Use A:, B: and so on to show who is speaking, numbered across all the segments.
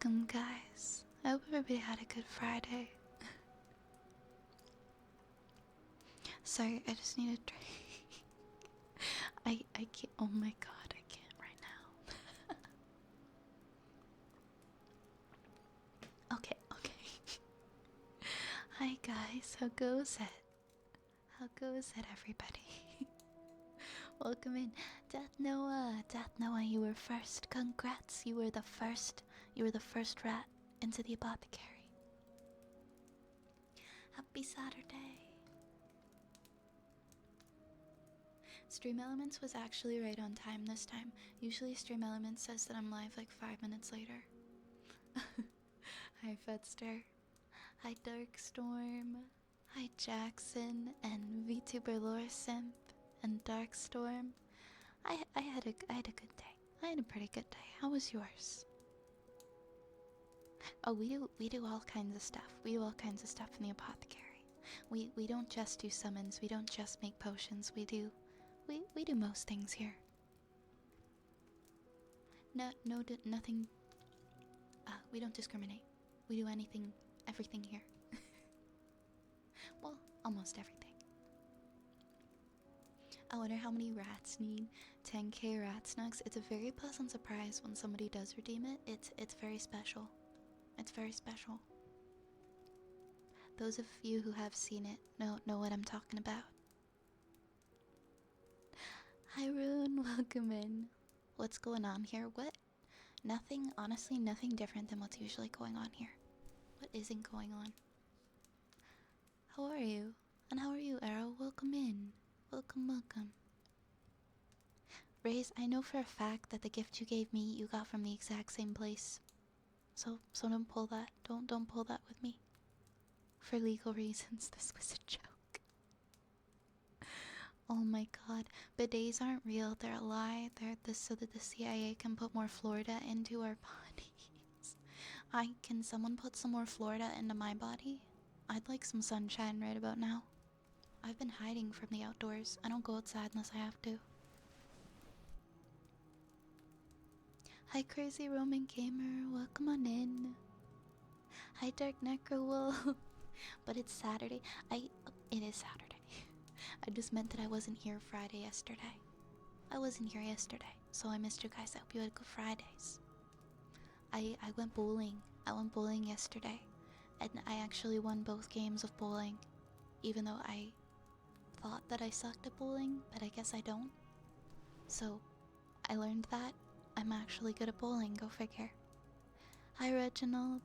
A: Welcome, guys. I hope everybody had a good Friday. Sorry, I just need a drink. I can't. Oh my god, I can't right now. Okay, okay. Hi, guys. How goes it? How goes it, everybody? Welcome in. Death Noah. Death Noah, you were first. Congrats. You were the first. You were the first rat into the apothecary. Happy Saturday. Stream Elements was actually right on time this time. Usually Stream Elements says that I'm live like 5 minutes later. Hi Fedster. Hi Darkstorm. Hi Jackson and VTuber Lore Simp and Darkstorm. I had a good day. I had a pretty good day. How was yours? Oh, we do all kinds of stuff. We do all kinds of stuff in the apothecary. We don't just do summons. We don't just make potions. We do most things here. Nothing. We don't discriminate. We do anything, everything here. Well, almost everything. I wonder how many rats need 10k rat snugs. It's a very pleasant surprise when somebody does redeem it. It's very special. It's very special. Those of you who have seen it know what I'm talking about. Hi Rune, welcome in. What's going on here? What? Nothing, honestly, nothing different than what's usually going on here. What isn't going on? How are you? And how are you, Arrow? Welcome in. Welcome, welcome. Raze, I know for a fact that the gift you gave me you got from the exact same place. So don't pull that. Don't pull that with me. For legal reasons, this was a joke. Oh my god. Bidets aren't real, they're a lie. They're this so that the CIA can put more Florida into our bodies. Can someone put some more Florida into my body? I'd like some sunshine right about now. I've been hiding from the outdoors. I don't go outside unless I have to. Hi Crazy Roman Gamer, welcome on in. Hi Dark Necro Wolf. But it's Saturday. It is Saturday. I just meant that I wasn't here Friday yesterday. I wasn't here yesterday, so I missed you guys. I hope you had good Fridays. I went bowling. I went bowling yesterday, and I actually won both games of bowling, even though I thought that I sucked at bowling, but I guess I don't. So I learned that I'm actually good at bowling, go figure. Hi Reginald.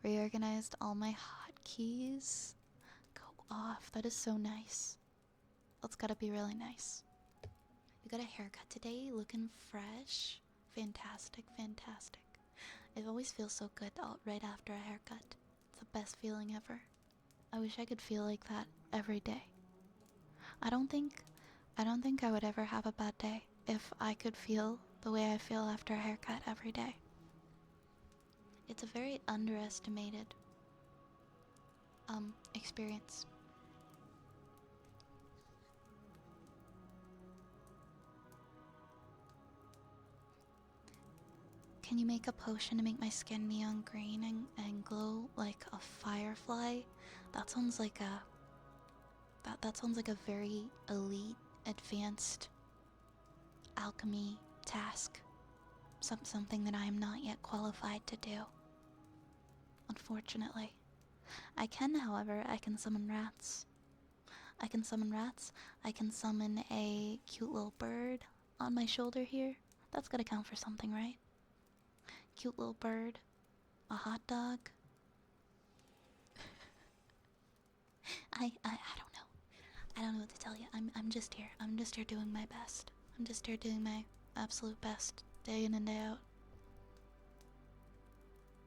A: Reorganized all my hotkeys. Go off, that is so nice. That's gotta be really nice. You got a haircut today, looking fresh. Fantastic, fantastic. It always feels so good right after a haircut. It's the best feeling ever. I wish I could feel like that every day. I don't think I would ever have a bad day if I could feel the way I feel after a haircut every day. It's a very underestimated experience. Can you make a potion to make my skin neon green and glow like a firefly? That sounds like a that sounds like a very elite, advanced alchemy task. Something that I am not yet qualified to do. Unfortunately. I can, however, I can summon rats. I can summon rats. I can summon a cute little bird on my shoulder here. That's gotta count for something, right? Cute little bird. A hot dog. I don't know. I don't know what to tell you. I'm just here. I'm just here doing my best. I'm just here doing my absolute best day in and day out.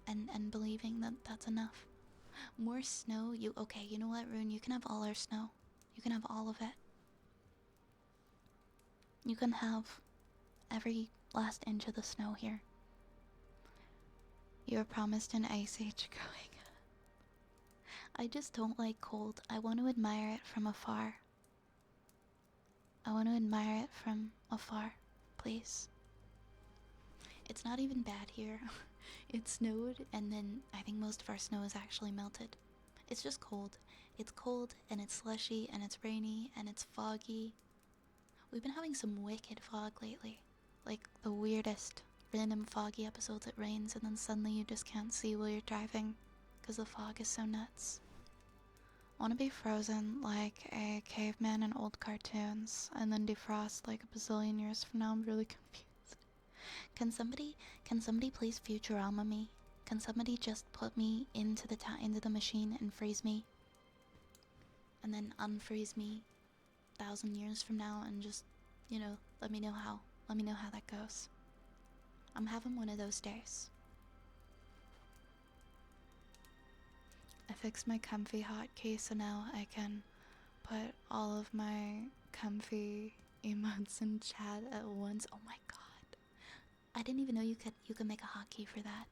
A: And believing that that's enough. More snow? Okay, you know what, Rune? You can have all our snow. You can have all of it. You can have every last inch of the snow here. You were promised an ice age growing up. I just don't like cold. I want to admire it from afar. I want to admire it from afar, please. It's not even bad here. It snowed, and then I think most of our snow is actually melted. It's just cold. It's cold, and it's slushy, and it's rainy, and it's foggy. We've been having some wicked fog lately. Like, the weirdest, random foggy episodes. It rains, and then suddenly you just can't see while you're driving, because the fog is so nuts. Want to be frozen like a caveman in old cartoons, and then defrost like a bazillion years from now. I'm really confused. Can somebody please Futurama me? Can somebody just put me into the machine and freeze me? And then unfreeze me 1,000 years from now and just, you know, let me know how that goes. I'm having one of those days. I fixed my comfy hotkey, so now I can put all of my comfy emotes in chat at once. Oh my god. I didn't even know you could make a hotkey for that.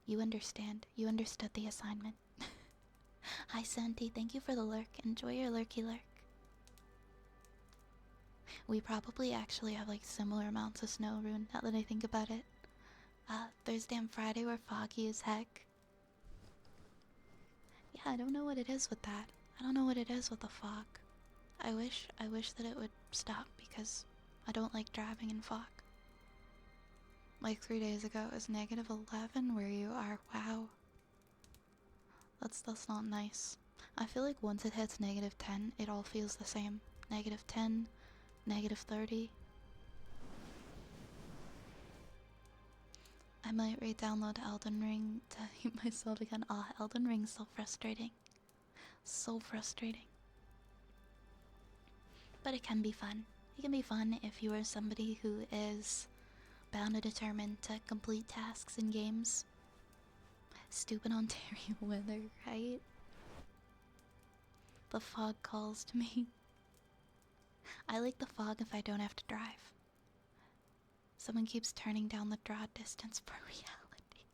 A: You understand. You understood the assignment. Hi Santi, thank you for the lurk. Enjoy your lurky lurk. We probably actually have like similar amounts of snow, Rune, now that I think about it. Thursday and Friday were foggy as heck. Yeah, I don't know what it is with that. I don't know what it is with the fog. I wish that it would stop because I don't like driving in fog. Like 3 days ago it was -11 where you are. Wow. That's not nice. I feel like once it hits -10, it all feels the same. -10, -30. I might re-download Elden Ring to hate myself again. Ah, Elden Ring's so frustrating. So frustrating. But it can be fun. It can be fun if you are somebody who is bound and determined to complete tasks in games. Stupid Ontario weather, right? The fog calls to me. I like the fog if I don't have to drive. Someone keeps turning down the draw distance for reality.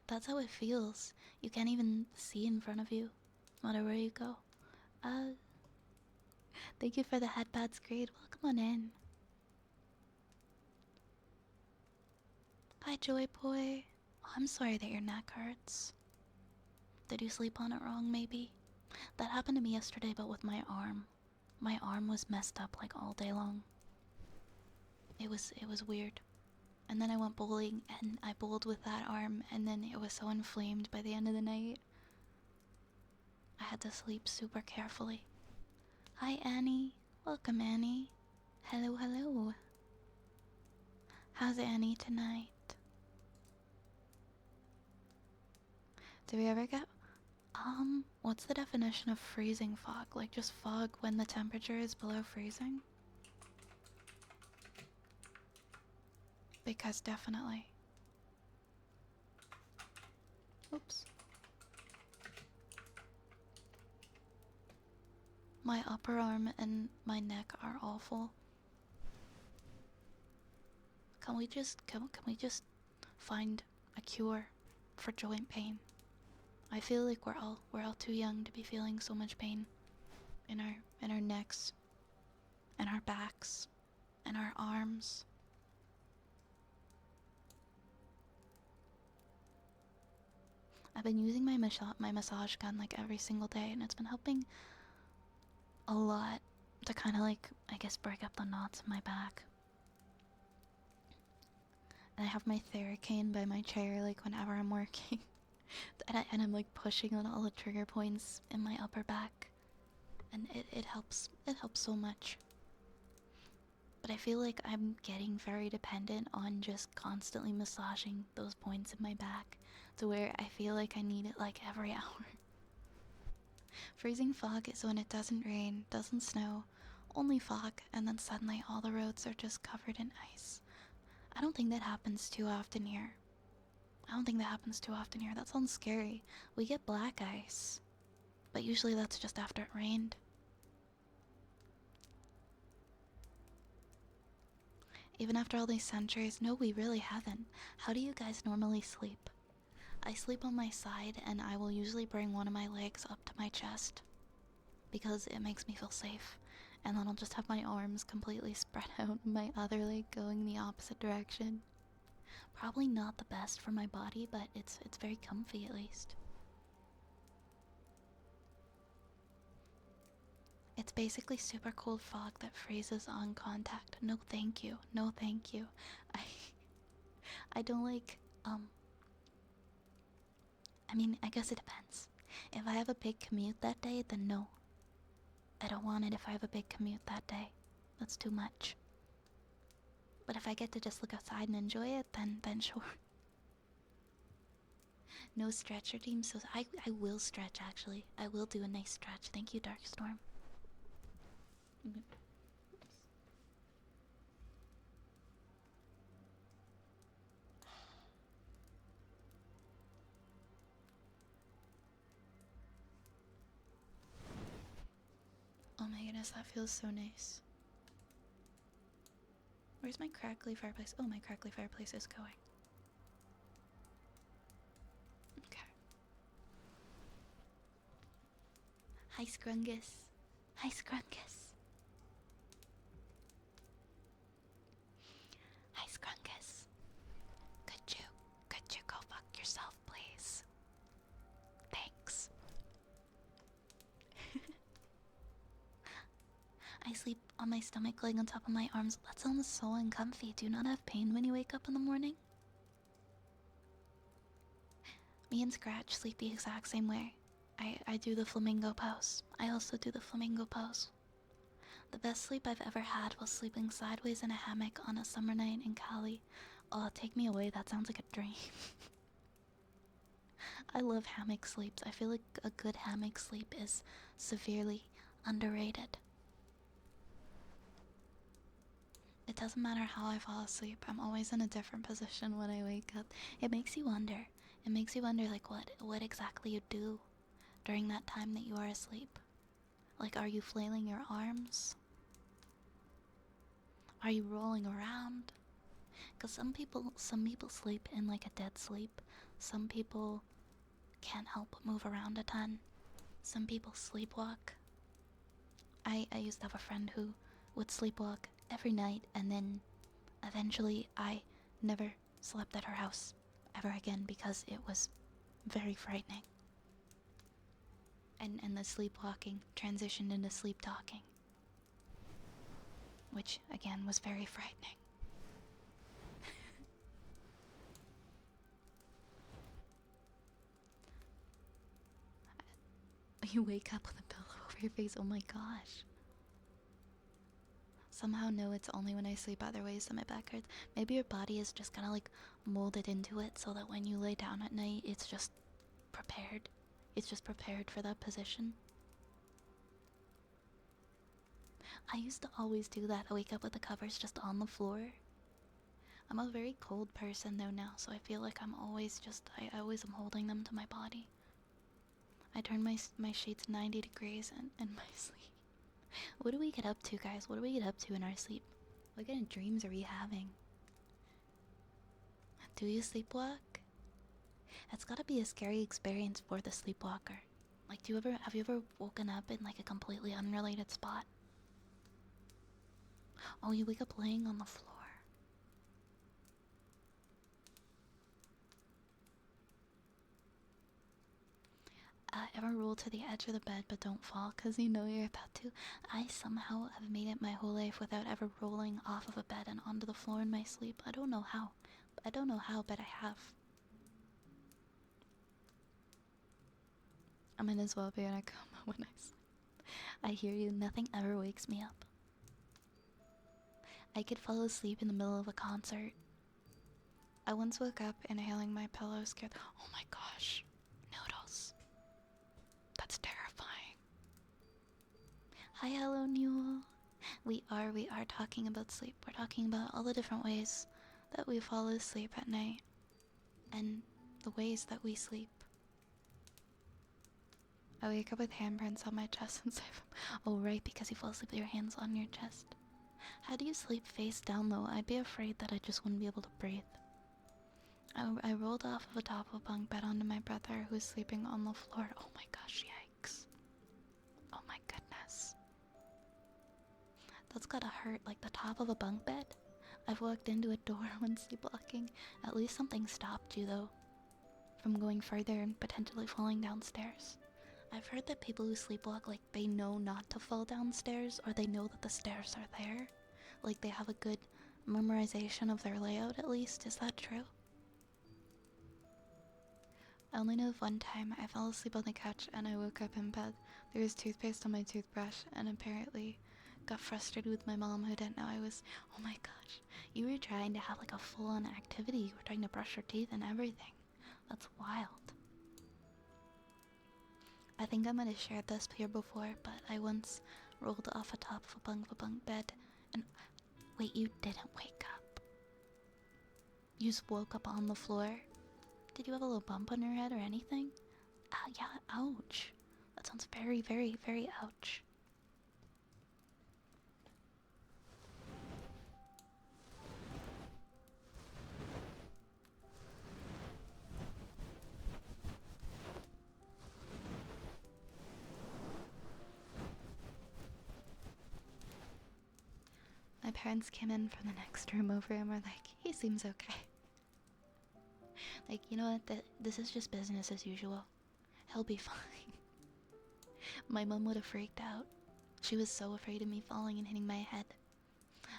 A: That's how it feels. You can't even see in front of you, no matter where you go. Thank you for the headpads grade. Welcome on in. Hi, Joy Boy. Oh, I'm sorry that your neck hurts. Did you sleep on it wrong, maybe? That happened to me yesterday, but with my arm. My arm was messed up like all day long. It was weird. And then I went bowling, and I bowled with that arm, and then it was so inflamed by the end of the night. I had to sleep super carefully. Hi, Annie. Welcome, Annie. Hello, hello. How's Annie tonight? Do we ever get... what's the definition of freezing fog? Like just fog when the temperature is below freezing? Because definitely. Oops. My upper arm and my neck are awful. Can we just find a cure for joint pain? I feel like we're all too young to be feeling so much pain in our necks and our backs and our arms. I've been using my massage gun like every single day, and it's been helping a lot to kind of like, I guess, break up the knots in my back. And I have my Theracane by my chair like whenever I'm working. and I'm like pushing on all the trigger points in my upper back. And it helps so much. But I feel like I'm getting very dependent on just constantly massaging those points in my back to where I feel like I need it like every hour. Freezing fog is when it doesn't rain, doesn't snow, only fog, and then suddenly all the roads are just covered in ice. I don't think that happens too often here. That sounds scary. We get black ice, but usually that's just after it rained. Even after all these centuries, no, we really haven't. How do you guys normally sleep? I sleep on my side, and I will usually bring one of my legs up to my chest because it makes me feel safe. And then I'll just have my arms completely spread out, my other leg going the opposite direction. Probably not the best for my body, but it's very comfy at least. It's basically super cold fog that freezes on contact. No thank you. No thank you. I I don't like I mean, I guess it depends. If I have a big commute that day, then no. I don't want it if I have a big commute that day. That's too much. But if I get to just look outside and enjoy it, then sure. No stretch team, so I will stretch actually. I will do a nice stretch. Thank you, Darkstorm. Oh my goodness, that feels so nice. Where's my crackly fireplace? Oh, my crackly fireplace is going. Okay. Hi, Scrungus. Hi, Scrungus. Hi, Scrungus. Could you go fuck yourself, please? Thanks. I sleep on my stomach, laying on top of my arms. That sounds so uncomfy. Do you not have pain when you wake up in the morning? Me and Scratch sleep the exact same way. I do the flamingo pose. I also do the flamingo pose. The best sleep I've ever had was sleeping sideways in a hammock on a summer night in Cali. Oh, take me away. That sounds like a dream. I love hammock sleeps. I feel like a good hammock sleep is severely underrated. It doesn't matter how I fall asleep. I'm always in a different position when I wake up. It makes you wonder. It makes you wonder, like, what exactly you do during that time that you are asleep. Like, are you flailing your arms? Are you rolling around? Because some people sleep in like a dead sleep. Some people can't help but move around a ton. Some people sleepwalk. I used to have a friend who would sleepwalk every night, and then eventually I never slept at her house ever again because it was very frightening. And the sleepwalking transitioned into sleep talking, which again was very frightening. You wake up with a pillow over your face. Oh my gosh. Somehow know it's only when I sleep other ways that my back hurts. Maybe your body is just kind of like molded into it so that when you lay down at night, it's just prepared. It's just prepared for that position. I used to always do that. I wake up with the covers just on the floor. I'm a very cold person though now, so I feel like I'm always just, I always am holding them to my body. I turn my sheets 90 degrees in my sleep. What do we get up to, guys? What do we get up to in our sleep? What kind of dreams are we having? Do you sleepwalk? That's gotta be a scary experience for the sleepwalker. Like, have you ever woken up in like a completely unrelated spot? Oh, you wake up laying on the floor. Ever roll to the edge of the bed but don't fall because you know you're about to? I somehow have made it my whole life without ever rolling off of a bed and onto the floor in my sleep. I don't know how. But I have. I might as well be in a coma when I sleep. I hear you. Nothing ever wakes me up. I could fall asleep in the middle of a concert. I once woke up inhaling my pillow, scared. Oh my gosh. Noodles. That's terrifying. Hi, hello, Newell. We are talking about sleep. We're talking about all the different ways that we fall asleep at night. And the ways that we sleep. I wake up with handprints on my chest and say, oh right, because you fall asleep with your hands on your chest. How do you sleep face down though? I'd be afraid that I just wouldn't be able to breathe. I rolled off of the top of a bunk bed onto my brother who was sleeping on the floor. Oh my gosh, yikes. Oh my goodness. That's gotta hurt, like the top of a bunk bed. I've walked into a door when sleepwalking. At least something stopped you, though, from going further and potentially falling downstairs. I've heard that people who sleepwalk, like, they know not to fall downstairs, or they know that the stairs are there. Like, they have a good memorization of their layout, at least. Is that true? I only know of one time I fell asleep on the couch and I woke up in bed. There was toothpaste on my toothbrush, and apparently got frustrated with my mom, who didn't know I was. Oh my gosh, you were trying to have like a full-on activity. You were trying to brush your teeth and everything. That's wild. I think I might have shared this here before, but I once rolled off the top of a bunk bed and. Wait, you didn't wake up. You just woke up on the floor? Did you have a little bump on your head or anything? Yeah, ouch. That sounds very, very, very ouch. My parents came in from the next room over and were like, he seems okay. Like, you know what, this is just business as usual. He'll be fine. My mom would have freaked out. She was so afraid of me falling and hitting my head.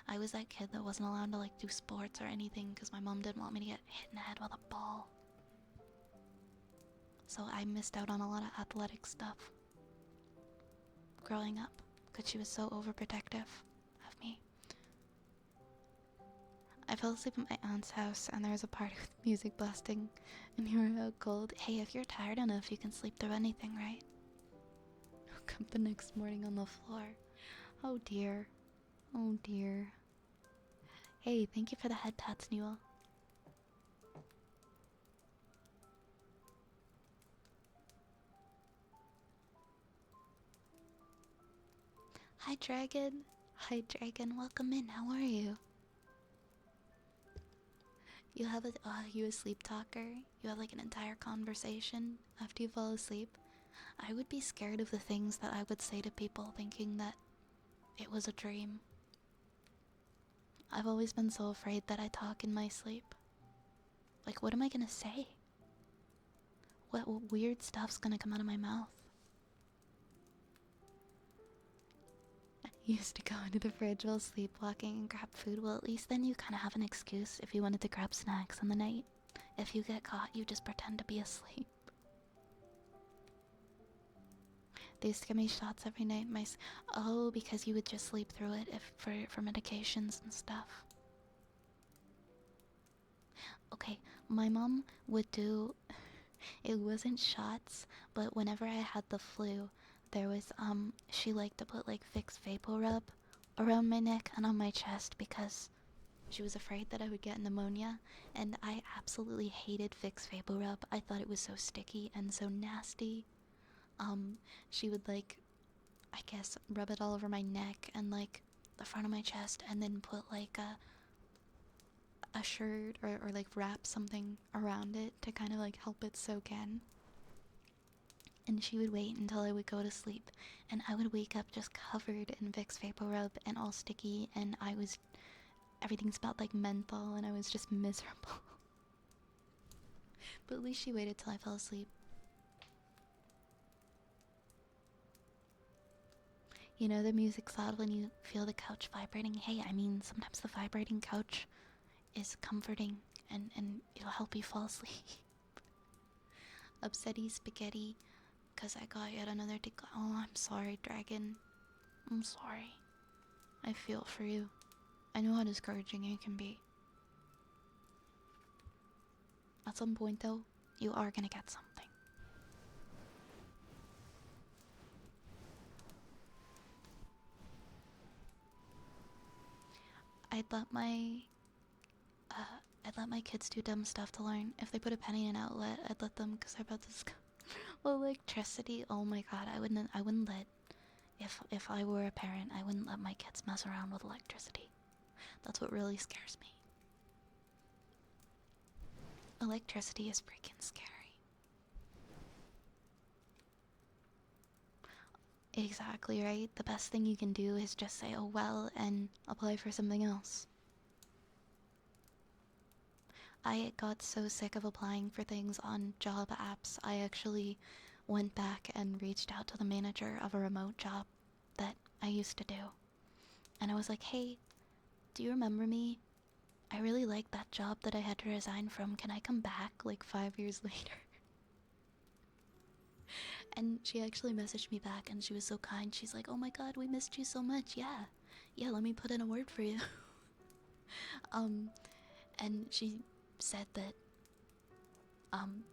A: I was that kid that wasn't allowed to like do sports or anything because my mom didn't want me to get hit in the head with a ball. So I missed out on a lot of athletic stuff growing up because she was so overprotective of me. I fell asleep at my aunt's house and there was a party with music blasting and you were out cold. Hey, if you're tired enough, you can sleep through anything, right? Woke up the next morning on the floor. Oh dear. Oh dear. Hey, thank you for the head pats, Newell. Hi, Dragon. Hi, Dragon. Welcome in. How are you? You have you a sleep talker? You have like an entire conversation after you fall asleep? I would be scared of the things that I would say to people thinking that it was a dream. I've always been so afraid that I talk in my sleep. Like, what am I gonna say? What weird stuff's gonna come out of my mouth? I used to go into the fridge while sleepwalking and grab food. Well, at least then you kind of have an excuse if you wanted to grab snacks in the night. If you get caught, you just pretend to be asleep. They used to give me shots every night. Oh, because you would just sleep through it for medications and stuff. Okay, my mom would do. It wasn't shots, but whenever I had the flu, there was she liked to put like Vicks VapoRub around my neck and on my chest because she was afraid that I would get pneumonia, and I absolutely hated Vicks VapoRub. I thought it was so sticky and so nasty. She would like, I guess, rub it all over my neck and like the front of my chest, and then put like a shirt or like wrap something around it to kind of like help it soak in. And she would wait until I would go to sleep, and I would wake up just covered in Vicks VapoRub and all sticky, and everything smelled like menthol, and I was just miserable. But at least she waited till I fell asleep. You know, the music's loud when you feel the couch vibrating. Hey, I mean, sometimes the vibrating couch is comforting and it'll help you fall asleep. Upsetty spaghetti, because I got yet another Oh, I'm sorry, Dragon. I'm sorry. I feel for you. I know how discouraging it can be. At some point, though, you are gonna get something. I'd let my kids do dumb stuff to learn. If they put a penny in an outlet, I'd let them, because they're about to electricity. Oh my god, I wouldn't let. If I were a parent, I wouldn't let my kids mess around with electricity. That's what really scares me. Electricity is freaking scary. Exactly right. The best thing you can do is just say, oh well, and apply for something else. I got so sick of applying for things on job apps, I actually went back and reached out to the manager of a remote job that I used to do. And I was like, hey, do you remember me? I really like that job that I had to resign from. Can I come back like 5 years later? And she actually messaged me back and she was so kind. She's like, oh my god, we missed you so much. Yeah, let me put in a word for you. And she said that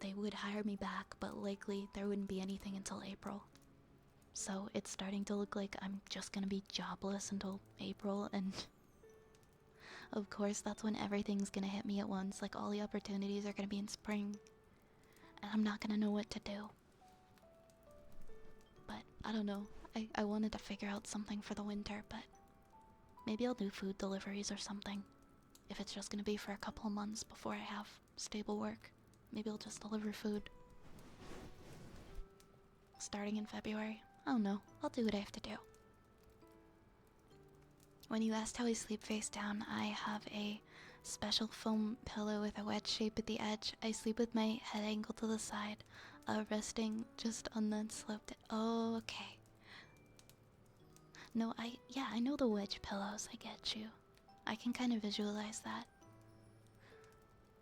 A: they would hire me back, but likely there wouldn't be anything until April. So it's starting to look like I'm just gonna be jobless until April, and of course that's when everything's gonna hit me at once. Like all the opportunities are gonna be in spring, and I'm not gonna know what to do. But I don't know. I wanted to figure out something for the winter, but maybe I'll do food deliveries or something. If it's just gonna be for a couple of months before I have stable work, maybe I'll just deliver food. Starting in February. I don't know. I'll do what I have to do. When you asked how I sleep face down, I have a special foam pillow with a wedge shape at the edge. I sleep with my head angled to the side, resting just on that sloped. Oh, okay. No, I know the wedge pillows. I get you. I can kind of visualize that.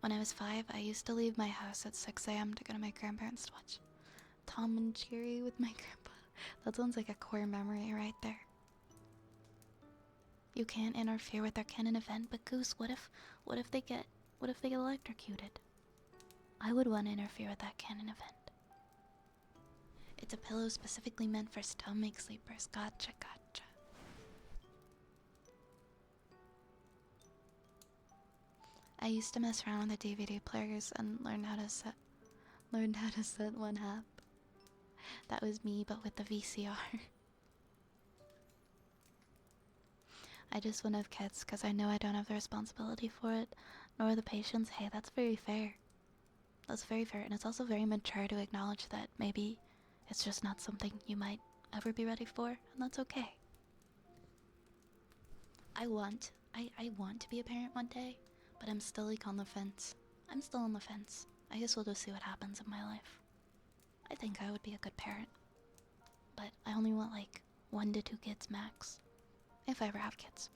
A: When I was 5, I used to leave my house at 6 a.m. to go to my grandparents to watch Tom and Jerry with my grandpa. That sounds like a core memory right there. You can't interfere with their canon event, but Goose, what if they get electrocuted? I would want to interfere with that canon event. It's a pillow specifically meant for stomach sleepers. Gotcha. I used to mess around with the DVD players and learned how to set one half. That was me, but with the VCR. I just wouldn't have kids because I know I don't have the responsibility for it, nor the patience. Hey, that's very fair. That's very fair, and it's also very mature to acknowledge that maybe it's just not something you might ever be ready for, and that's okay. I want to be a parent one day, but I'm still like on the fence. I'm still on the fence. I guess we'll just see what happens in my life. I think I would be a good parent, but I only want like 1 to 2 kids max, if I ever have kids.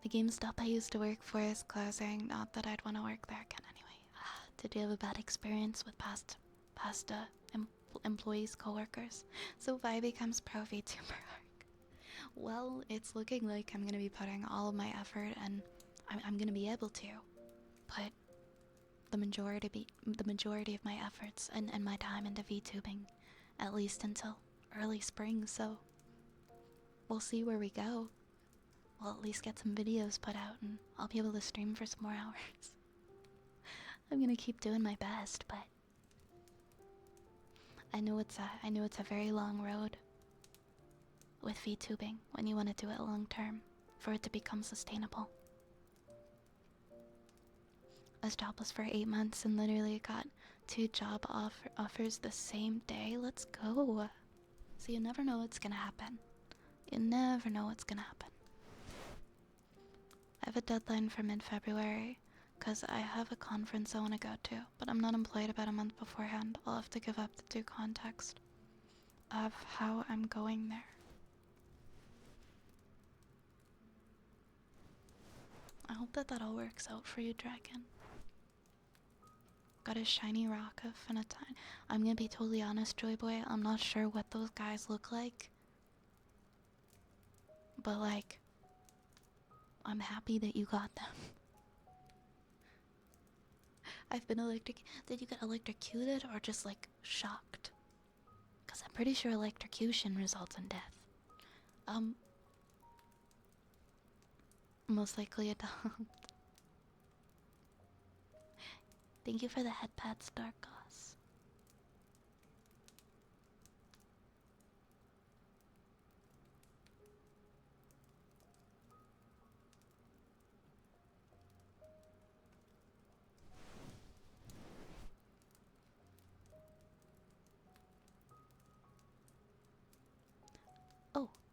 A: The GameStop I used to work for is closing. Not that I'd want to work there again anyway. Did you have a bad experience with past employees, coworkers? So if I becomes pro VTuber arc, well, it's looking like I'm gonna be putting all of my effort, and I'm gonna be able to put the majority of my efforts and my time into VTubing, at least until early spring. So we'll see where we go. We'll at least get some videos put out, and I'll be able to stream for some more hours. I'm gonna keep doing my best, but I know it's a very long road with VTubing when you want to do it long term for it to become sustainable. I was jobless for 8 months and literally got 2 job offers the same day. Let's go. So you never know what's gonna happen. You never know what's gonna happen. I have a deadline for mid-February because I have a conference I want to go to, but I'm not employed about a month beforehand. I'll have to give up the due context of how I'm going there. I hope that all works out for you, Dragon. Got a shiny rock of Finatine. I'm gonna be totally honest, Joy Boy. I'm not sure what those guys look like, but like, I'm happy that you got them. I've been Did you get electrocuted or just like shocked? Because I'm pretty sure electrocution results in death. Most likely adopt. Thank you for the head pats, Darkos.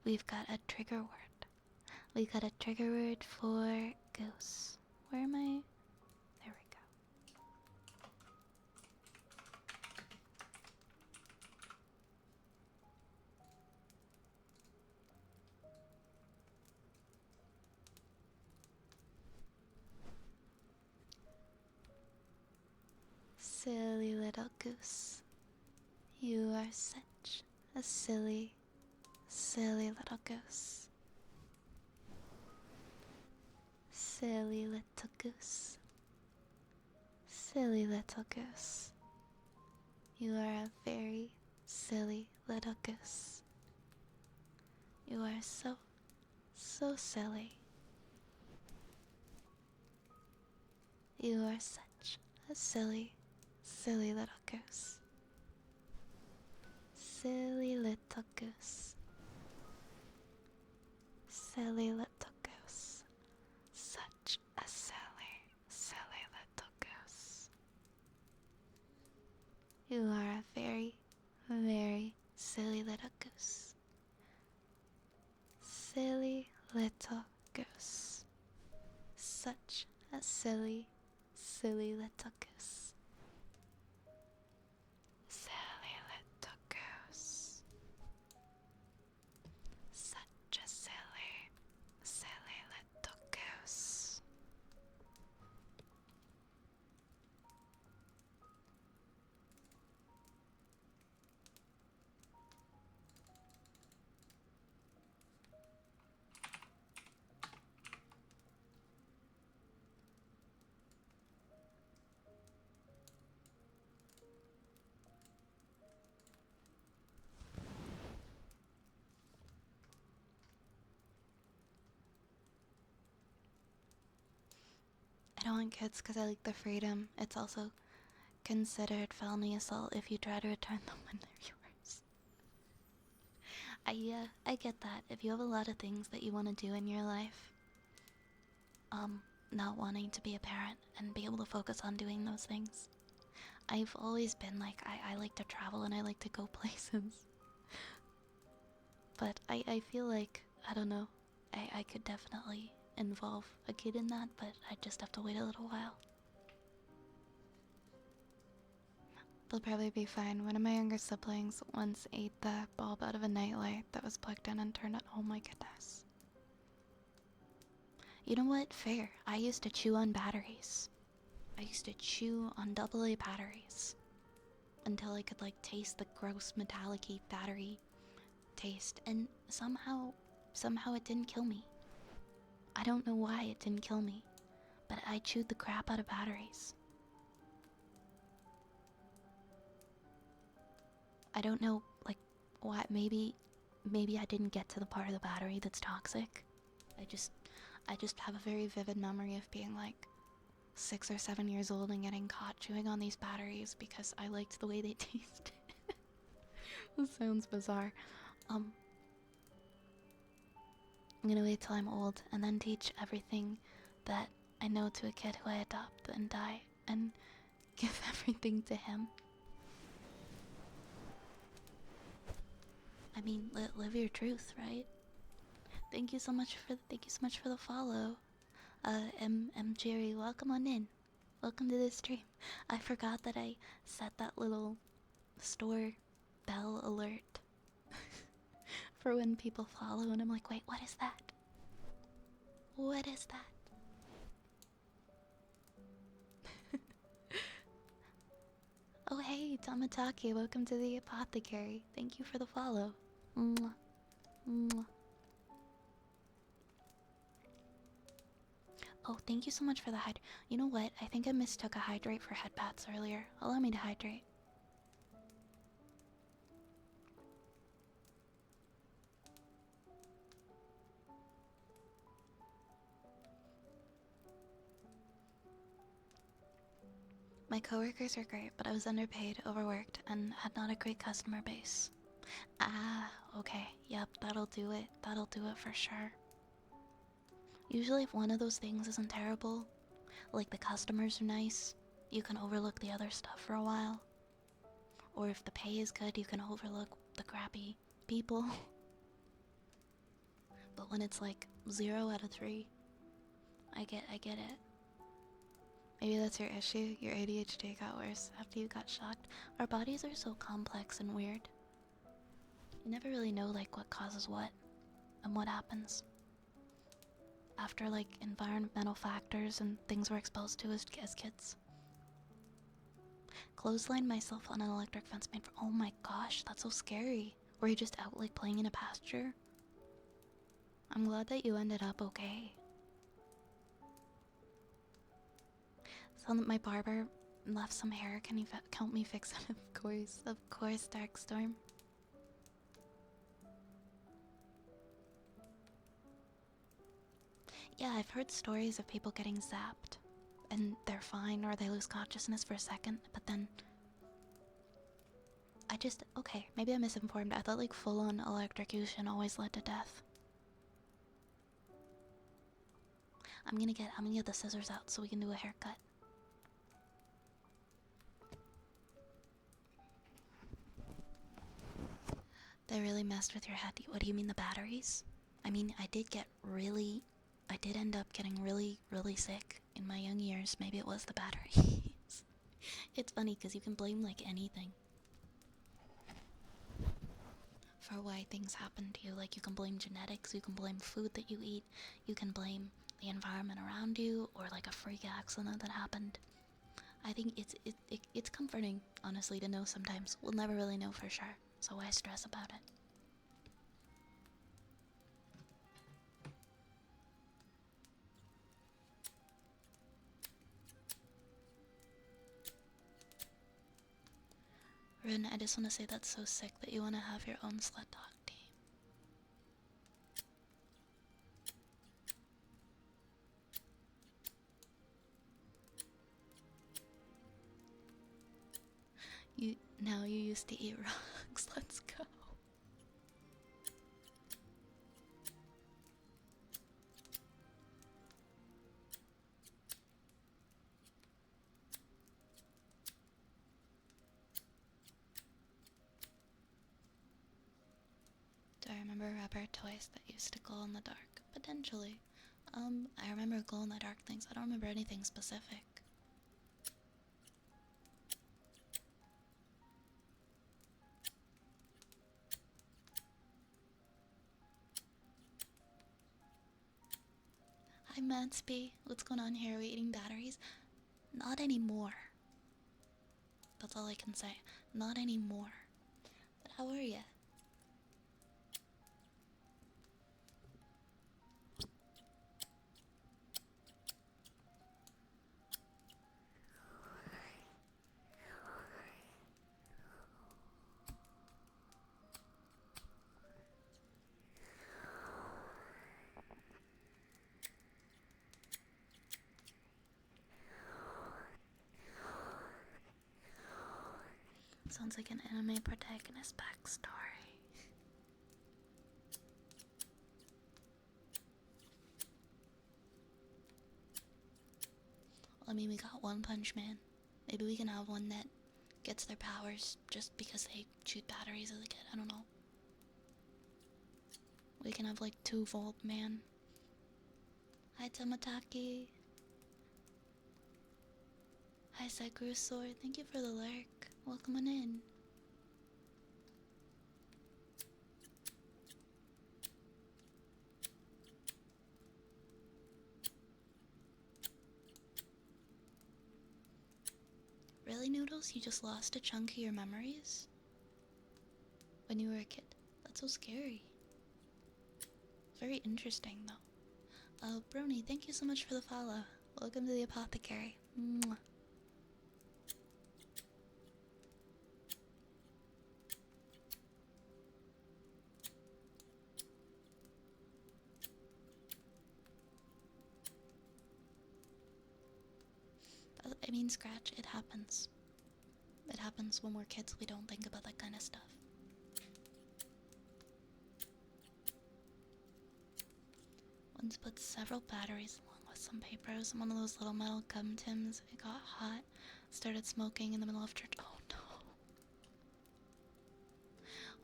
A: we've got a trigger word. We got a trigger word for goose. Where am I? There we go. Silly little goose. You are such a silly, silly little goose. Silly little goose. Silly little goose. You are a very silly little goose. You are so, so silly. You are such a silly, silly little goose. Silly little goose. Silly little goose. Such a silly, silly little goose. You are a very, very silly little goose. Silly little goose. Such a silly, silly little goose. Silly little goose. Such a silly, silly little goose. I don't want kids because I like the freedom. It's also considered felony assault if you try to return them when they're yours. I get that. If you have a lot of things that you want to do in your life, not wanting to be a parent and be able to focus on doing those things. I've always been like, I like to travel and I like to go places. But I feel like, I don't know, I could definitely involve a kid in that, but I just have to wait a little while. They'll probably be fine. One of my younger siblings once ate the bulb out of a nightlight that was plugged in and turned it. Oh my goodness. You know what? Fair. I used to chew on batteries. I used to chew on AA batteries until I could like taste the gross metallic-y battery taste, and somehow it didn't kill me. I don't know why it didn't kill me, but I chewed the crap out of batteries. I don't know, like, why. Maybe I didn't get to the part of the battery that's toxic. I just have a very vivid memory of being like 6 or 7 years old and getting caught chewing on these batteries because I liked the way they tasted. This sounds bizarre. I'm gonna wait till I'm old and then teach everything that I know to a kid who I adopt and die and give everything to him. I mean, live your truth, right? Thank you so much for the follow. M Jerry, welcome on in. Welcome to the stream. I forgot that I set that little store bell alert for when people follow, and I'm like, wait, what is that? What is that? Oh hey, Tamatake, welcome to the apothecary. Thank you for the follow. Mwah. Mwah. Oh, thank you so much for the hydrate. You know what? I think I mistook a hydrate for head pats earlier. Allow me to hydrate. My coworkers are great, but I was underpaid, overworked, and had not a great customer base. Ah, okay. Yep, that'll do it. That'll do it for sure. Usually if one of those things isn't terrible, like the customers are nice, you can overlook the other stuff for a while. Or if the pay is good, you can overlook the crappy people. but when it's like 0 out of 3, I get it. Maybe that's your issue. Your ADHD got worse after you got shocked. Our bodies are so complex and weird. You never really know like what causes what and what happens after like environmental factors and things we're exposed to as kids. Clotheslined myself on an electric fence made for— oh my gosh, that's so scary. Were you just out like playing in a pasture? I'm glad that you ended up okay. So that my barber left some hair. Can you help me fix it? Of course, Darkstorm. Yeah, I've heard stories of people getting zapped and they're fine, or they lose consciousness for a second, but then okay, maybe I'm misinformed. I thought like full-on electrocution always led to death. I'm gonna get the scissors out so we can do a haircut. They really messed with your head. What do you mean, the batteries? I mean, I did end up getting really, really sick in my young years. Maybe it was the batteries. It's funny because you can blame like anything for why things happen to you. Like you can blame genetics, you can blame food that you eat, you can blame the environment around you, or like a freak accident that happened. I think it's comforting, honestly, to know sometimes. We'll never really know for sure, so why stress about it? Rune, I just want to say that's so sick that you want to have your own sled dog team. Now you used to eat rocks. Let's go. Do I remember rubber toys that used to glow in the dark? Potentially. I remember glow in the dark things. I don't remember anything specific. Hi Mansby, what's going on here? Are we eating batteries? Not anymore. That's all I can say. Not anymore. But how are ya? Sounds like an anime protagonist backstory. I mean, we got One Punch Man. Maybe we can have one that gets their powers just because they shoot batteries as a kid. I don't know. We can have like 2-volt man. Hi Tamataki. Hi Sakura Sword. Thank you for the lurk. Welcome on in. Really, Noodles? You just lost a chunk of your memories? When you were a kid? That's so scary. Very interesting, though. Brony, thank you so much for the follow. Welcome to the apothecary. Mwah. I mean, Scratch, it happens. It happens when we're kids, we don't think about that kind of stuff. Once put several batteries along with some papers in one of those little metal gum tims. It got hot, started smoking in the middle of church. Oh no.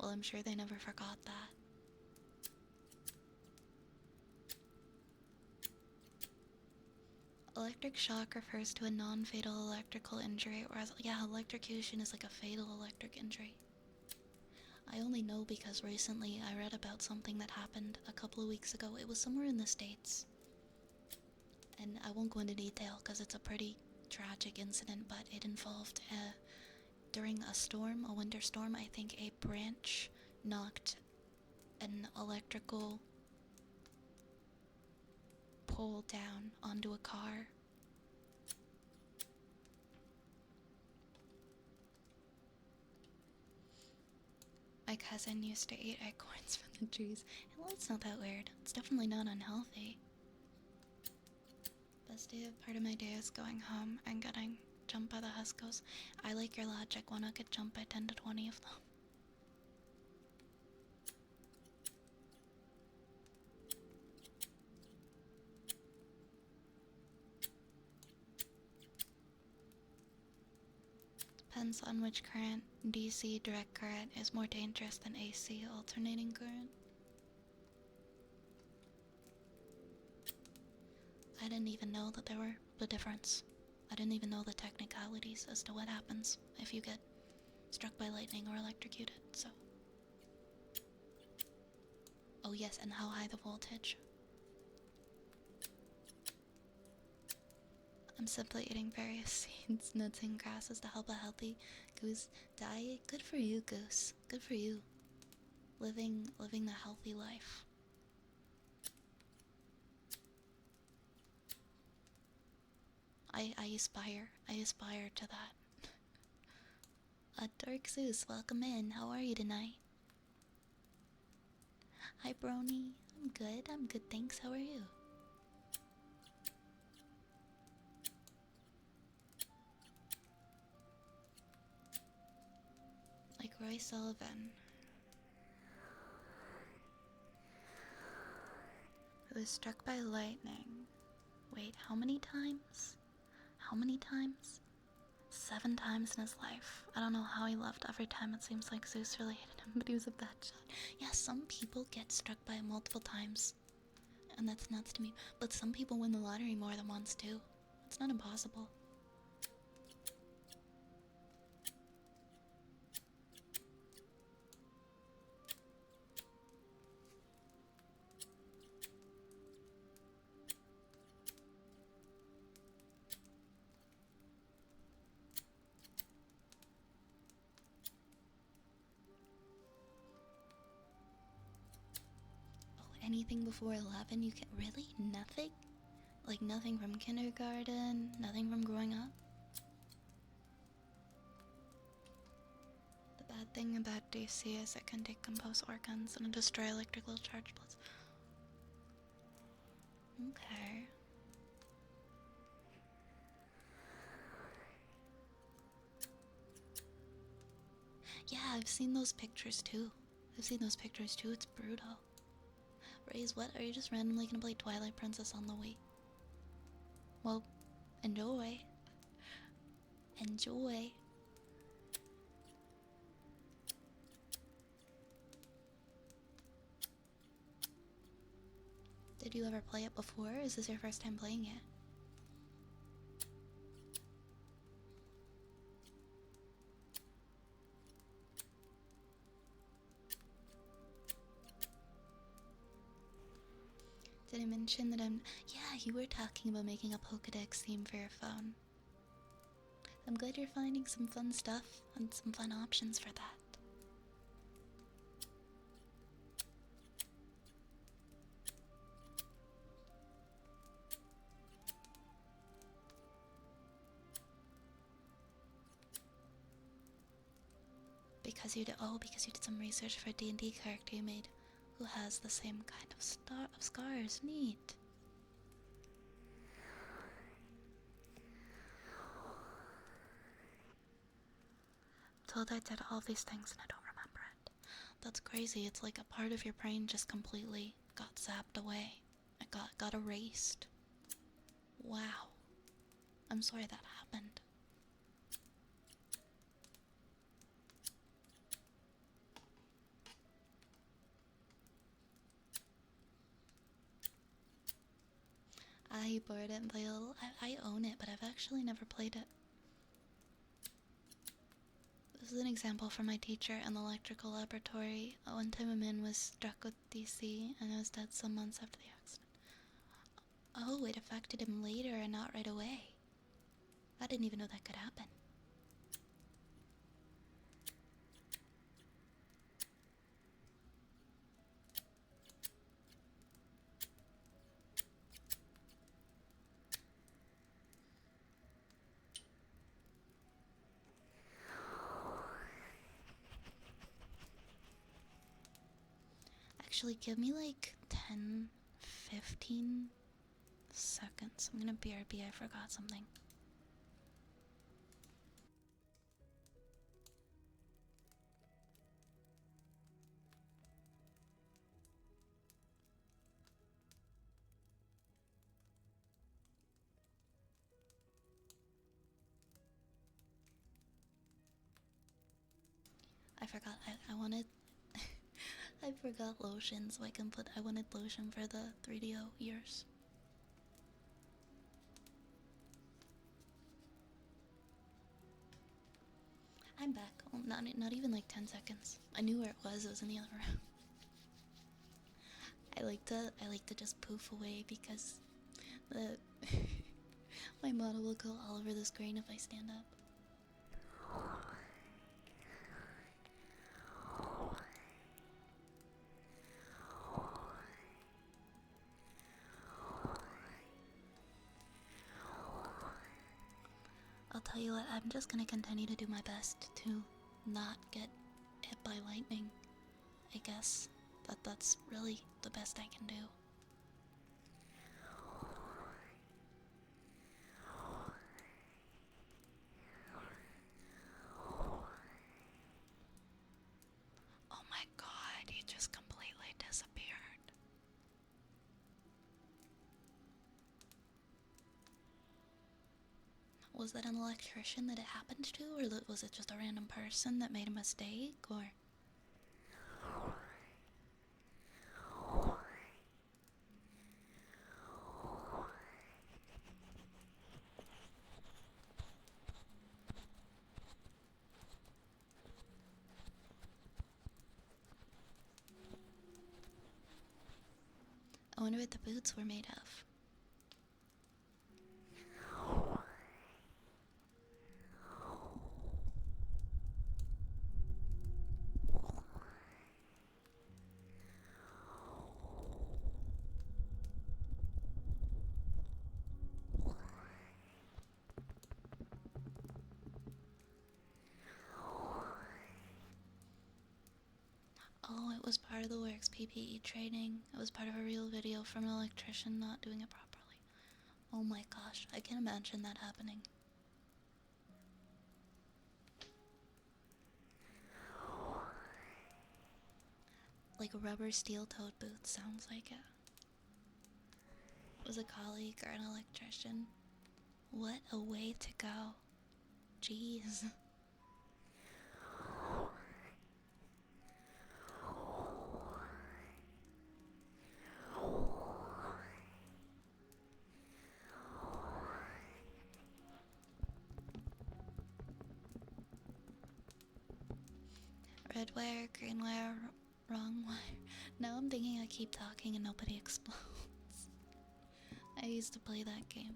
A: Well, I'm sure they never forgot that. Electric shock refers to a non-fatal electrical injury, whereas, yeah, electrocution is like a fatal electric injury. I only know because recently I read about something that happened a couple of weeks ago. It was somewhere in the States. And I won't go into detail because it's a pretty tragic incident, but it involved during a storm, a winter storm, I think a branch knocked an electrical pole down onto a car. My cousin used to eat acorns from the trees. Well, it's not that weird. It's definitely not unhealthy. Best day of part of my day is going home and getting jumped by the Huskos. I like your logic. Why not get jumped by 10 to 20 of them? Depends on which current. DC direct current is more dangerous than AC alternating current. I didn't even know that there were the difference. I didn't even know the technicalities as to what happens if you get struck by lightning or electrocuted, so. Oh yes, and how high the voltage. I'm simply eating various seeds, nuts, and grasses to help a healthy goose diet. Good for you, Goose. Good for you. Living the healthy life. I aspire to that. Dark Zeus, welcome in. How are you tonight? Hi, Brony. I'm good, thanks. How are you? Like Roy Sullivan, who was struck by lightning. Wait, how many times? How many times? 7 times in his life. I don't know how he left every time. It seems like Zeus really hated him, but he was a bad shot. Yeah, some people get struck by it multiple times, and that's nuts to me. But some people win the lottery more than once too. It's not impossible. Anything before 11 you can really? Nothing? Like nothing from kindergarten, nothing from growing up? The bad thing about DC is it can decompose organs and destroy electrical charge bloods. Okay. Yeah, I've seen those pictures too. It's brutal. Raise, what? Are you just randomly gonna play Twilight Princess on the Wii? Well, enjoy. Enjoy. Did you ever play it before? Is this your first time playing it? Did I mention that yeah, you were talking about making a Pokédex theme for your phone. I'm glad you're finding some fun stuff and some fun options for that. Because you did some research for a D&D character you made who has the same kind of scars. Neat. Told I did all these things and I don't remember it. That's crazy. It's like a part of your brain just completely got zapped away. It got erased. Wow. I'm sorry that happened. I borrowed it and played a little. I own it, but I've actually never played it. This is an example from my teacher in the electrical laboratory. One time a man was struck with DC and was dead some months after the accident. Oh, it affected him later and not right away. I didn't even know that could happen. Actually, give me like 10, 15 seconds. I'm gonna BRB, I forgot something. I forgot, I wanted... I forgot lotion, so I wanted lotion for the 3DO ears. I'm back. Oh, not even like 10 seconds. I knew where it was in the other room. I like to just poof away because the my model will go all over the screen if I stand up. I'll tell you what, I'm just gonna continue to do my best to not get hit by lightning. I guess that's really the best I can do. Oh my god, he just completely disappeared. Was that an electrician that it happened to, or was it just a random person that made a mistake, or... I wonder what the boots were made of. Oh, it was part of the Works PPE training. It was part of a real video from an electrician not doing it properly. Oh my gosh, I can imagine that happening. Like rubber steel-toed boots, sounds like it. Was a colleague or an electrician. What a way to go. Jeez. Red wire, green wire, wrong wire. Now I'm thinking I keep talking and nobody explodes. I used to play that game.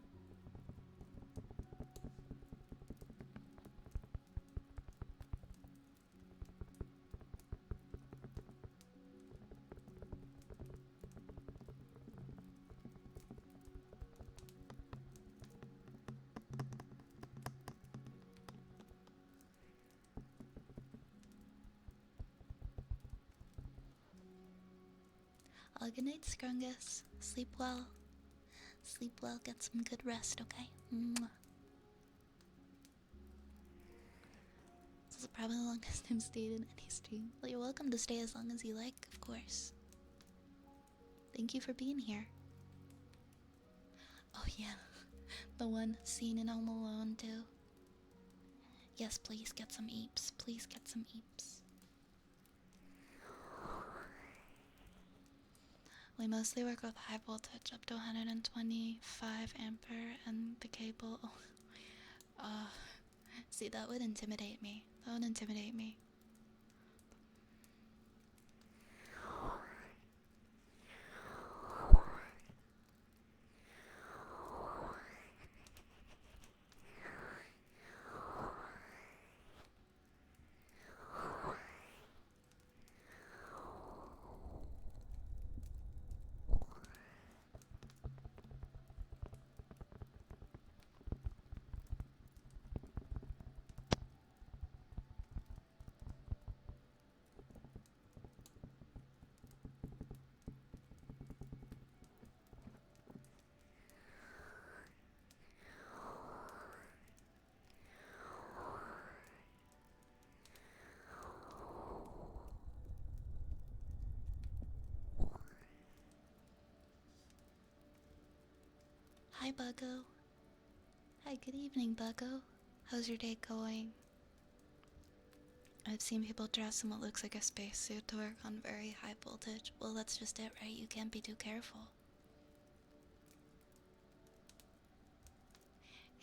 A: Good night, Scrungus. Sleep well. Sleep well, get some good rest, okay? Mwah. This is probably the longest I've stayed in any stream. Well, you're welcome to stay as long as you like, of course. Thank you for being here. Oh yeah, the one scene in Home Alone too. Yes, please get some eeps. Please get some eeps. mostly work with high voltage up to 125 ampere and the cable. See, that would intimidate me. That would intimidate me. Hi, Buggo. Hi, good evening, Buggo. How's your day going? I've seen people dress in what looks like a spacesuit to work on very high voltage. Well, that's just it, right? You can't be too careful.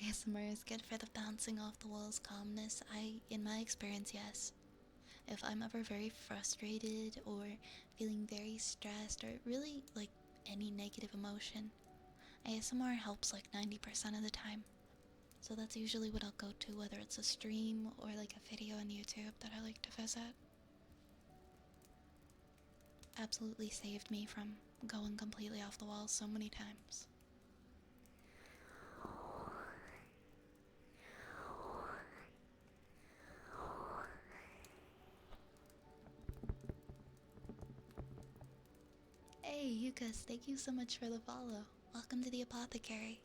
A: ASMR is good for the bouncing off the walls calmness. In my experience, yes. If I'm ever very frustrated or feeling very stressed or really like any negative emotion, ASMR helps like 90% of the time. So that's usually what I'll go to, whether it's a stream or like a video on YouTube that I like to visit. Absolutely saved me from going completely off the wall so many times. Hey, Yukas, thank you so much for the follow. Welcome to the apothecary.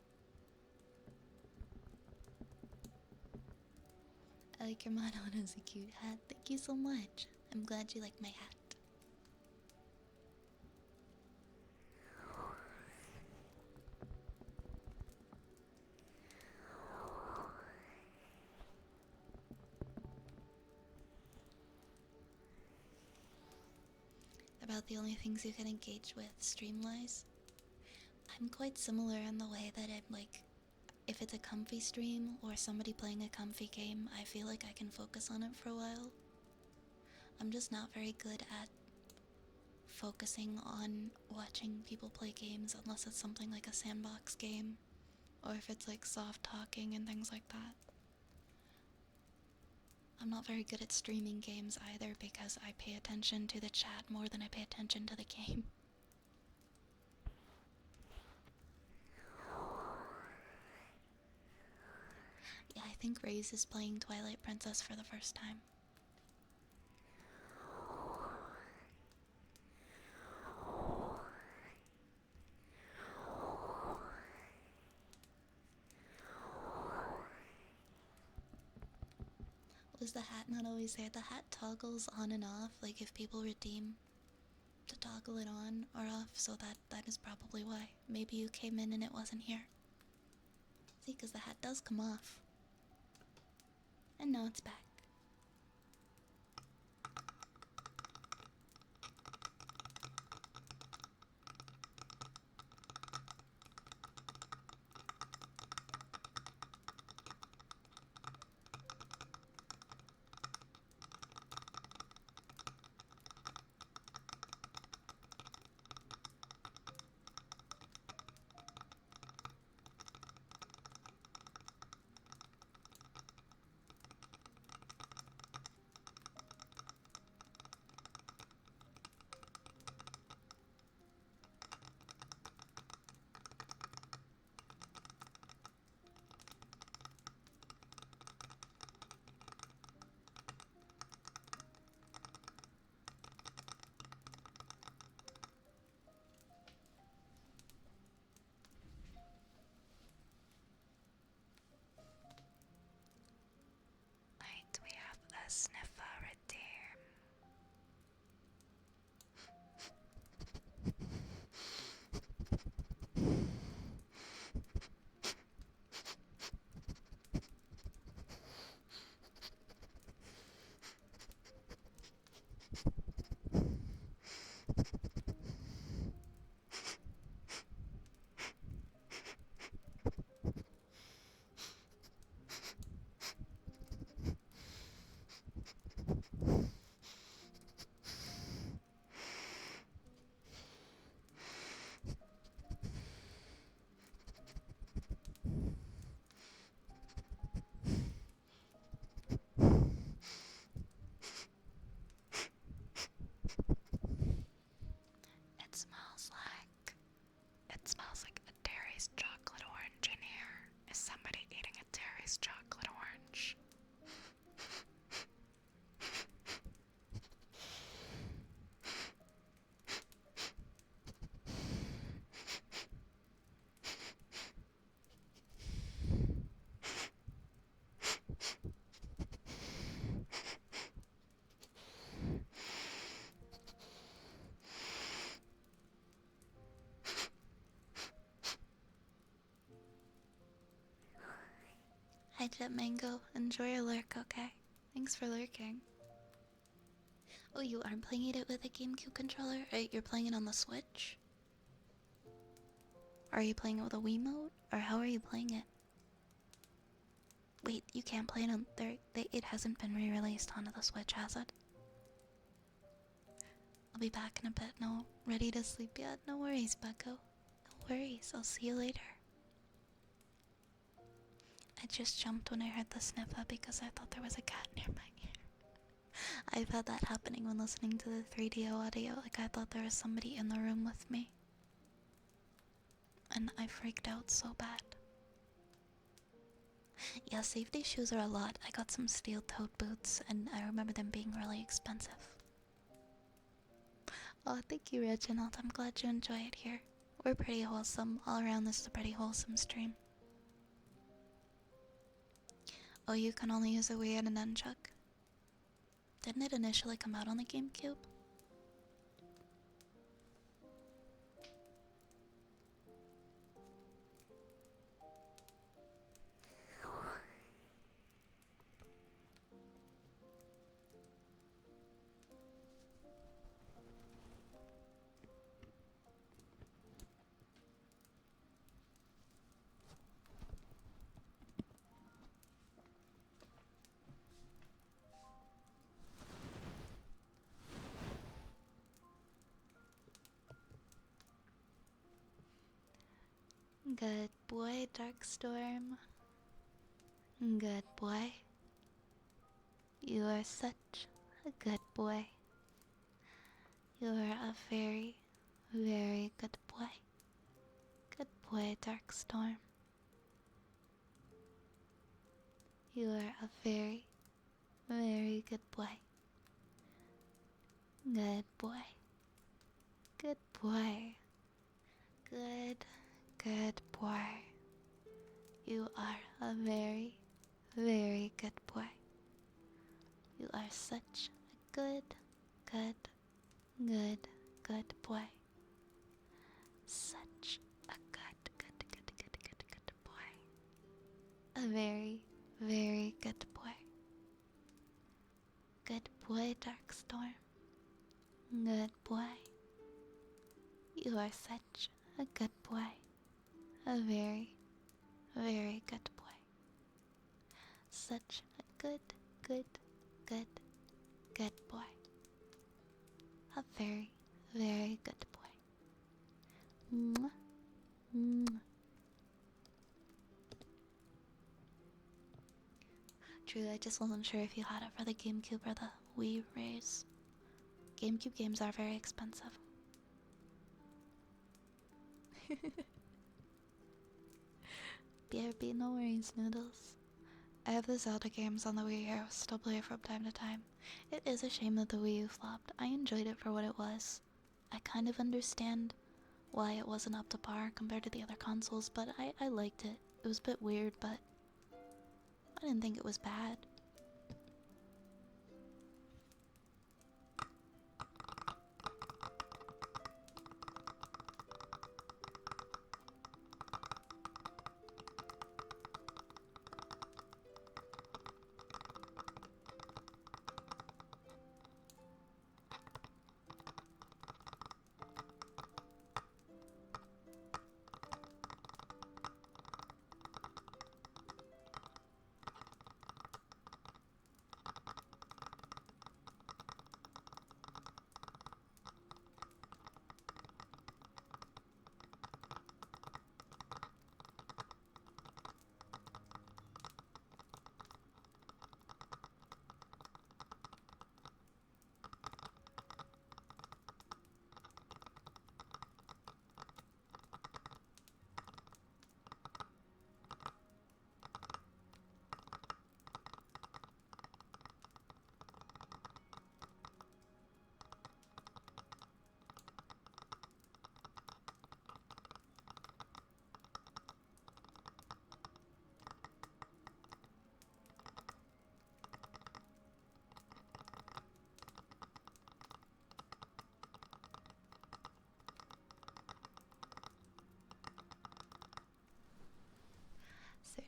A: I like your motto and it's a cute hat. Thank you so much. I'm glad you like my hat. About the only things you can engage with stream-wise, I'm quite similar in the way that I'm like, if it's a comfy stream or somebody playing a comfy game, I feel like I can focus on it for a while. I'm just not very good at focusing on watching people play games unless it's something like a sandbox game, or if it's like soft talking and things like that. I'm not very good at streaming games either because I pay attention to the chat more than I pay attention to the game. Yeah, I think Raze is playing Twilight Princess for the first time. Was the hat not always there? The hat toggles on and off, like if people redeem to toggle it on or off, so that is probably why. Maybe you came in and it wasn't here. See, because the hat does come off. And now it's back. Hi, Jet Mango. Enjoy your lurk, okay? Thanks for lurking. Oh, you aren't playing it with a GameCube controller? You're playing it on the Switch? Are you playing it with a Wiimote? Or how are you playing it? Wait, you can't play it on there. It hasn't been re-released onto the Switch, has it? I'll be back in a bit. No, ready to sleep yet? No worries, Bucko. No worries. I'll see you later. I just jumped when I heard the sniffer because I thought there was a cat near my ear. I've had that happening when listening to the 3D audio. Like, I thought there was somebody in the room with me. And I freaked out so bad. Yeah, safety shoes are a lot. I got some steel-toed boots, and I remember them being really expensive. Oh, thank you, Reginald. I'm glad you enjoy it here. We're pretty wholesome. All around this is a pretty wholesome stream. Oh, you can only use a Wii and a nunchuck? Didn't it initially come out on the GameCube? Good boy, Darkstorm. Good boy. You are such a good boy. You are a very, very good boy. Good boy, Darkstorm. You are a very, very good boy. Good boy. Good boy. Good boy. You are a very, very good boy. You are such a good boy. Such a good boy. A very, very good boy. Good boy, Darkstorm. Good boy. You are such a good boy. A very, very good boy. Such a good boy. A very, very good boy. Mwah. Mwah. True, I just wasn't sure if you had it for the GameCube or the Wii Rays. GameCube games are very expensive. BRB, no worries, Noodles. I have the Zelda games on the Wii here, I still play it from time to time. It is a shame that the Wii U flopped. I enjoyed it for what it was. I kind of understand why it wasn't up to par compared to the other consoles, but I liked it. It was a bit weird, but I didn't think it was bad.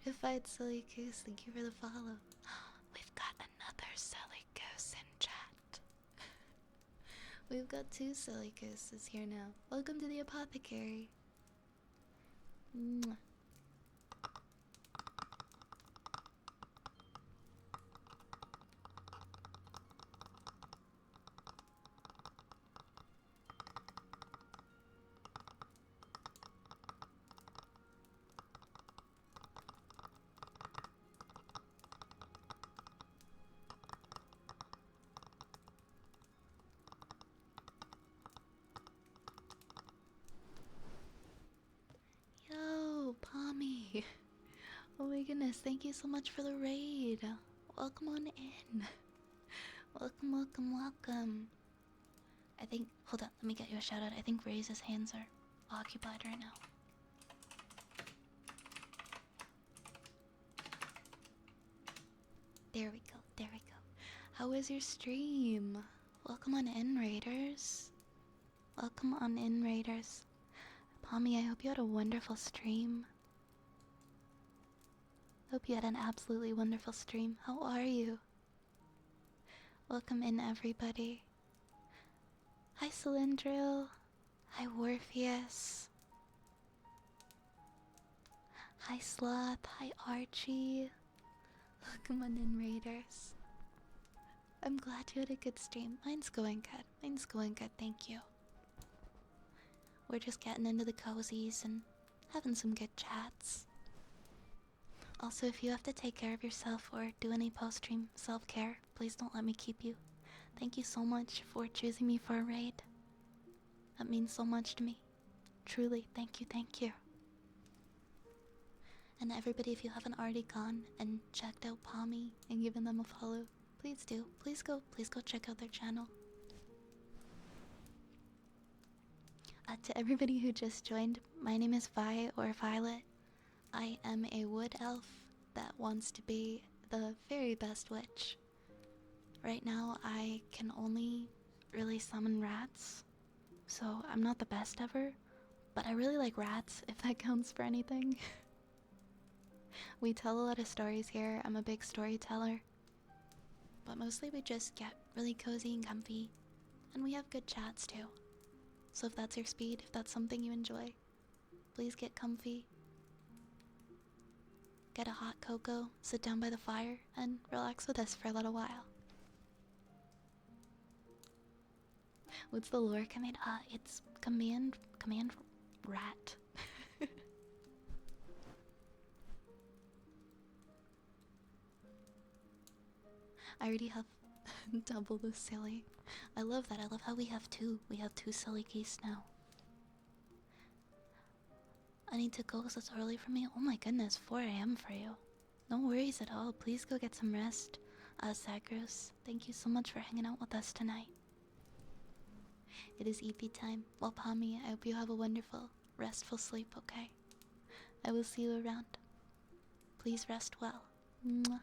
A: Certified Silly Goose, thank you for the follow. We've got another Silly Goose in chat. We've got two Silly Gooses here now. Welcome to the apothecary. Mwah. Yo, Pommy. Oh my goodness, thank you so much for the raid. Welcome on in. Welcome, welcome, welcome. I think, hold on, let me get you a shout out. I think Ray's hands are occupied right now. There we go, there we go. How was your stream? Welcome on in, Raiders. Welcome on in, Raiders. Pommy, I hope you had a wonderful stream. Hope you had an absolutely wonderful stream. How are you? Welcome in, everybody. Hi, Cylindril. Hi, Warpheus. Hi, Sloth. Hi, Archie. Welcome on in, Raiders. I'm glad you had a good stream. Mine's going good. Mine's going good, thank you. We're just getting into the cozies and having some good chats. Also, if you have to take care of yourself or do any post-stream self-care, please don't let me keep you. Thank you so much for choosing me for a raid. That means so much to me. Truly, thank you, thank you. And everybody, if you haven't already gone and checked out Pommy and given them a follow, please do. Please go check out their channel. To everybody who just joined, my name is Vi or Violet. I am a wood elf that wants to be the very best witch. Right now, I can only really summon rats, so I'm not the best ever, but I really like rats, if that counts for anything. We tell a lot of stories here. I'm a big storyteller, but mostly we just get really cozy and comfy, and we have good chats too. So if that's your speed, if that's something you enjoy, please get comfy. Get a hot cocoa, sit down by the fire, and relax with us for a little while. What's the lore command? It's command rat. I already have double the silly. I love that. I love how we have two. We have two silly geese now. I need to go because it's early for me. Oh my goodness, 4 AM for you. No worries at all. Please go get some rest. Sagros, thank you so much for hanging out with us tonight. It is EP time. Well, Pommy, I hope you have a wonderful, restful sleep, okay? I will see you around. Please rest well. Mwah.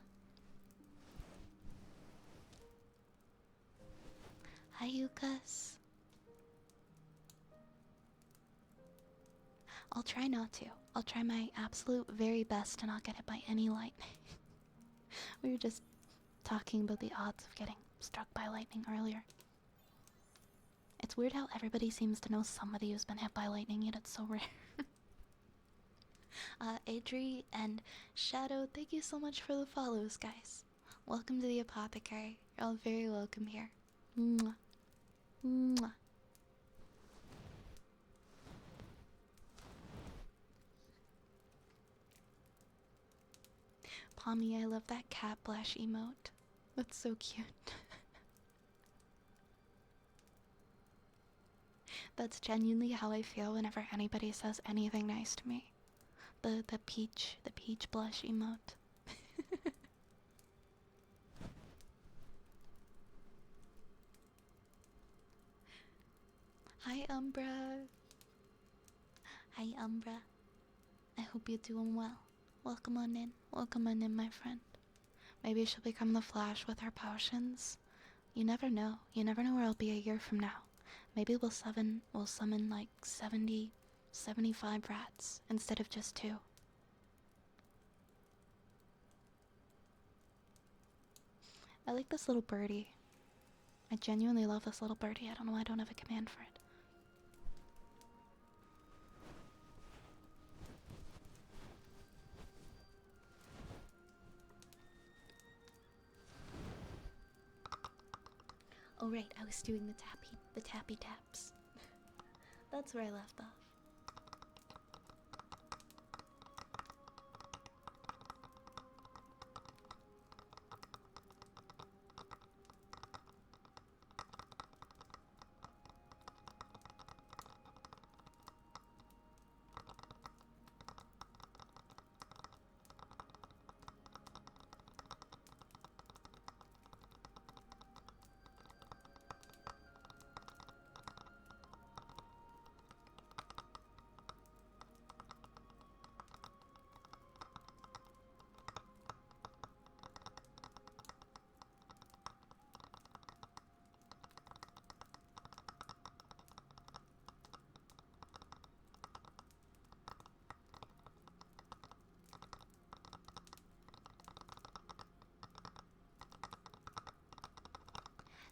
A: Hi, Yukas. I'll try not to. I'll try my absolute very best to not get hit by any lightning. We were just talking about the odds of getting struck by lightning earlier. It's weird how everybody seems to know somebody who's been hit by lightning, yet it's so rare. Adri and Shadow, thank you so much for the follows, guys. Welcome to the apothecary. You're all very welcome here. Mwah. Mwah. Pommy, I love that cat blush emote. That's so cute. That's genuinely how I feel whenever anybody says anything nice to me. The peach blush emote. Hi, Umbra. Hi, Umbra. I hope you're doing well. Welcome on in. Welcome on in, my friend. Maybe she'll become the Flash with her potions. You never know. You never know where I'll be a year from now. Maybe we'll summon like 70, 75 rats instead of just 2. I like this little birdie. I genuinely love this little birdie. I don't know why I don't have a command for it. Oh right, I was doing the tappy taps. That's where I left off.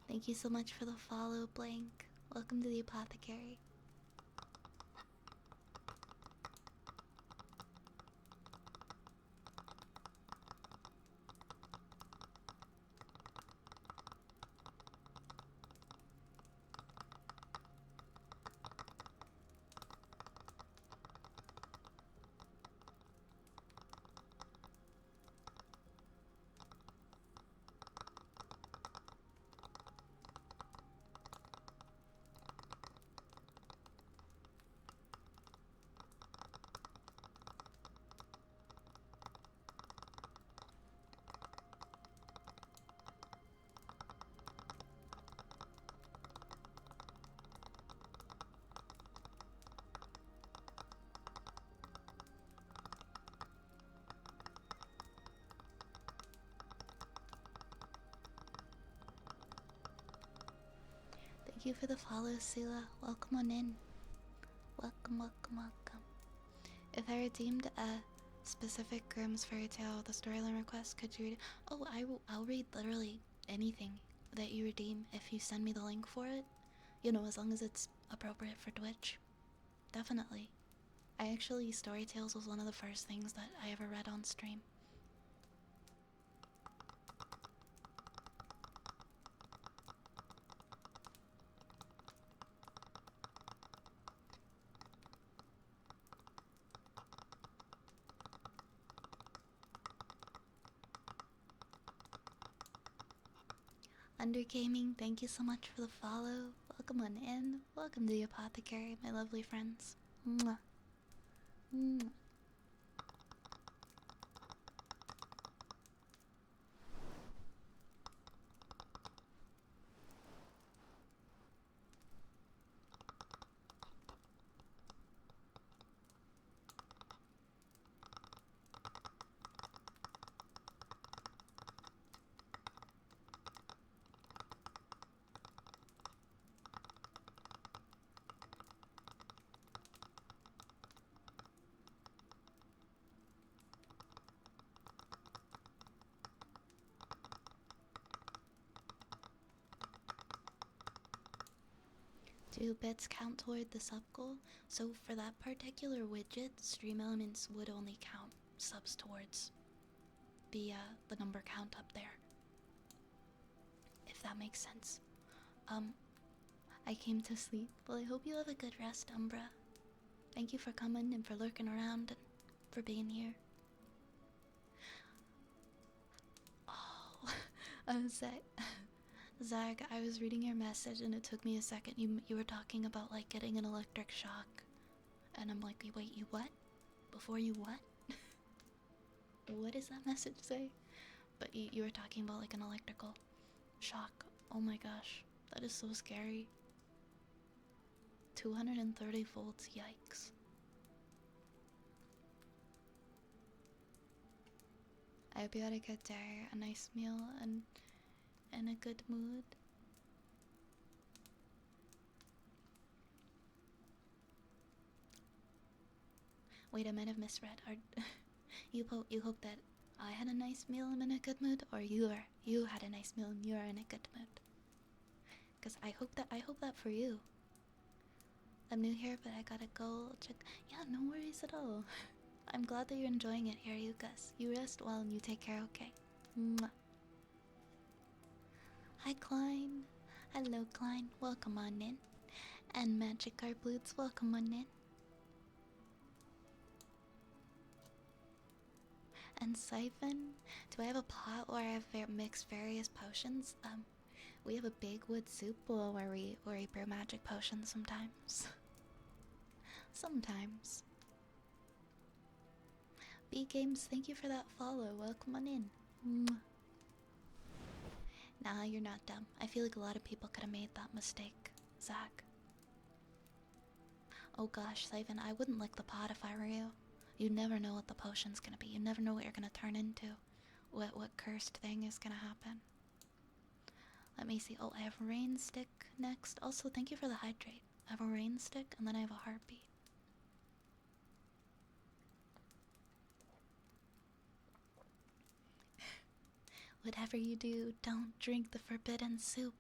A: Thank you so much for the follow, Blank. Welcome to the apothecary. Thank you for the follow, Sila. Welcome on in. Welcome, welcome, welcome. If I redeemed a specific Grimm's fairy tale, the storyline request, could you read it? Oh, I'll read literally anything that you redeem if you send me the link for it. You know, as long as it's appropriate for Twitch. Definitely. Story tales was one of the first things that I ever read on stream. Undergaming, thank you so much for the follow. Welcome on in. Welcome to the apothecary, my lovely friends. Mwah. Mwah. Do bits count toward the sub goal? So for that particular widget, Stream Elements would only count subs towards the number count up there. If that makes sense. I came to sleep. Well, I hope you have a good rest, Umbra. Thank you for coming and for lurking around and for being here. Oh, Zag, I was reading your message and it took me a second. You were talking about like getting an electric shock, and I'm like, wait, you what? Before you what? What does that message say? But you were talking about like an electrical shock. Oh my gosh, that is so scary. 230 volts, yikes. I hope you had a good day, a nice meal, and a good mood. Wait, I might have misread. You hope that I had a nice meal, I'm in a good mood, or you had a nice meal and you are in a good mood. Cause I hope that for you. I'm new here, but I gotta go check. Yeah, no worries at all. I'm glad that you're enjoying it here, you guys. You rest well and you take care, okay? Mwah. Hi, Klein. Hello, Klein. Welcome on in. And Magic Art Boots, welcome on in. And Siphon, do I have a pot where I've mixed various potions? We have a big wood soup bowl where we brew magic potions sometimes. Sometimes. B Games, thank you for that follow. Welcome on in. Mwah. Nah, you're not dumb. I feel like a lot of people could have made that mistake, Zach. Oh gosh, Siphon, I wouldn't lick the pot if I were you. You never know what the potion's gonna be. You never know what you're gonna turn into. What cursed thing is gonna happen. Let me see. Oh, I have Rain Stick next. Also, thank you for the hydrate. I have a Rain Stick and then I have a Heartbeat. Whatever you do, don't drink the forbidden soup.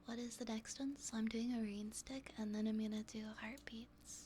A: What is the next one? So I'm doing a Rain Stick and then I'm gonna do Heartbeats.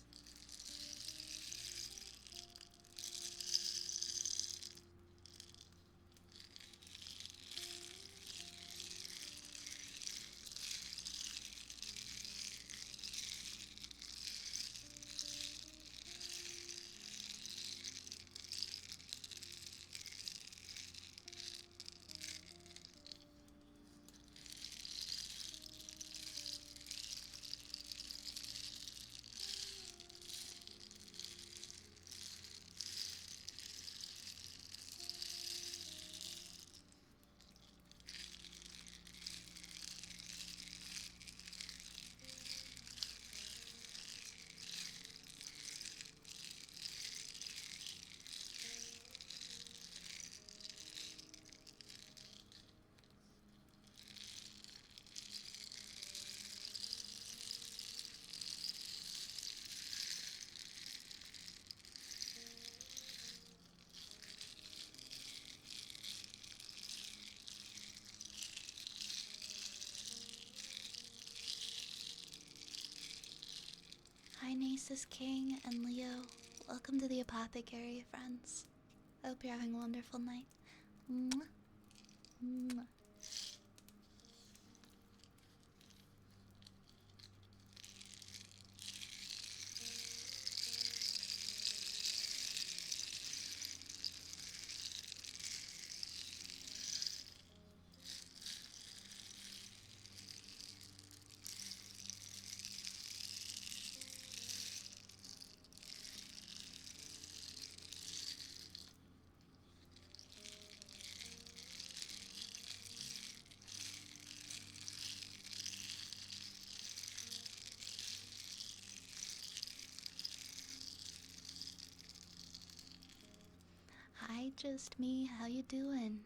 A: Hi Nasus King and Leo. Welcome to the Apothecary, friends. I hope you're having a wonderful night. Mwah. Mwah. Hi, just me. How you doing?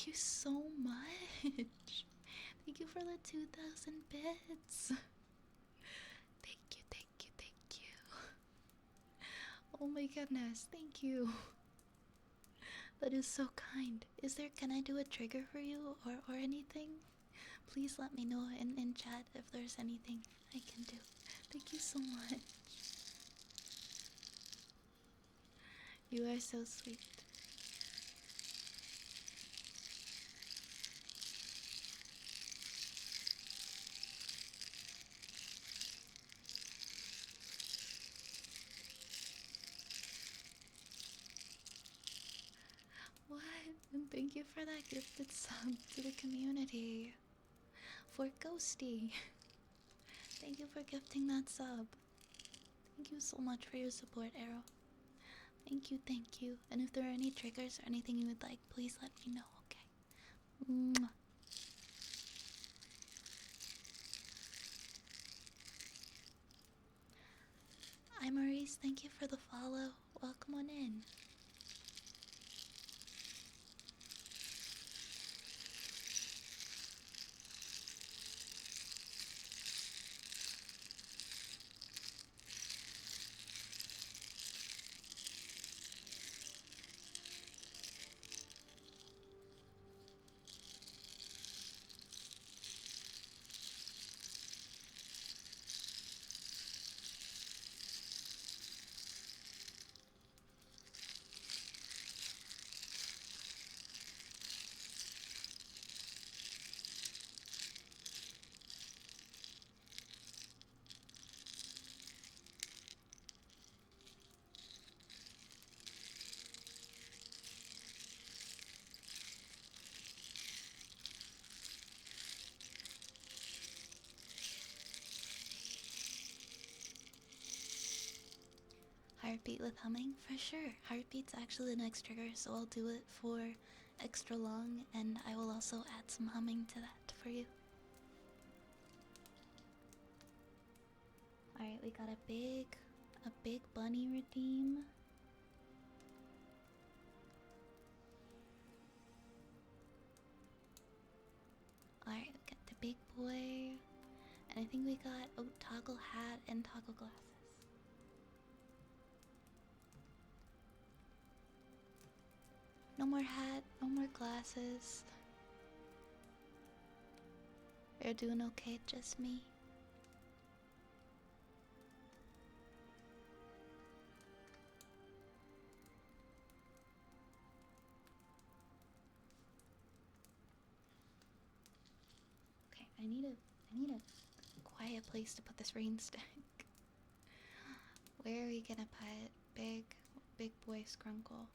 A: you so much. Thank you for the 2,000 bits. Thank you, thank you, thank you. Oh my goodness, thank you. That is so kind. Can I do a trigger for you or anything? Please let me know in chat if there's anything I can do. Thank you so much. You are so sweet. What? And thank you for that gifted sub to the community. For Ghosty. Thank you for gifting that sub. Thank you so much for your support, Arrow. Thank you, thank you. And if there are any triggers or anything you would like, please let me know, okay? Mwah. Hi Maurice, thank you for the follow. Welcome on in. Heartbeat with humming? For sure. Heartbeat's actually the next trigger, so I'll do it for extra long, and I will also add some humming to that for you. Alright, we got a big bunny redeem. Alright, we got the big boy. And I think we got toggle hat and toggle glasses. No more hat, no more glasses. You're doing okay, just me. Okay, I need a quiet place to put this rain stick. Where are we gonna put big boy Scrunkle?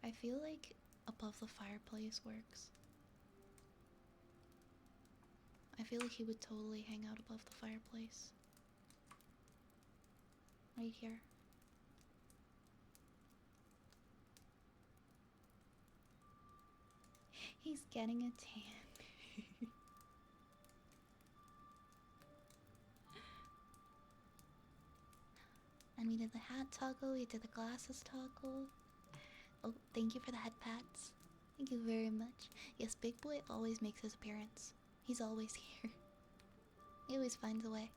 A: I feel like above the fireplace works. I feel like he would totally hang out above the fireplace. Right here. He's getting a tan. And we did the hat toggle, we did the glasses toggle. Oh, thank you for the head pats. Thank you very much. Yes, Big Boy always makes his appearance. He's always here. He always finds a way.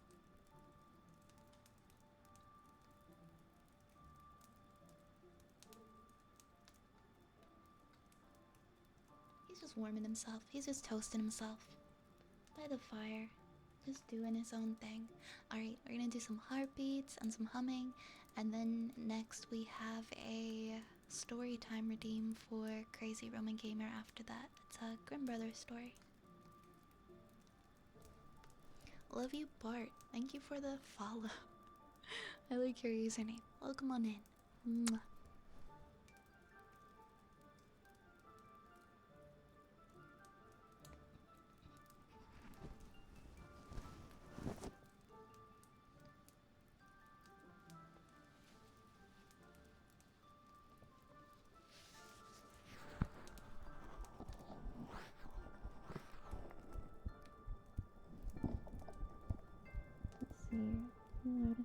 A: He's just warming himself. He's just toasting himself by the fire. Just doing his own thing. Alright, we're gonna do some heartbeats and some humming. And then next we have a story time redeem for Crazy Roman Gamer after that. It's a Grimm Brothers story. Love you, Bart. Thank you for the follow. I like your username. Welcome on in. Mwah. Let's see. Notice the music.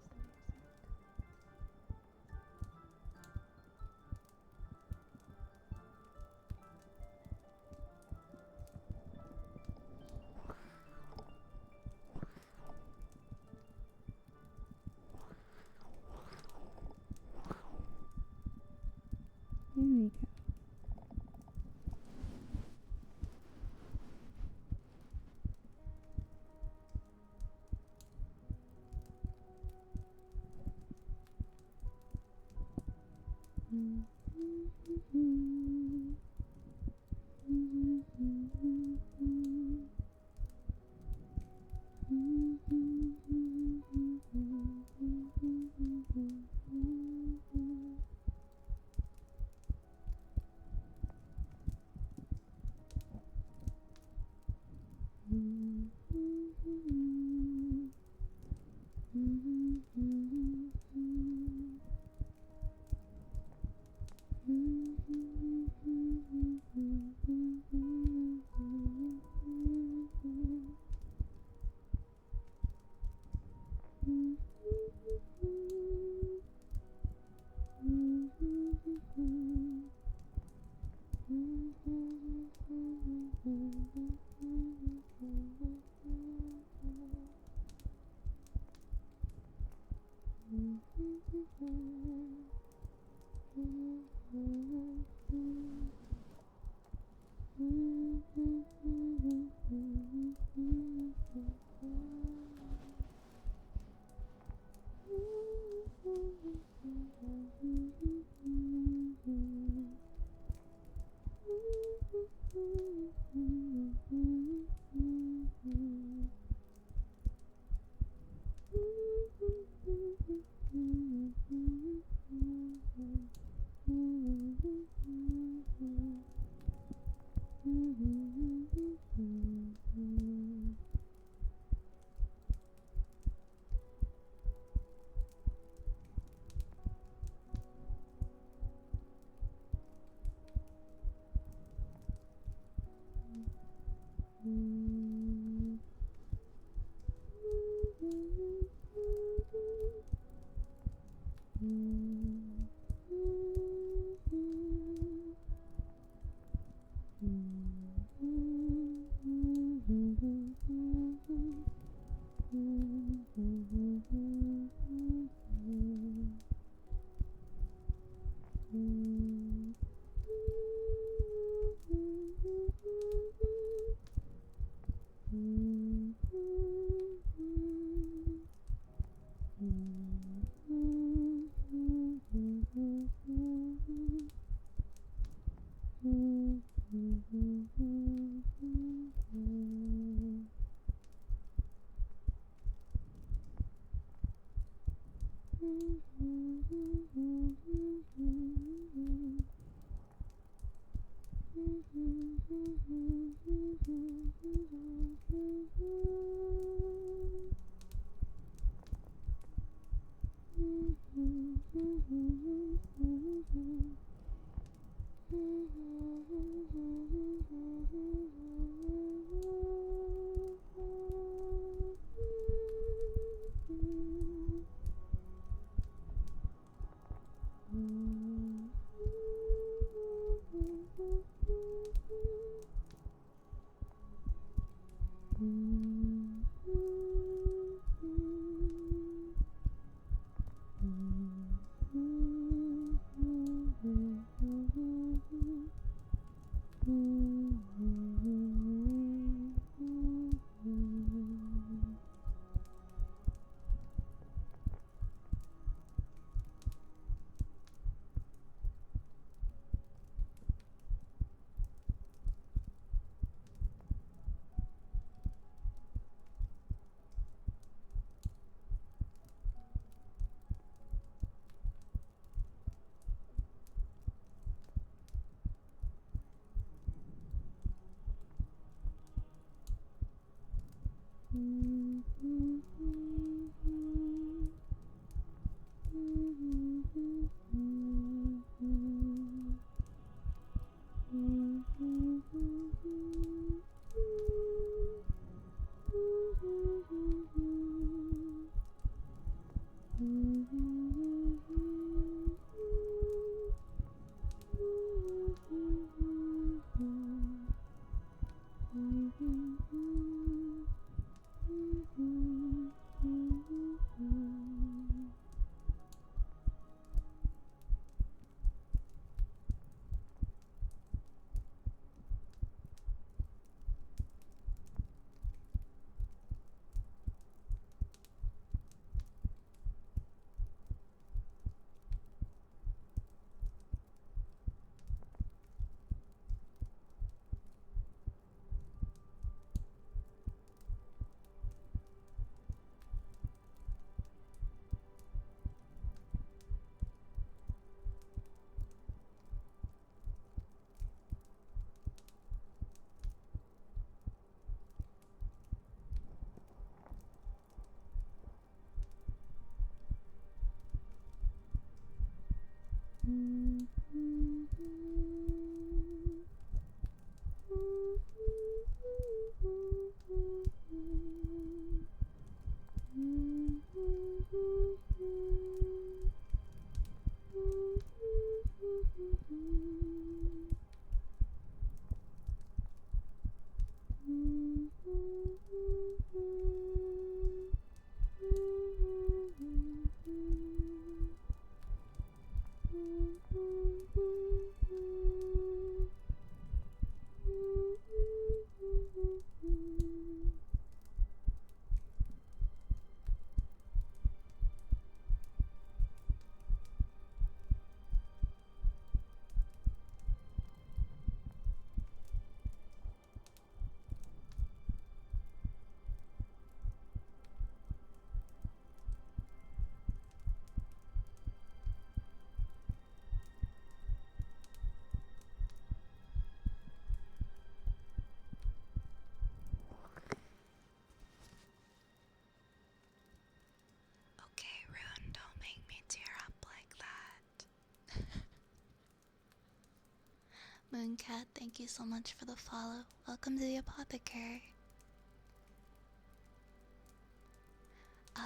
A: Mooncat, thank you so much for the follow. Welcome to the apothecary.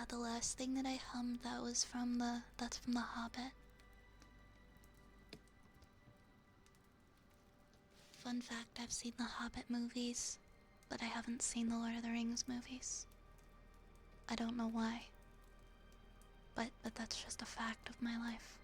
A: The last thing that I hummed that was from that's from The Hobbit. Fun fact, I've seen the Hobbit movies, but I haven't seen the Lord of the Rings movies. I don't know why. But that's just a fact of my life.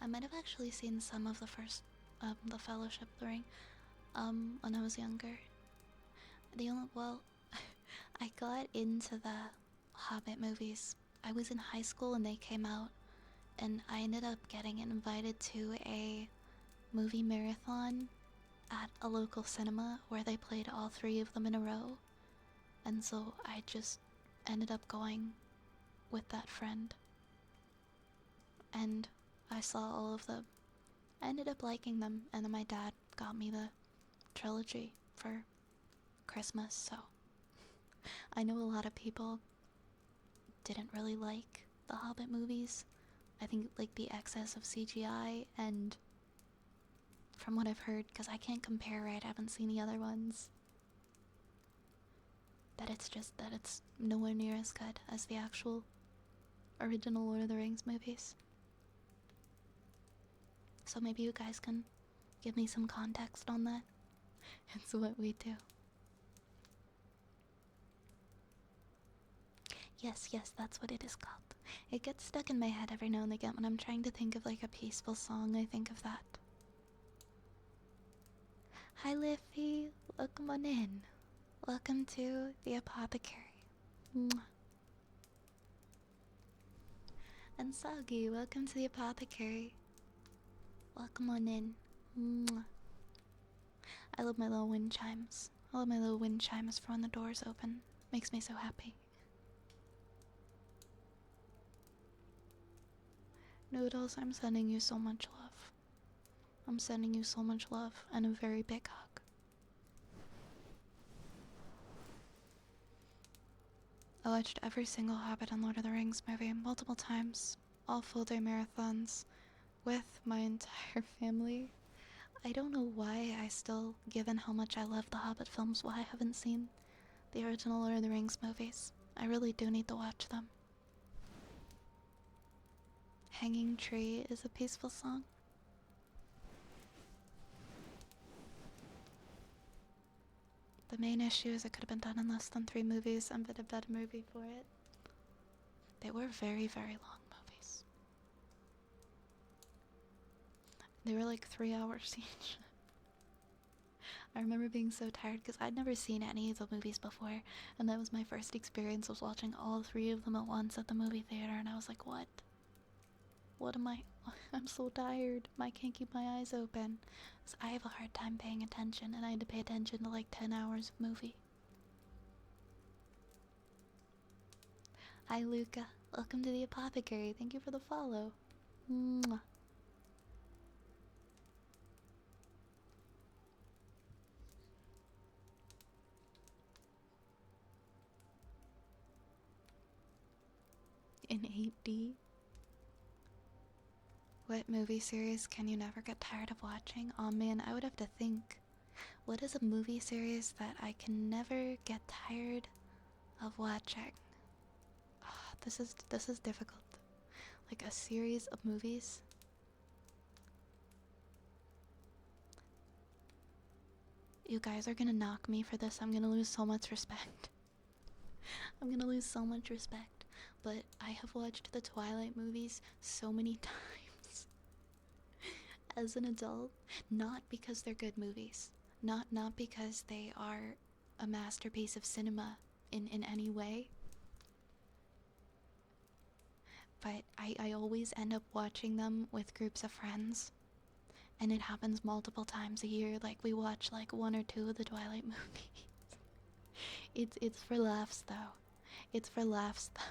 A: I might have actually seen some of the first, the Fellowship of the Ring, when I was younger. Well, I got into the Hobbit movies. I was in high school when they came out, and I ended up getting invited to a movie marathon at a local cinema where they played all three of them in a row. And so I just ended up going with that friend. And I saw all of them. I ended up liking them, and then my dad got me the trilogy for Christmas, so I know a lot of people didn't really like the Hobbit movies. I think like the excess of CGI, and from what I've heard, because I can't compare, right, I haven't seen the other ones, that it's nowhere near as good as the actual original Lord of the Rings movies. So maybe you guys can give me some context on that. It's what we do. Yes, that's what it is called. It gets stuck in my head every now and again when I'm trying to think of like a peaceful song. I think of that. Hi Liffy, welcome on in. Welcome to the apothecary. Mwah. And Soggy, welcome to the apothecary. Welcome on in. Mwah. I love my little wind chimes. I love my little wind chimes for when the doors open. Makes me so happy. Noodles, I'm sending you so much love. I'm sending you so much love and a very big hug. I watched every single Hobbit and Lord of the Rings movie multiple times, all full-day marathons, with my entire family. I don't know why I still, given how much I love the Hobbit films, why I haven't seen the original Lord of the Rings movies. I really do need to watch them. Hanging Tree is a peaceful song. The main issue is it could have been done in less than 3 movies and been a better movie for it. They were very, very long movies. They were like 3 hours each. I remember being so tired because I'd never seen any of the movies before, and that was my first experience, was watching all 3 of them at once at the movie theater, and I was like, what? What am I? I'm so tired. I can't keep my eyes open. So I have a hard time paying attention, and I had to pay attention to like 10 hours of movie. Hi Luca, welcome to the apothecary. Thank you for the follow. Mwah. In 8D. What movie series can you never get tired of watching? Oh man, I would have to think. What is a movie series that I can never get tired of watching? Oh, this is difficult. Like a series of movies. You guys are gonna knock me for this. I'm gonna lose so much respect. I'm gonna lose so much respect. But I have watched the Twilight movies so many times as an adult. Not because they're good movies. Not because they are a masterpiece of cinema in any way. But I always end up watching them with groups of friends. And it happens multiple times a year. Like, we watch like 1 or 2 of the Twilight movies. It's for laughs though. It's for laughs though.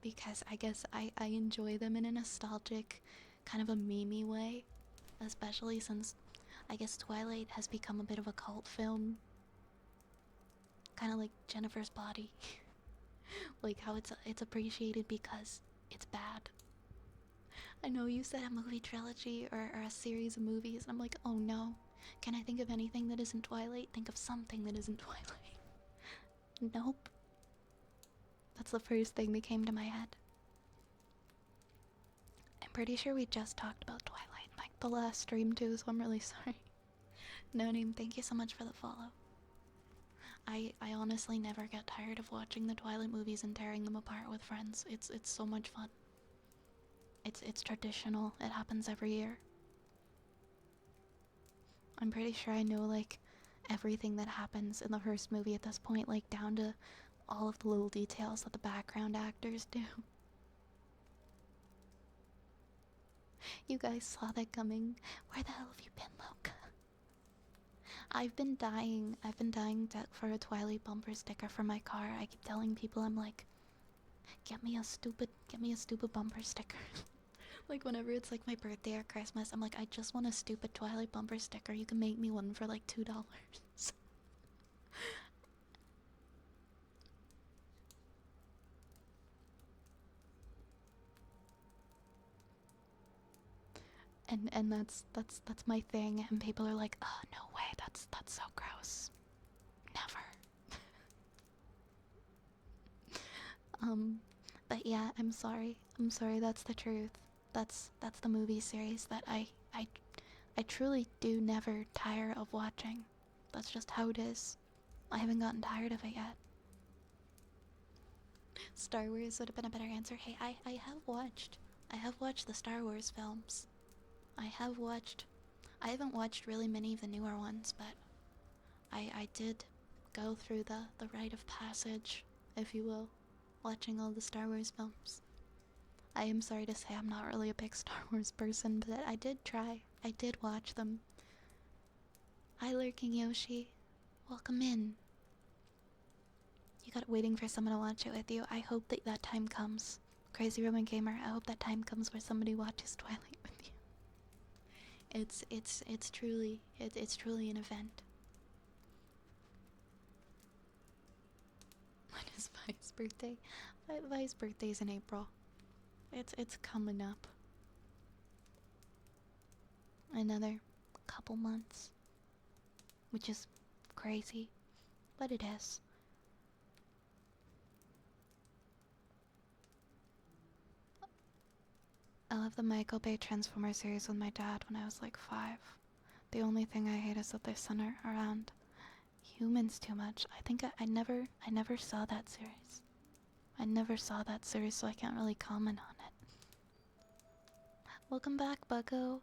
A: Because I guess I enjoy them in a nostalgic, kind of a memey way. Especially since I guess Twilight has become a bit of a cult film. Kind of like Jennifer's Body. Like how it's appreciated because it's bad. I know you said a movie trilogy or a series of movies, and I'm like, oh no. Can I think of anything that isn't Twilight? Think of something that isn't Twilight. Nope. That's the first thing that came to my head. I'm pretty sure we just talked about Twilight, like the last stream too, so I'm really sorry. No name, thank you so much for the follow. I honestly never get tired of watching the Twilight movies and tearing them apart with friends. It's so much fun. It's traditional. It happens every year. I'm pretty sure I know like everything that happens in the first movie at this point, like down to all of the little details that the background actors do. You guys saw that coming. Where the hell have you been, Loka? I've been dying for a Twilight bumper sticker for my car. I keep telling people, I'm like, get me a stupid bumper sticker. Like whenever it's like my birthday or Christmas, I'm like, I just want a stupid Twilight bumper sticker. You can make me one for like $2. And that's my thing, and people are like, oh no way, that's so gross. Never. But yeah, I'm sorry, that's the truth. That's the movie series that I truly do never tire of watching. That's just how it is. I haven't gotten tired of it yet. Star Wars would have been a better answer. Hey, I have watched the Star Wars films. I haven't watched really many of the newer ones, but I did go through the rite of passage, if you will, watching all the Star Wars films. I am sorry to say I'm not really a big Star Wars person, but I did try. I did watch them. Hi, Lurking Yoshi. Welcome in. You got waiting for someone to watch it with you. I hope that time comes. Crazy Roman Gamer, I hope that time comes where somebody watches Twilight with you. It's truly an event. When is Vi's birthday? Vi's birthday's in April. It's coming up. Another couple months. Which is crazy. But it is. I love the Michael Bay Transformer series with my dad when I was like 5. The only thing I hate is that they center around humans too much. I think I never saw that series. I never saw that series, so I can't really comment on it. Welcome back, Buggo.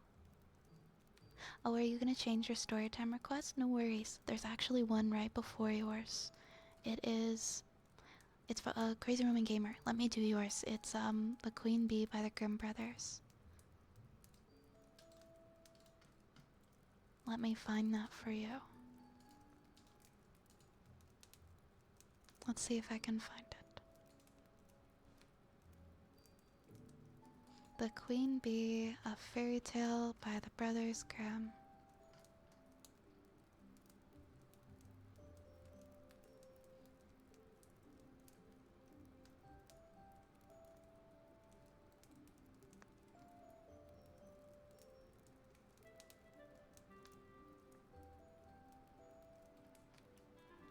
A: Oh, are you gonna change your story time request? No worries. There's actually one right before yours. It's for Crazy Roman Gamer. Let me do yours. It's The Queen Bee by the Grimm Brothers. Let me find that for you. Let's see if I can find it. The Queen Bee, a fairy tale by the Brothers Grimm.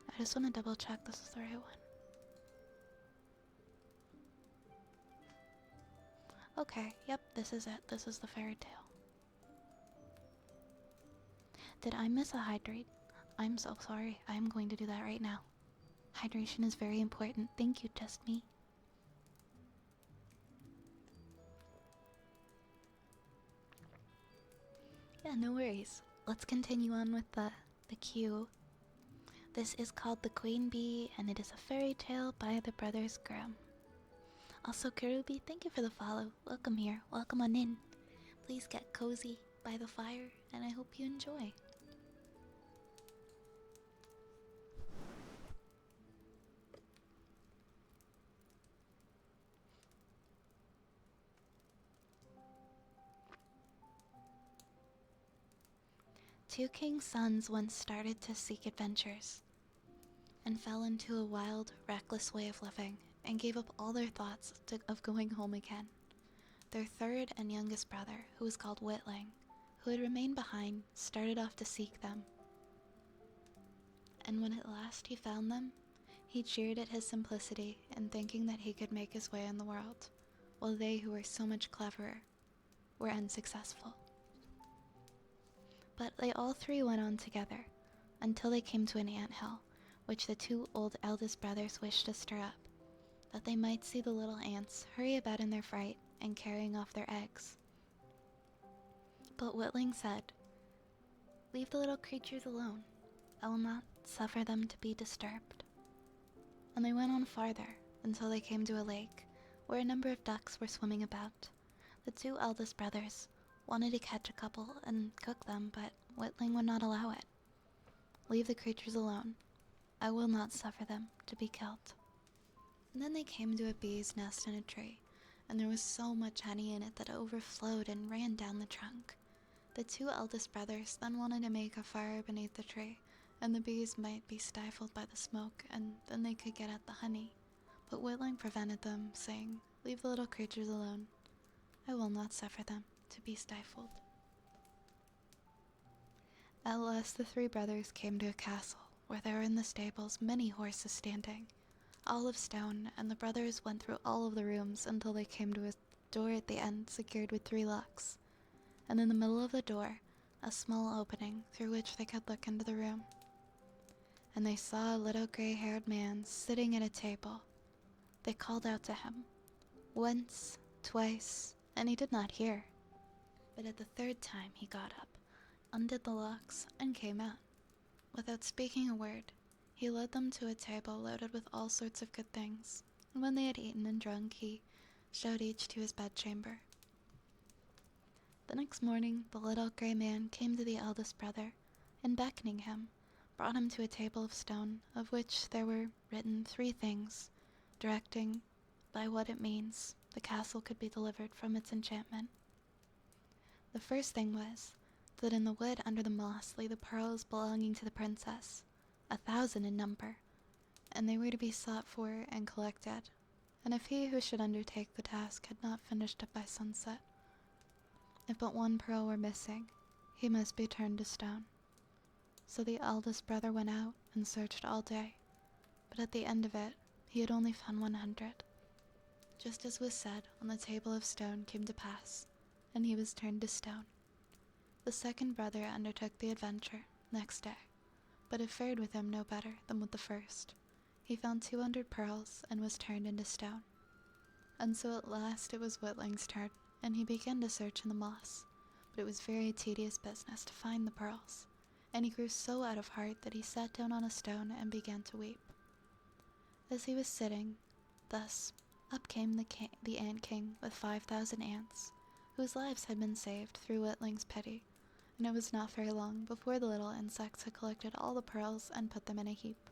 A: I just want to double check this is the right one. Okay, yep, this is it. This is the fairy tale. Did I miss a hydrate? I'm so sorry. I'm going to do that right now. Hydration is very important. Thank you, Just Me. Yeah, no worries. Let's continue on with the cue. This is called The Queen Bee, and it is a fairy tale by the Brothers Grimm. Also, Karubi, thank you for the follow. Welcome here. Welcome on in. Please get cozy by the fire, and I hope you enjoy. two king's sons once started to seek adventures and fell into a wild, reckless way of living and gave up all their thoughts of going home again. Their third and youngest brother, who was called Whitling, who had remained behind, started off to seek them. And when at last he found them, he jeered at his simplicity in thinking that he could make his way in the world, while they who were so much cleverer were unsuccessful. But they all three went on together, until they came to an anthill, which the two eldest brothers wished to stir up, that they might see the little ants hurry about in their fright and carrying off their eggs. But Whitling said, "Leave the little creatures alone. I will not suffer them to be disturbed." And they went on farther, until they came to a lake, where a number of ducks were swimming about. The two eldest brothers wanted to catch a couple and cook them, but Whitling would not allow it. "Leave the creatures alone. I will not suffer them to be killed." And then they came to a bee's nest in a tree, and there was so much honey in it that it overflowed and ran down the trunk. The two eldest brothers then wanted to make a fire beneath the tree, and the bees might be stifled by the smoke, and then they could get at the honey. But Whitling prevented them, saying, "Leave the little creatures alone. I will not suffer them to be stifled." At last the three brothers came to a castle, where there were in the stables many horses standing, all of stone, and the brothers went through all of the rooms until they came to a door at the end secured with 3 locks, and in the middle of the door a small opening through which they could look into the room. And they saw a little gray-haired man sitting at a table. They called out to him, once, twice, and he did not hear. But at the 3rd time he got up, undid the locks, and came out. Without speaking a word, he led them to a table loaded with all sorts of good things, and when they had eaten and drunk, he showed each to his bedchamber. The next morning, the little gray man came to the eldest brother, and beckoning him, brought him to a table of stone, of which there were written 3 things, directing by what it means the castle could be delivered from its enchantment. The first thing was that in the wood under the moss lay the pearls belonging to the princess, 1,000 in number, and they were to be sought for and collected, and if he who should undertake the task had not finished it by sunset, if but 1 pearl were missing, he must be turned to stone. So the eldest brother went out and searched all day, but at the end of it, he had only found 100. Just as was said on the table of stone came to pass, and he was turned to stone. The second brother undertook the adventure next day, but it fared with him no better than with the first. He found 200 pearls and was turned into stone. And so at last it was Whitling's turn, and he began to search in the moss, but it was very tedious business to find the pearls, and he grew so out of heart that he sat down on a stone and began to weep. As he was sitting thus, up came the ant king with 5,000 ants, whose lives had been saved through Whitling's pity, and it was not very long before the little insects had collected all the pearls and put them in a heap.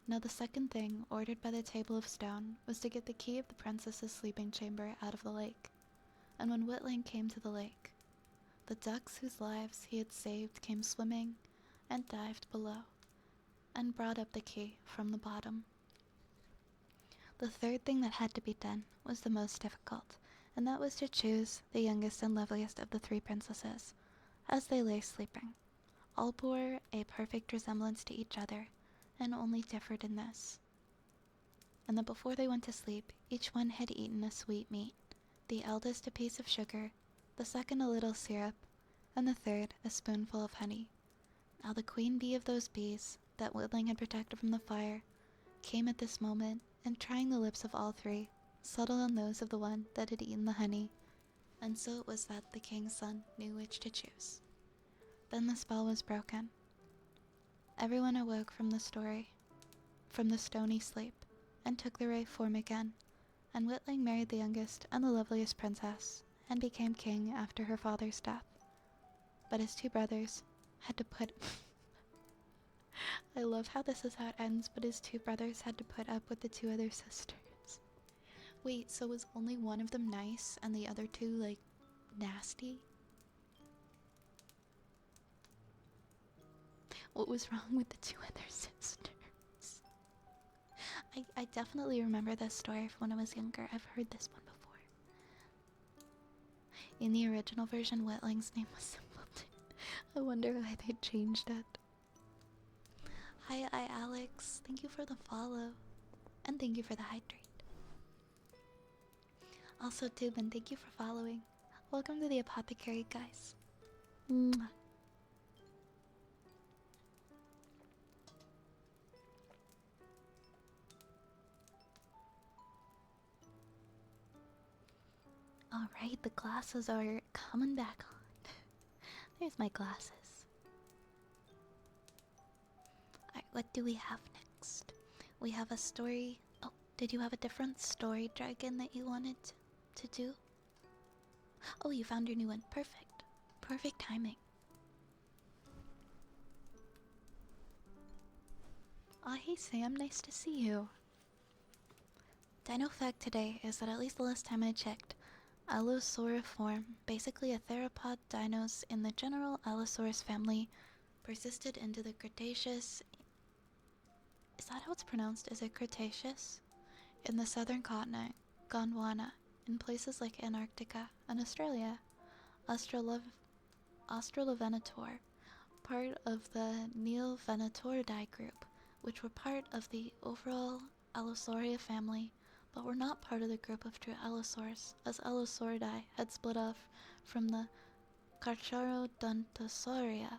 A: Now the second thing ordered by the table of stone was to get the key of the princess's sleeping chamber out of the lake, and when Whitling came to the lake, the ducks whose lives he had saved came swimming and dived below, and brought up the key from the bottom. The third thing that had to be done was the most difficult, and that was to choose the youngest and loveliest of the 3 princesses, as they lay sleeping. All bore a perfect resemblance to each other, and only differed in this, and that before they went to sleep, each one had eaten a sweetmeat, the eldest a piece of sugar, the second a little syrup, and the third a spoonful of honey. Now the queen bee of those bees that Whitling had protected from the fire came at this moment, and trying the lips of all 3, settled on those of the one that had eaten the honey, and so it was that the king's son knew which to choose. Then the spell was broken. Everyone awoke from the stony sleep, and took their right form again, and Whitling married the youngest and the loveliest princess, and became king after her father's death. But his 2 brothers had to put I love how this is how it ends, but his 2 brothers had to put up with the 2 other sisters. Wait, so was only one of them nice and the other 2, like, nasty? What was wrong with the two other sisters? I definitely remember this story from when I was younger. I've heard this one before. In the original version, Wetling's name was Simpleton. I wonder why they changed it. Hi, Alex. Thank you for the follow. And thank you for the hydrate. Also, Tubin, thank you for following. Welcome to the apothecary, guys. Mwah. Alright, the glasses are coming back on. There's my glasses. Alright, what do we have next? We have a story. Oh, did you have a different story dragon that you wanted to do? Oh, you found your new one. Perfect. Perfect timing. Oh, hey Sam, nice to see you. Dino fact today is that at least the last time I checked, Allosauriform, basically a theropod dinos in the general Allosaurus family, persisted into the Cretaceous. Is that how it's pronounced? Is it Cretaceous? In the southern continent, Gondwana, in places like Antarctica and Australia. Australovenator, part of the Neovenatoridae group, which were part of the overall Allosauria family, but were not part of the group of true Allosaurs, as Allosauridae had split off from the Carcharodontosauria,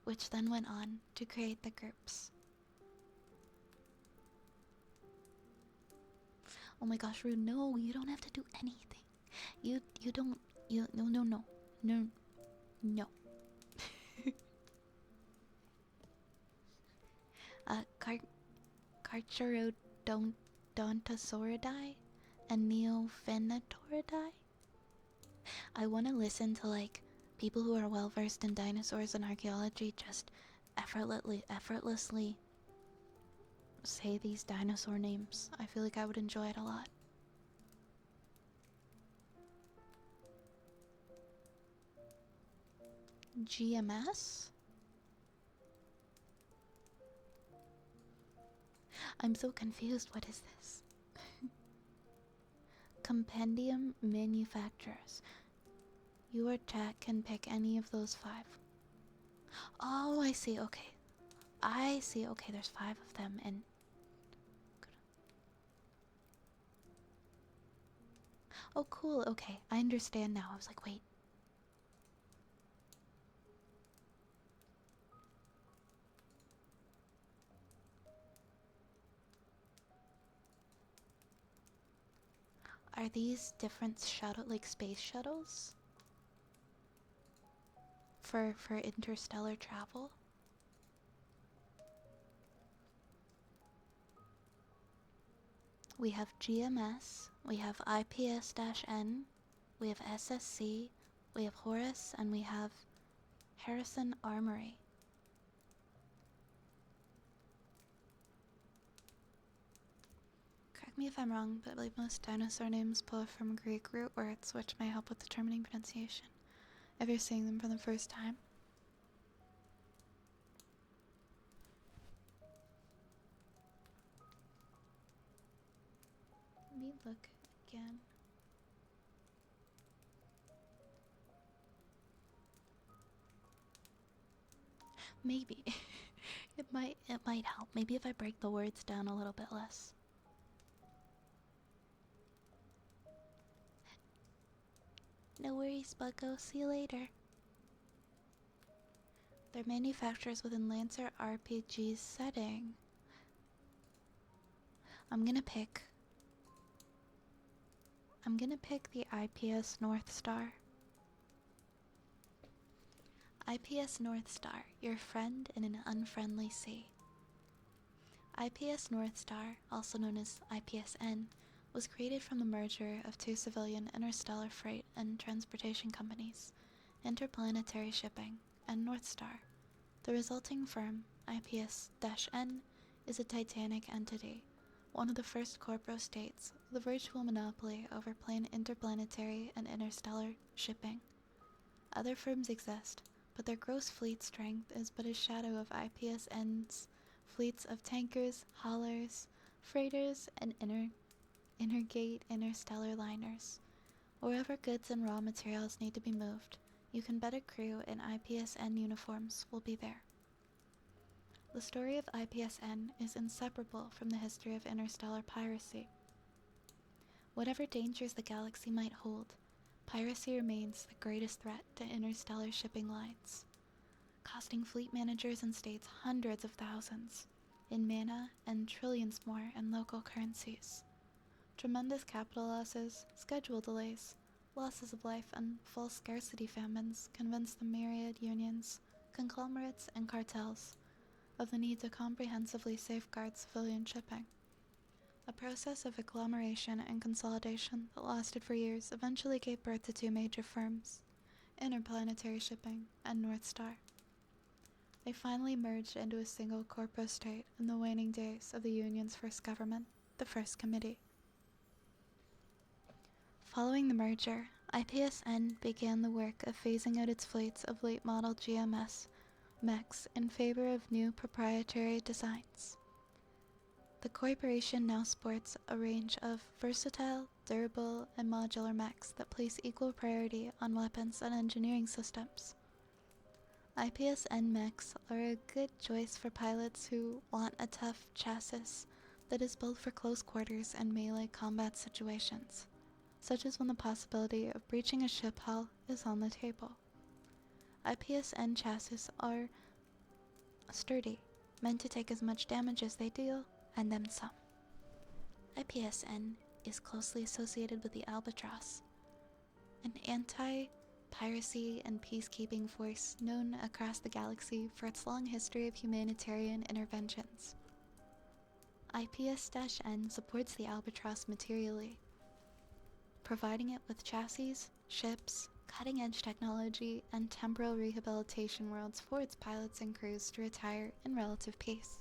A: which then went on to create the groups. Oh my gosh, Rue, no, you don't have to do anything. You don't, no. Carcharodontosauridae and Neovenatoridae? I want to listen to, like, people who are well versed in dinosaurs and archaeology just effortlessly say these dinosaur names. I feel like I would enjoy it a lot. GMS? I'm so confused. What is this? Compendium manufacturers. You or Jack can pick any of those 5. Oh, I see. Okay. I see. Okay, there's 5 of them, and oh, cool. Okay, I understand now. I was like, wait. Are these different like space shuttles? For interstellar travel? We have GMS, we have IPS-N, we have SSC, we have Horus, and we have Harrison Armory. Correct me if I'm wrong, but I believe most dinosaur names pull from Greek root words, which may help with determining pronunciation if you're seeing them for the first time. Let me look again. Maybe. it might help. Maybe if I break the words down a little bit less. No worries, Bucko. See you later. They're manufacturers within Lancer RPG's setting. I'm gonna pick the IPS North Star. IPS North Star, your friend in an unfriendly sea. IPS North Star, also known as IPSN, was created from the merger of 2 civilian interstellar freight and transportation companies, Interplanetary Shipping, and North Star. The resulting firm, IPS-N, is a titanic entity, one of the first corpora states with a virtual monopoly over plain interplanetary and interstellar shipping. Other firms exist, but their gross fleet strength is but a shadow of IPSN's fleets of tankers, haulers, freighters, and intergate interstellar liners. Wherever goods and raw materials need to be moved, you can bet a crew in IPSN uniforms will be there. The story of IPSN is inseparable from the history of interstellar piracy. Whatever dangers the galaxy might hold, piracy remains the greatest threat to interstellar shipping lines, costing fleet managers and states hundreds of thousands in mana and trillions more in local currencies. Tremendous capital losses, schedule delays, losses of life, and false scarcity famines convince the myriad unions, conglomerates, and cartels of the need to comprehensively safeguard civilian shipping. A process of agglomeration and consolidation that lasted for years eventually gave birth to two major firms, Interplanetary Shipping and North Star. They finally merged into a single corpo state in the waning days of the Union's first government, the First Committee. Following the merger, IPSN began the work of phasing out its fleets of late-model GMS mechs in favor of new proprietary designs. The corporation now sports a range of versatile, durable, and modular mechs that place equal priority on weapons and engineering systems. IPSN mechs are a good choice for pilots who want a tough chassis that is built for close quarters and melee combat situations, such as when the possibility of breaching a ship hull is on the table. IPSN chassis are sturdy, meant to take as much damage as they deal, and then some. IPSN is closely associated with the Albatross, an anti-piracy and peacekeeping force known across the galaxy for its long history of humanitarian interventions. IPS-N supports the Albatross materially, providing it with chassis, ships, cutting-edge technology, and temporal rehabilitation worlds for its pilots and crews to retire in relative peace.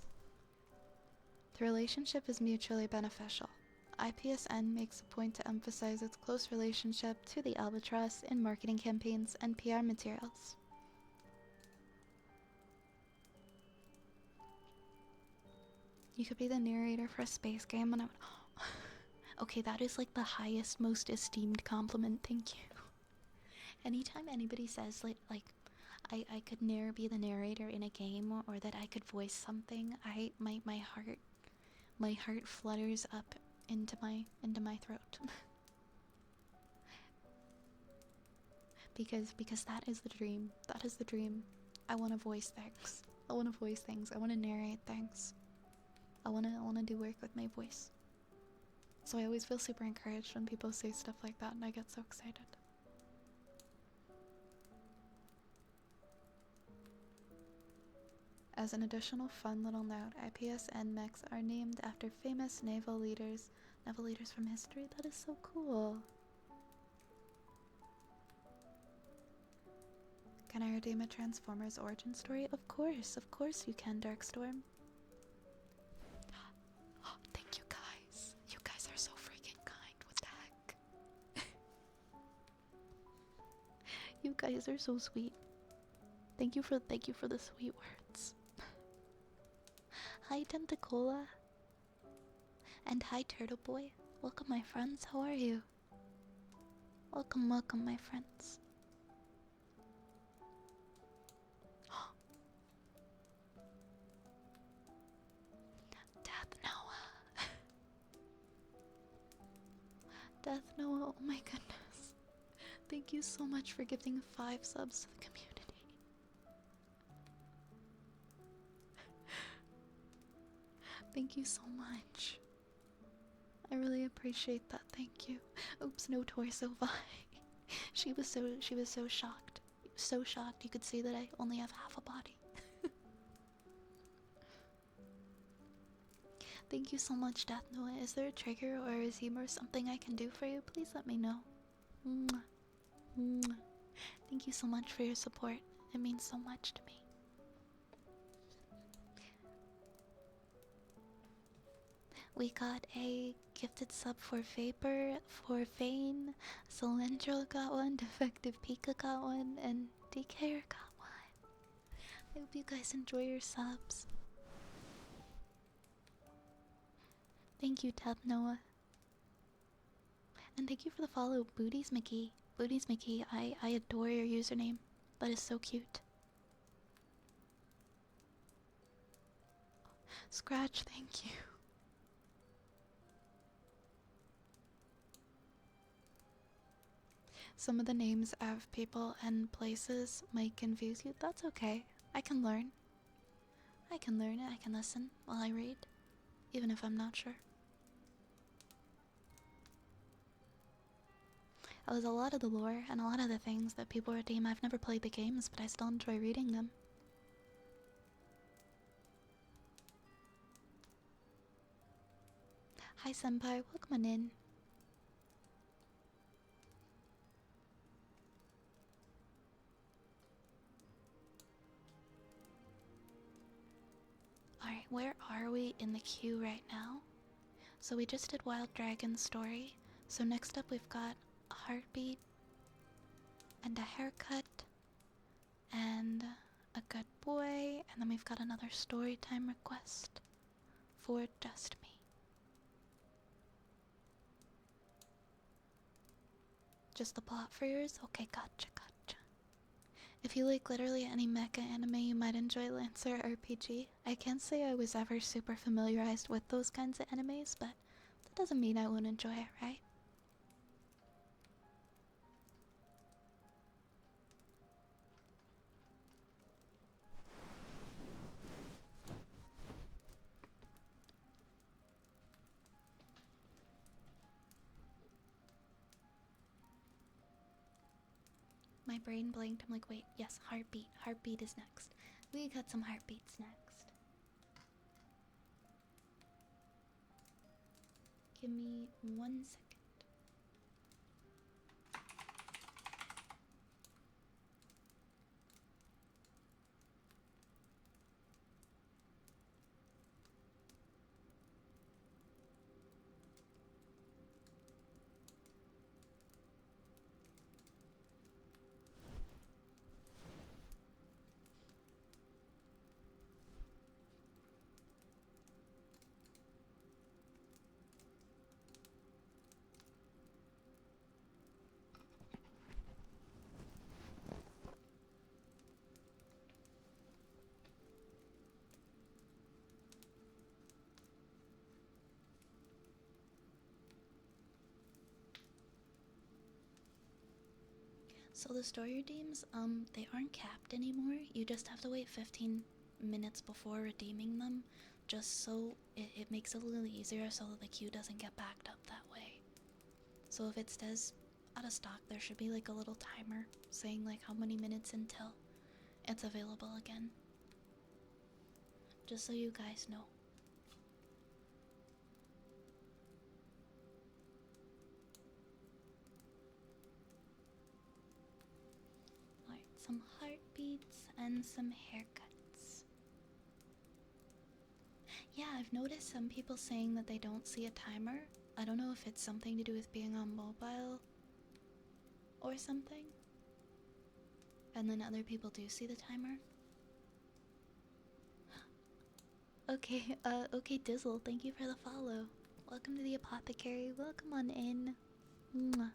A: The relationship is mutually beneficial. IPSN makes a point to emphasize its close relationship to the Albatross in marketing campaigns and PR materials. You could be the narrator for a space game and I would... Okay, that is like the highest, most esteemed compliment, thank you. Anytime anybody says like I could be the narrator in a game or that I could voice something, my heart flutters up into my throat. because that is the dream. That is the dream. I want to voice things. I want to narrate things. I want to do work with my voice. So I always feel super encouraged when people say stuff like that and I get so excited. As an additional fun little note, IPSN mechs are named after famous naval leaders from history. That is so cool. Can I redeem a Transformers origin story? Of course you can, Darkstorm. Thank you guys. You guys are so freaking kind. What the heck? You guys are so sweet. Thank you for the sweet words. Hi Tentacola. And hi Turtle Boy. Welcome my friends, how are you? Welcome my friends. Death Noah. Death Noah, oh my goodness. Thank you so much for gifting 5 subs to the community. Thank you so much. I really appreciate that. Thank you. Oops, no torso Vi. She was so shocked. So shocked. You could see that I only have half a body. Thank you so much, Death Noah. Is there a trigger or is humor something I can do for you? Please let me know. Mwah. Mwah. Thank you so much for your support. It means so much to me. We got a gifted sub for Vapor, for Vane, Cylindrical got one, Defective Pika got one, and DK got one. I hope you guys enjoy your subs. Thank you, Tab Noah. And thank you for the follow, Booties Mickey. Booties Mickey, I adore your username. That is so cute. Scratch, thank you. Some of the names of people and places might confuse you. That's okay. I can learn. I can learn it. I can listen while I read, even if I'm not sure. That was a lot of the lore and a lot of the things that people redeem. I've never played the games, but I still enjoy reading them. Hi Senpai, welcome on in. Alright, where are we in the queue right now? So we just did Wild Dragon's story. So next up we've got a heartbeat and a haircut and a good boy, and then we've got another story time request for just me. Just the plot for yours? Okay, gotcha, gotcha. If you like literally any mecha anime, you might enjoy Lancer RPG. I can't say I was ever super familiarized with those kinds of animes, but that doesn't mean I won't enjoy it, right? My brain blanked. I'm like, wait, yes, heartbeat. Heartbeat is next. We got some heartbeats next. Give me 1 second. So the story redeems, they aren't capped anymore. You just have to wait 15 minutes before redeeming them, just so it makes it a little easier so that the queue doesn't get backed up that way. So if it says out of stock, there should be like a little timer saying like how many minutes until it's available again. Just so you guys know. Alright, some heartbeats and some haircuts. Yeah, I've noticed some people saying that they don't see a timer. I don't know if it's something to do with being on mobile or something. And then other people do see the timer. Okay, okay, Dizzle, thank you for the follow. Welcome to the apothecary. Welcome on in. Mwah.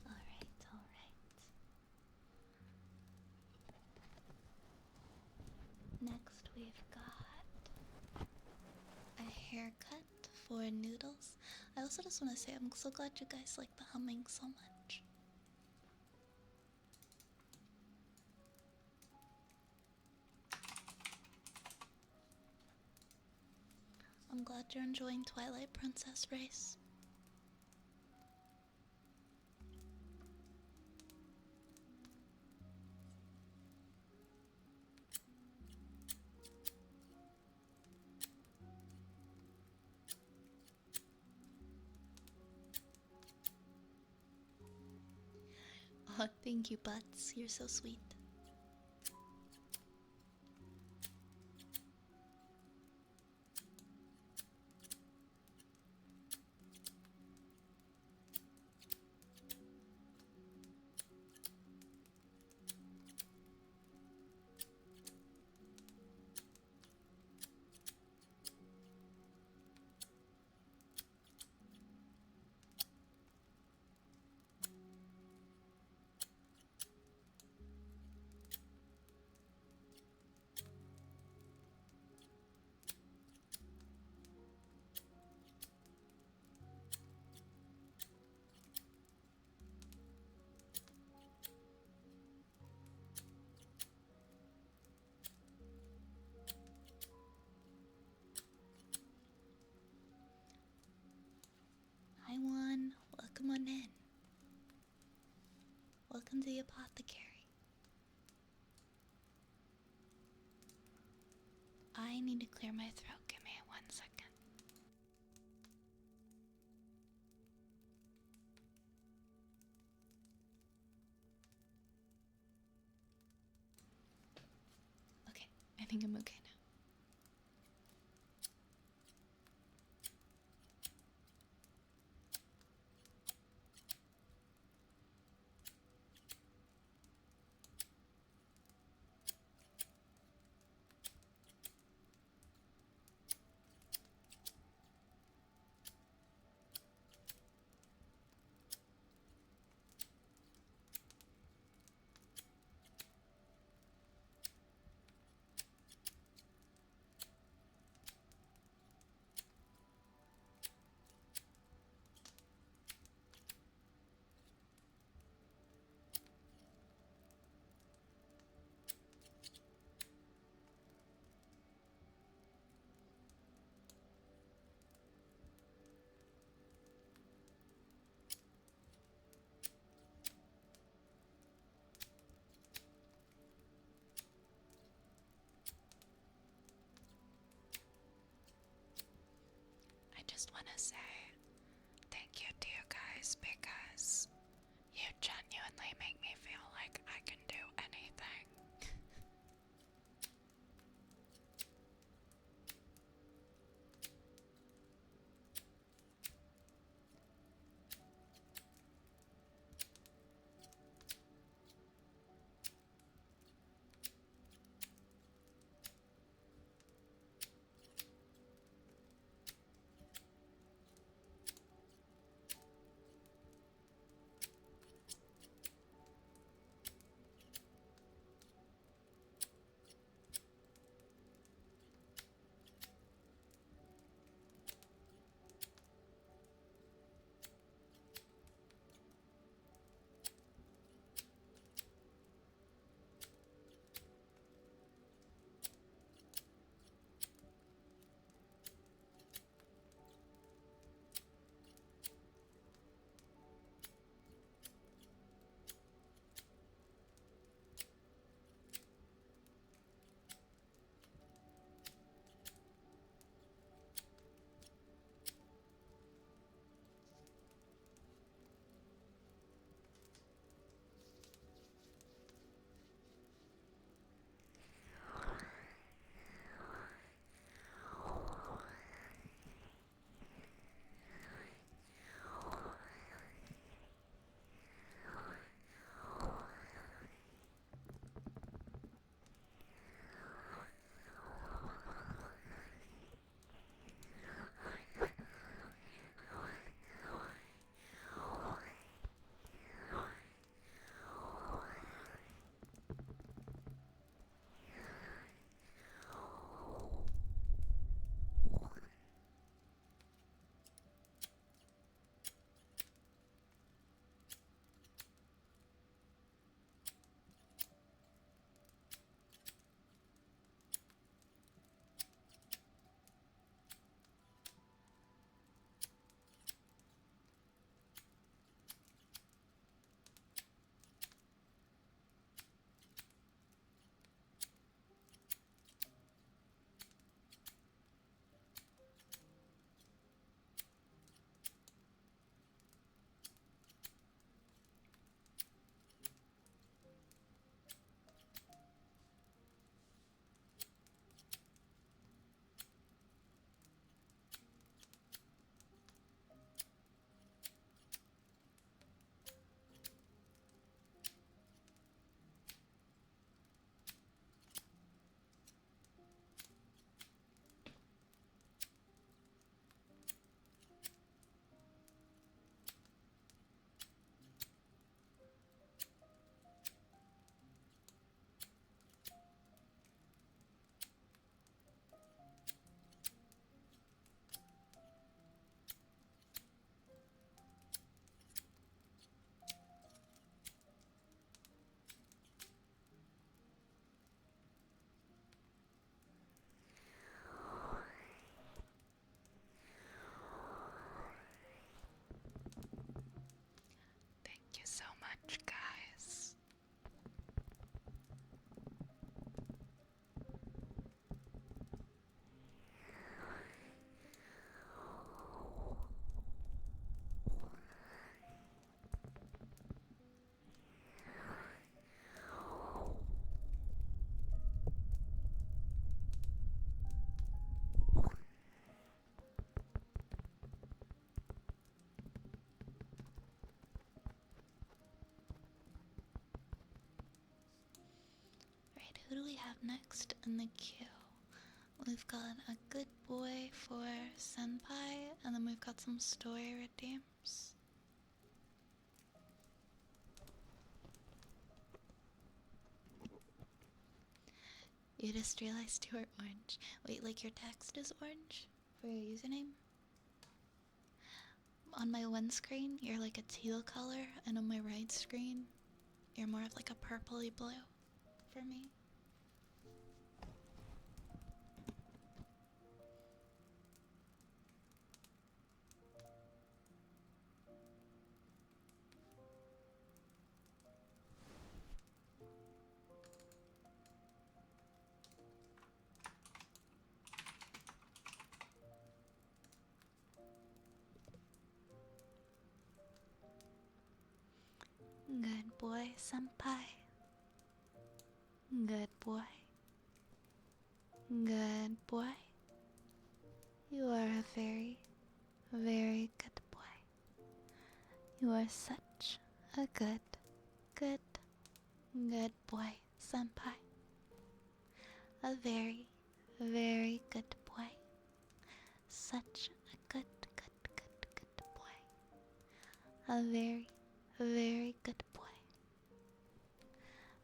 A: Alright, alright. Next, we've got a haircut for Noodles. I also just want to say I'm so glad you guys like the humming so much. I'm glad you're enjoying Twilight Princess Race. Oh, thank you, Butts. You're so sweet. Hi, Juan. Welcome on in. Welcome to the apothecary. I need to clear my throat. Give me 1 second. Okay, I think I'm okay now. I just want to say thank you to you guys because you genuinely make me feel like I can do anything. guys. Right, who do we have next in the queue? We've got a good boy for Senpai, and then we've got some story redeems. You just realized you were orange. Wait, like your text is orange for your username? On my one screen, you're like a teal color, and on my right screen, you're more of like a purpley blue for me. Good boy, senpai. Good boy. Good boy. You are a very, very good boy. You are such a good, good boy, senpai. A very, very good boy. Such a good boy. A very, very good boy.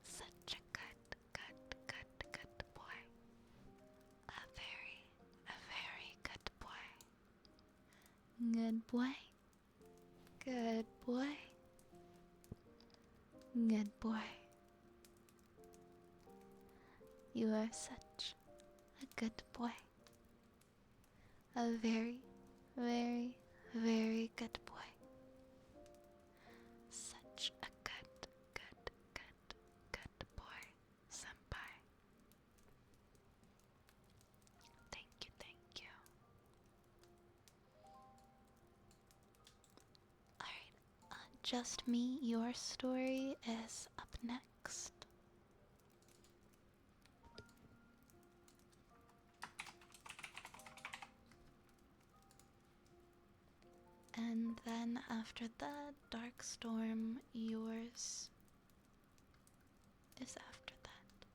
A: Such a good boy. A very good boy. Good boy. Good boy. Good boy. You are such a good boy. A very, very, very good boy. Such a good boy, senpai. Thank you. Alright, Just Me, your story is up next. And then after that, Dark Storm, yours is after that.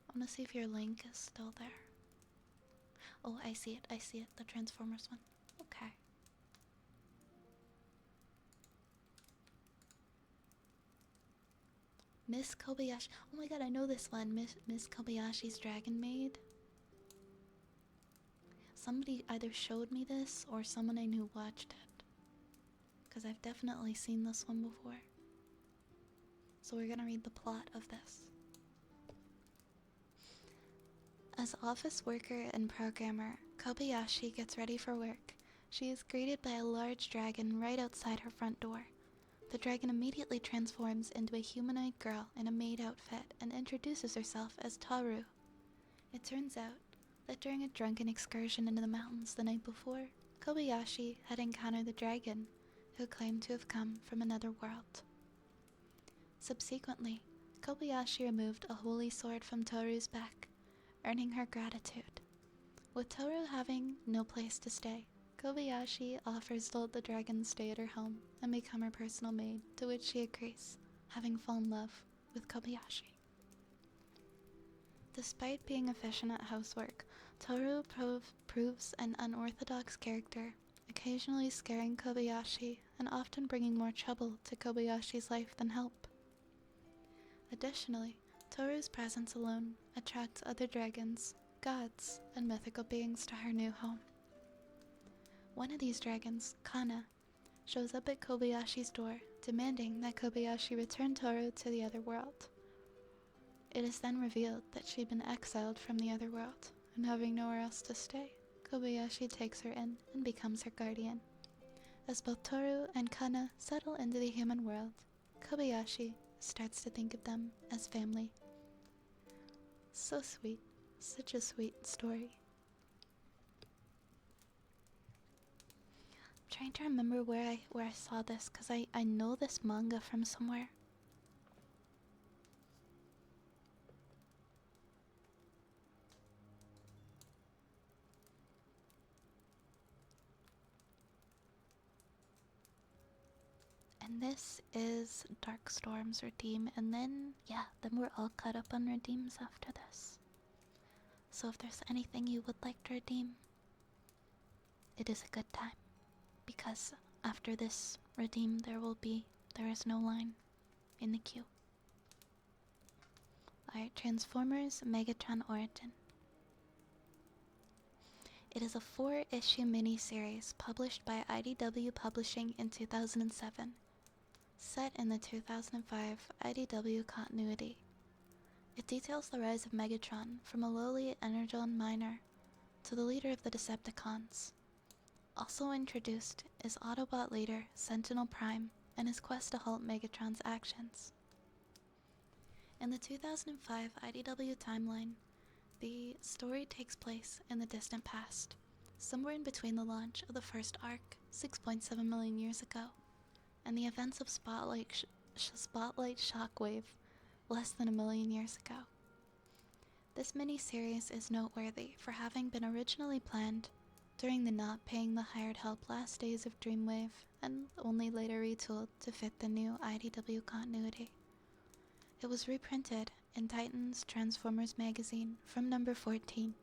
A: I wanna see if your link is still there. Oh, I see it, the Transformers one. Okay. Miss Kobayashi. Oh my god, I know this one. Miss Kobayashi's Dragon Maid. Somebody either showed me this or someone I knew watched it. Because I've definitely seen this one before. So we're gonna read the plot of this. As office worker and programmer, Kobayashi gets ready for work. She is greeted by a large dragon right outside her front door. The dragon immediately transforms into a humanoid girl in a maid outfit and introduces herself as Taru. It turns out that during a drunken excursion into the mountains the night before, Kobayashi had encountered the dragon, who claimed to have come from another world. Subsequently, Kobayashi removed a holy sword from Toru's back, earning her gratitude. With Toru having no place to stay, Kobayashi offers to let the dragon stay at her home and become her personal maid, to which she agrees, having fallen in love with Kobayashi. Despite being efficient at housework, Toru proves an unorthodox character, occasionally scaring Kobayashi and often bringing more trouble to Kobayashi's life than help. Additionally, Toru's presence alone attracts other dragons, gods, and mythical beings to her new home. One of these dragons, Kana, shows up at Kobayashi's door, demanding that Kobayashi return Toru to the other world. It is then revealed that she'd been exiled from the other world, and having nowhere else to stay, Kobayashi takes her in and becomes her guardian. As both Toru and Kana settle into the human world, Kobayashi starts to think of them as family. So sweet. Such a sweet story. I'm trying to remember where I saw this, because I know this manga from somewhere. And this is Dark Storm's redeem, and then, yeah, then we're all caught up on redeems after this. So if there's anything you would like to redeem, it is a good time. Because after this redeem, there is no line in the queue. Alright, Transformers Megatron Origin. It is a 4-issue miniseries published by IDW Publishing in 2007, set in the 2005 IDW continuity. It details the rise of Megatron from a lowly Energon miner to the leader of the Decepticons. Also introduced is Autobot leader Sentinel Prime and his quest to halt Megatron's actions. In the 2005 IDW timeline, the story takes place in the distant past, somewhere in between the launch of the first arc 6.7 million years ago and the events of Spotlight Shockwave less than a million years ago. This mini-series is noteworthy for having been originally planned during the not paying the hired help last days of Dreamwave and only later retooled to fit the new IDW continuity. It was reprinted in Titan's Transformers magazine from number 14.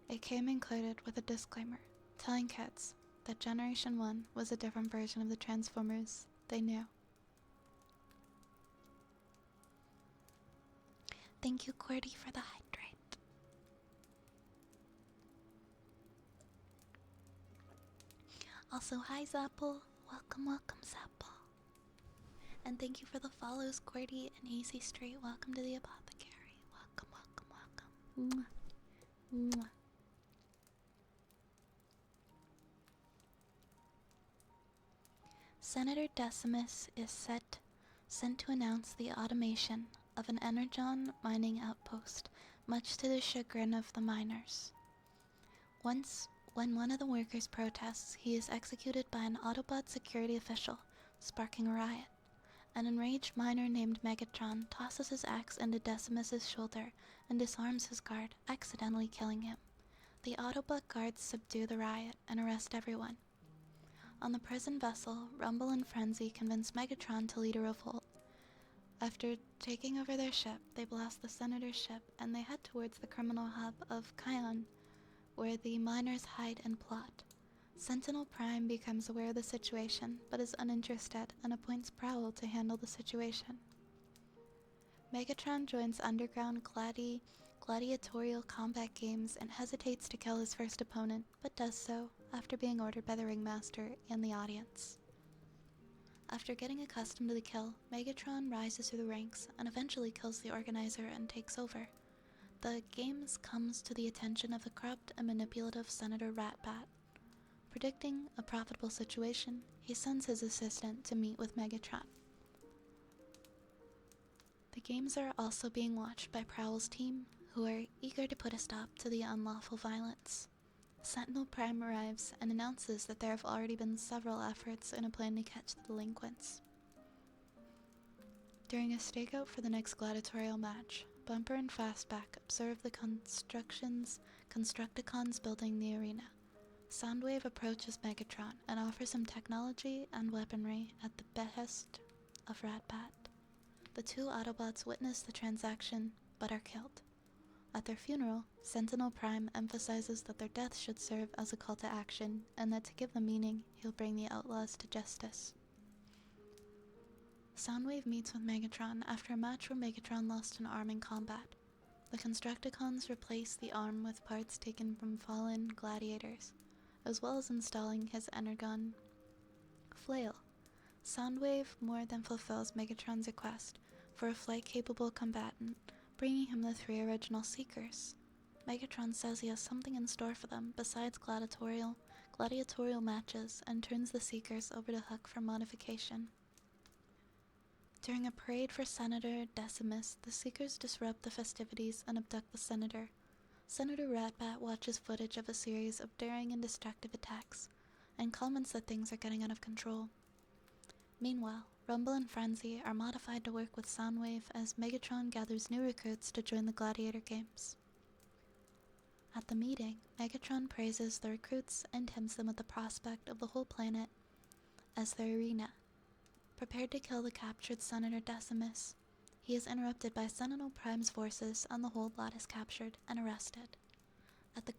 A: It came included with a disclaimer telling kids that Generation 1 was a different version of the Transformers they knew. Thank you, Qwerty, for the hydrate. Also, hi, Zapple. Welcome, welcome, Zapple. And thank you for the follows, Qwerty and Easy Street. Welcome to the Apothecary. Welcome, welcome, welcome. Mwah. Mwah. Senator Decimus is sent to announce the automation of an Energon mining outpost, much to the chagrin of the miners. When one of the workers protests, he is executed by an Autobot security official, sparking a riot. An enraged miner named Megatron tosses his axe into Decimus's shoulder and disarms his guard, accidentally killing him. The Autobot guards subdue the riot and arrest everyone. On the prison vessel, Rumble and Frenzy convince Megatron to lead a revolt. After taking over their ship, they blast the Senator's ship and they head towards the criminal hub of Kion, where the miners hide and plot. Sentinel Prime becomes aware of the situation, but is uninterested and appoints Prowl to handle the situation. Megatron joins underground gladiatorial combat games and hesitates to kill his first opponent, but does so after being ordered by the Ringmaster and the audience. After getting accustomed to the kill, Megatron rises through the ranks and eventually kills the organizer and takes over. The games comes to the attention of the corrupt and manipulative Senator Ratbat. Predicting a profitable situation, he sends his assistant to meet with Megatron. The games are also being watched by Prowl's team, who are eager to put a stop to the unlawful violence. Sentinel Prime arrives and announces that there have already been several efforts in a plan to catch the delinquents. During a stakeout for the next gladiatorial match, Bumper and Fastback observe the Constructicons building the arena. Soundwave approaches Megatron and offers him technology and weaponry at the behest of Ratbat. The two Autobots witness the transaction, but are killed. At their funeral, Sentinel Prime emphasizes that their death should serve as a call to action, and that to give them meaning, he'll bring the outlaws to justice. Soundwave meets with Megatron after a match where Megatron lost an arm in combat. The Constructicons replace the arm with parts taken from fallen gladiators, as well as installing his Energon flail. Soundwave more than fulfills Megatron's request for a flight-capable combatant, bringing him the 3 original Seekers. Megatron says he has something in store for them besides gladiatorial matches and turns the Seekers over to Hook for modification. During a parade for Senator Decimus, the Seekers disrupt the festivities and abduct the senator. Senator Ratbat watches footage of a series of daring and destructive attacks, and comments that things are getting out of control. Meanwhile, Rumble and Frenzy are modified to work with Soundwave as Megatron gathers new recruits to join the Gladiator Games. At the meeting, Megatron praises the recruits and tempts them with the prospect of the whole planet as their arena. Prepared to kill the captured Senator Decimus, he is interrupted by Sentinel Prime's forces and the whole lot is captured and arrested. At the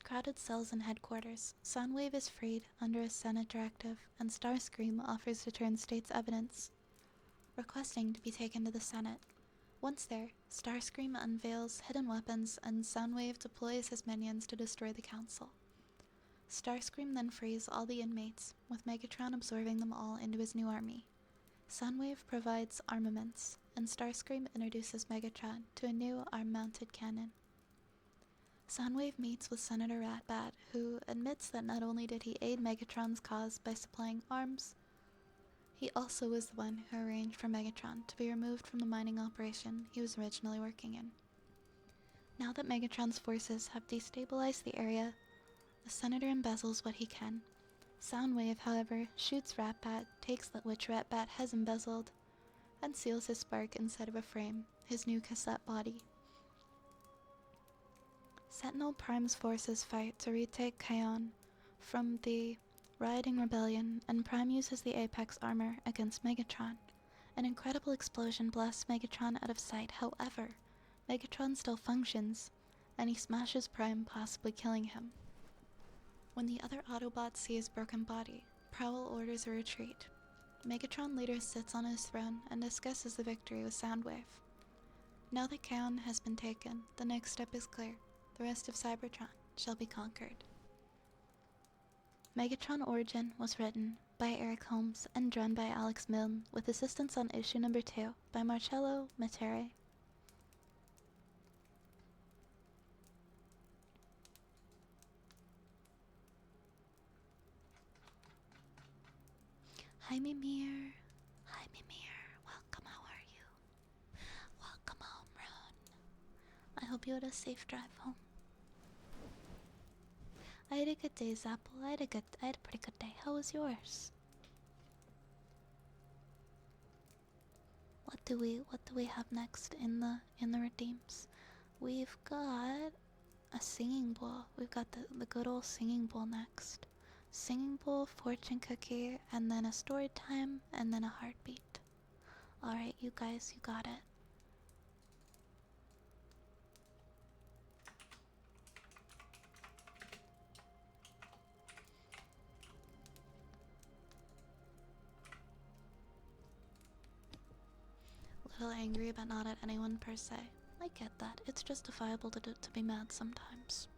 A: crowded cells in headquarters, Soundwave is freed under a Senate directive, and Starscream offers to turn state's evidence, requesting to be taken to the Senate. Once there, Starscream unveils hidden weapons and Soundwave deploys his minions to destroy the council. Starscream then frees all the inmates, with Megatron absorbing them all into his new army. Soundwave provides armaments, and Starscream introduces Megatron to a new arm-mounted cannon. Soundwave meets with Senator Ratbat, who admits that not only did he aid Megatron's cause by supplying arms, he also was the one who arranged for Megatron to be removed from the mining operation he was originally working in. Now that Megatron's forces have destabilized the area, the Senator embezzles what he can. Soundwave, however, shoots Ratbat, takes that which Ratbat has embezzled, and seals his spark inside of a frame, his new cassette body. Sentinel Prime's forces fight to retake Kaon from the rioting rebellion, and Prime uses the Apex armor against Megatron. An incredible explosion blasts Megatron out of sight. However, Megatron still functions, and he smashes Prime, possibly killing him. When the other Autobots see his broken body, Prowl orders a retreat. Megatron later sits on his throne and discusses the victory with Soundwave. Now that Kaon has been taken, the next step is clear. The rest of Cybertron shall be conquered. Megatron Origin was written by Eric Holmes and drawn by Alex Milne, with assistance on issue number 2 by Marcello Matere. Hi Mimir. Hi Mimir. Welcome, how are you? Welcome home, Ron. I hope you had a safe drive home. I had a good day, Zapple. I had a pretty good day. How was yours? What do we have next in the redeems? We've got a singing bowl. We've got the good old singing bowl next. Singing bowl, fortune cookie, and then a story time, and then a heartbeat. Alright, you guys, you got it. A little angry, but not at anyone per se. I get that. It's justifiable to be mad sometimes.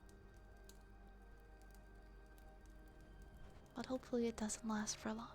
A: But hopefully it doesn't last for long.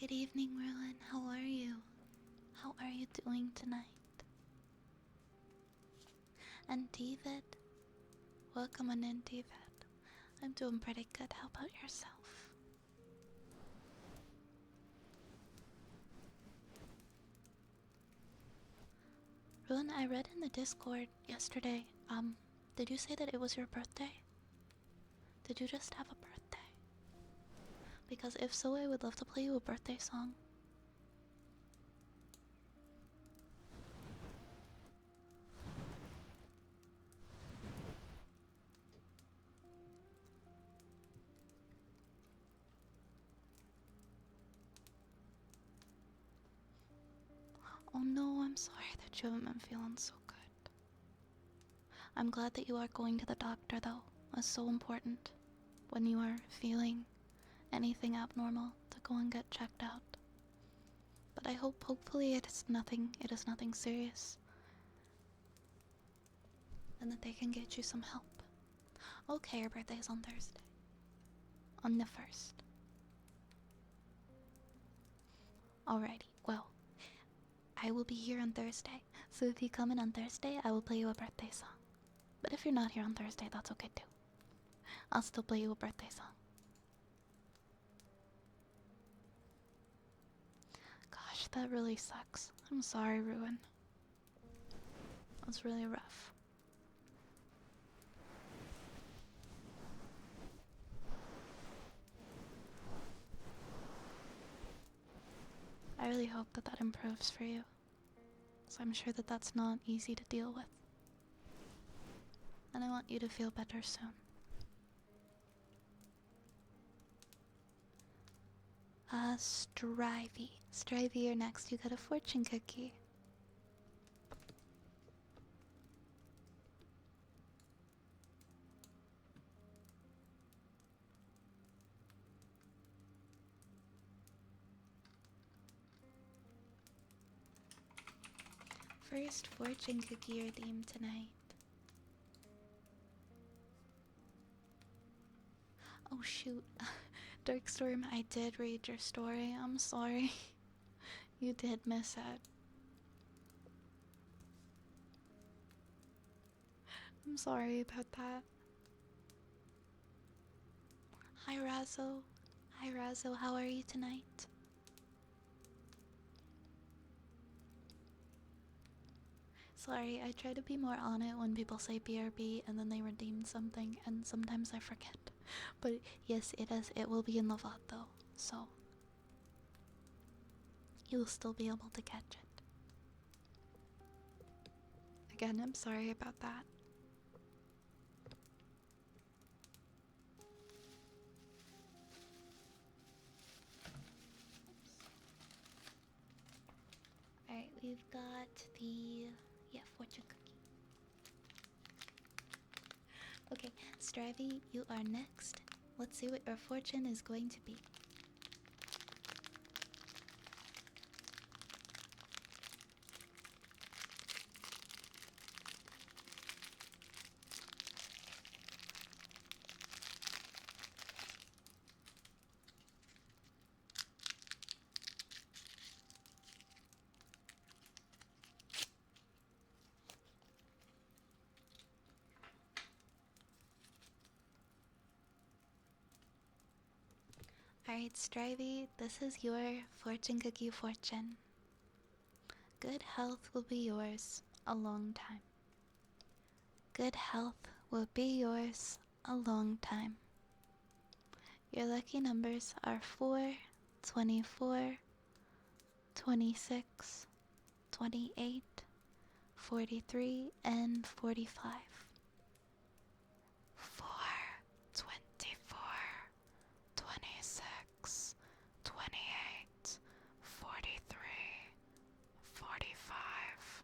A: Good evening, Ruin. How are you? How are you doing tonight? And David, welcome on in, David. I'm doing pretty good. How about yourself? Ruin, I read in the Discord yesterday. Did you say that it was your birthday? Did you just have a birthday? Because if so, I would love to play you a birthday song. Oh no, I'm sorry that you haven't been feeling so good. I'm glad that you are going to the doctor though. That's so important when you are feeling anything abnormal to go and get checked out. But I hope hopefully it is nothing serious. And that they can get you some help. Okay, your birthday is on Thursday. On the 1st. Alrighty, well, I will be here on Thursday. So if you come in on Thursday, I will play you a birthday song. But if you're not here on Thursday, that's okay too. I'll still play you a birthday song. Gosh, that really sucks. I'm sorry, Ruin. That's really rough. I really hope that that improves for you. So I'm sure that that's not easy to deal with. And I want you to feel better soon. Strivey. Strivey, you're next. You got a fortune cookie. First fortune cookie redeemed tonight. Oh shoot. Darkstorm, I did read your story. I'm sorry. You did miss it. I'm sorry about that. Hi Razzo. Hi Razzo, how are you tonight? Sorry, I try to be more on it when people say BRB and then they redeem something, and sometimes I forget. But yes, it will be in the VOD though, so you'll still be able to catch it. Again, I'm sorry about that. Alright, we've got the fortune cookie. Okay, Strivey, you are next. Let's see what your fortune is going to be. Alright, Strivey, this is your fortune cookie fortune. Good health will be yours a long time. Good health will be yours a long time. Your lucky numbers are 4, 24, 26, 28, 43, and 45. 4, 24, 26, 28, 43, 45.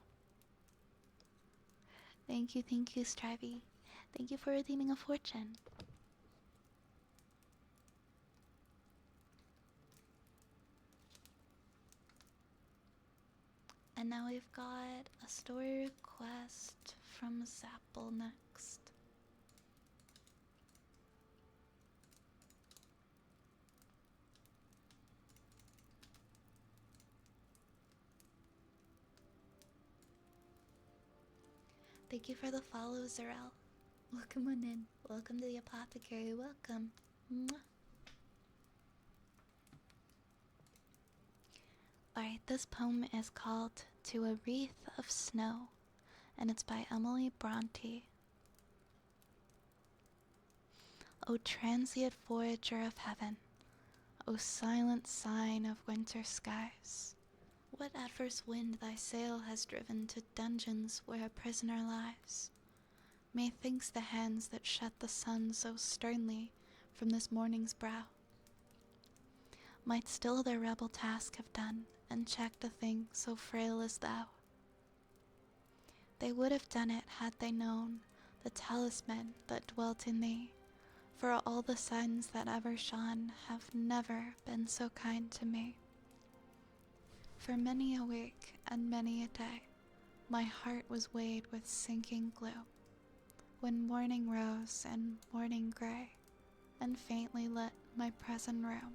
A: Thank you, Strivey. Thank you for redeeming a fortune. And now we've got a story request from Zapple next. Thank you for the follow, Zarel. Welcome on in. Welcome to the apothecary. Welcome. Mwah. Alright, this poem is called To a Wreath of Snow, and it's by Emily Bronte. O transient voyager of heaven, O silent sign of winter skies, what adverse wind thy sail has driven to dungeons where a prisoner lies? Methinks the hands that shut the sun so sternly from this morning's brow might still their rebel task have done, and checked a thing so frail as thou. They would have done it had they known the talisman that dwelt in thee, for all the suns that ever shone have never been so kind to me. For many a week and many a day my heart was weighed with sinking gloom, when morning rose and morning gray and faintly lit my present room.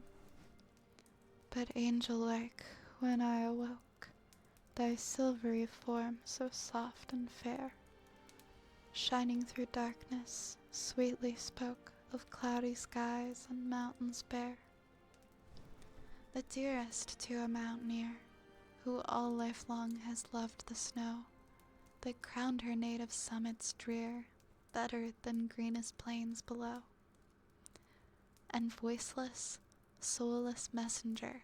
A: But angel-like, when I awoke, thy silvery form so soft and fair, shining through darkness, sweetly spoke of cloudy skies and mountains bare. The dearest to a mountaineer, who all life long has loved the snow that crowned her native summits drear, better than greenest plains below. And voiceless, soulless messenger,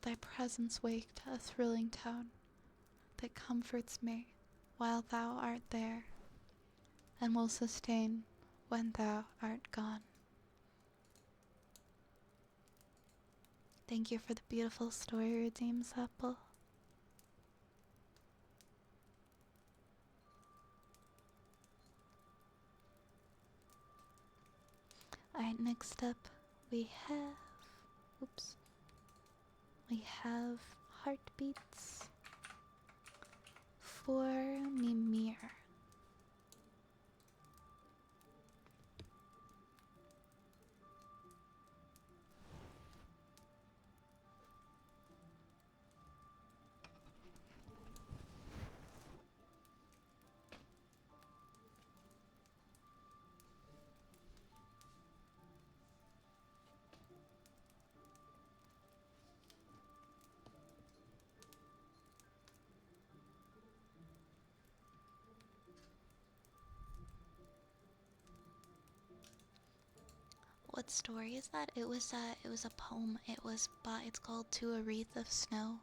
A: thy presence waked a thrilling tone that comforts me while thou art there, and will sustain when thou art gone. Thank you for the beautiful story, Redeems Apple. Alright, next up we have Heartbeats for Mimir. What story is that? It was a poem. It's called To a Wreath of Snow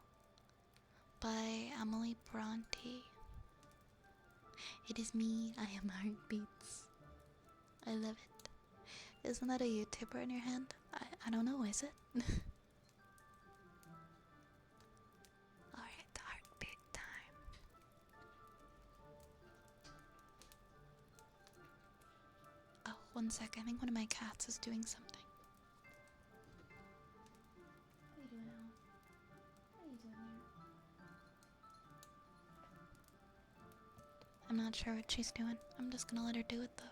A: by Emily Bronte. It is me, I am Heartbeats. I love it. Isn't that a YouTuber in your hand? I don't know, is it? Alright, heartbeat time. Oh, one sec, I think one of my cats is doing something. What are you doing now? What are you doing here? I'm not sure what she's doing. I'm just gonna let her do it though.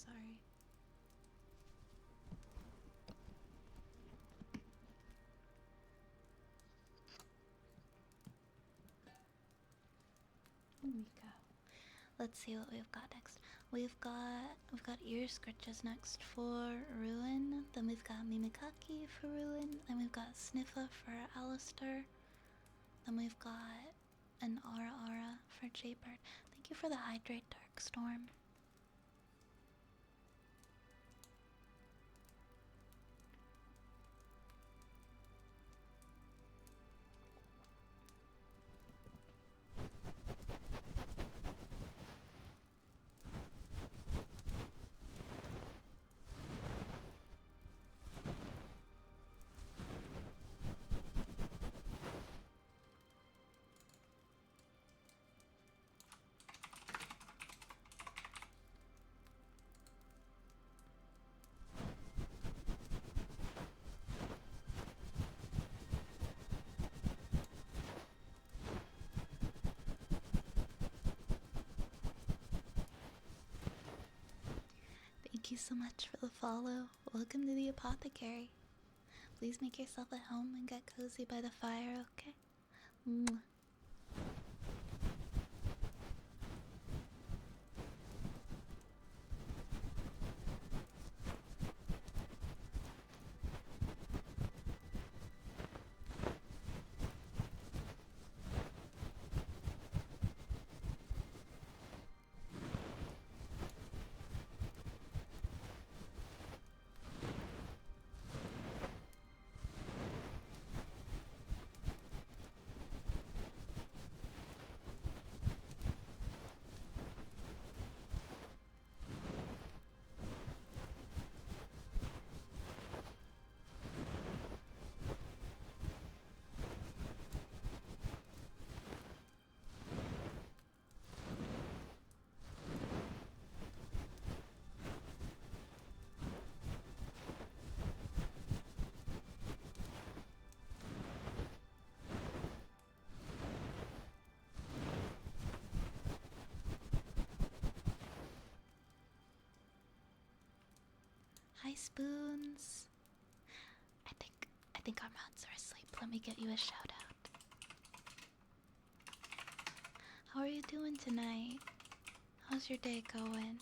A: sorry. Here we go. Let's see what we've got next. We've got ear scratches next for Ruin. Then we've got Mimikaki for Ruin. Then we've got Sniffa for Alistair. Then we've got an Ara Ara for Jaybird. Thank you for the Hydrate Darkstorm. Thank you so much for the follow. Welcome to the apothecary. Please make yourself at home and get cozy by the fire, okay? Mwah. Hi, Spoons. I think our mods are asleep. Let me get you a shout out. How are you doing tonight? How's your day going?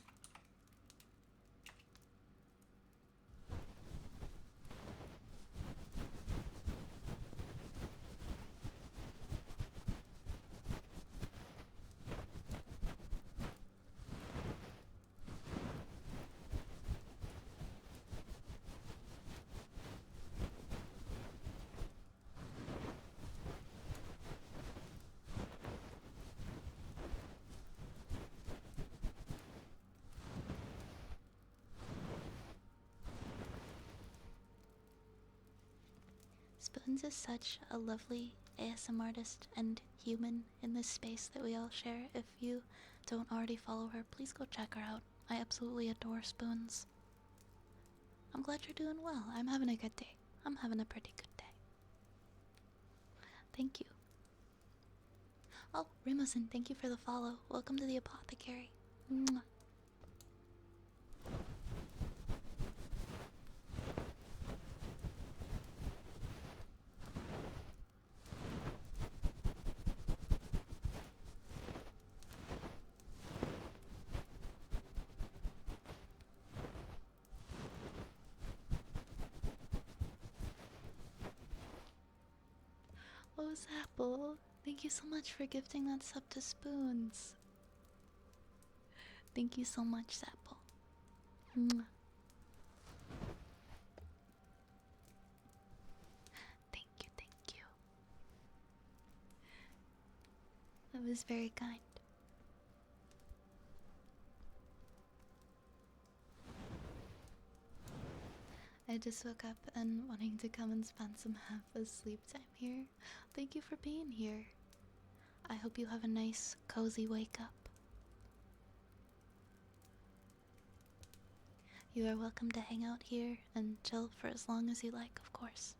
A: Spoons is such a lovely ASM artist and human in this space that we all share. If you don't already follow her, please go check her out. I absolutely adore Spoons. I'm glad you're doing well. I'm having a good day. I'm having a pretty good day. Thank you. Oh, Rimosin, thank you for the follow. Welcome to the apothecary. Mwah. Oh, Zapple, thank you so much for gifting that sub to Spoons. Thank you so much, Zapple. Mwah. Thank you, thank you. That was very kind. I just woke up and wanting to come and spend some half of sleep time here. Thank you for being here. I hope you have a nice, cozy wake up. You are welcome to hang out here and chill for as long as you like, of course.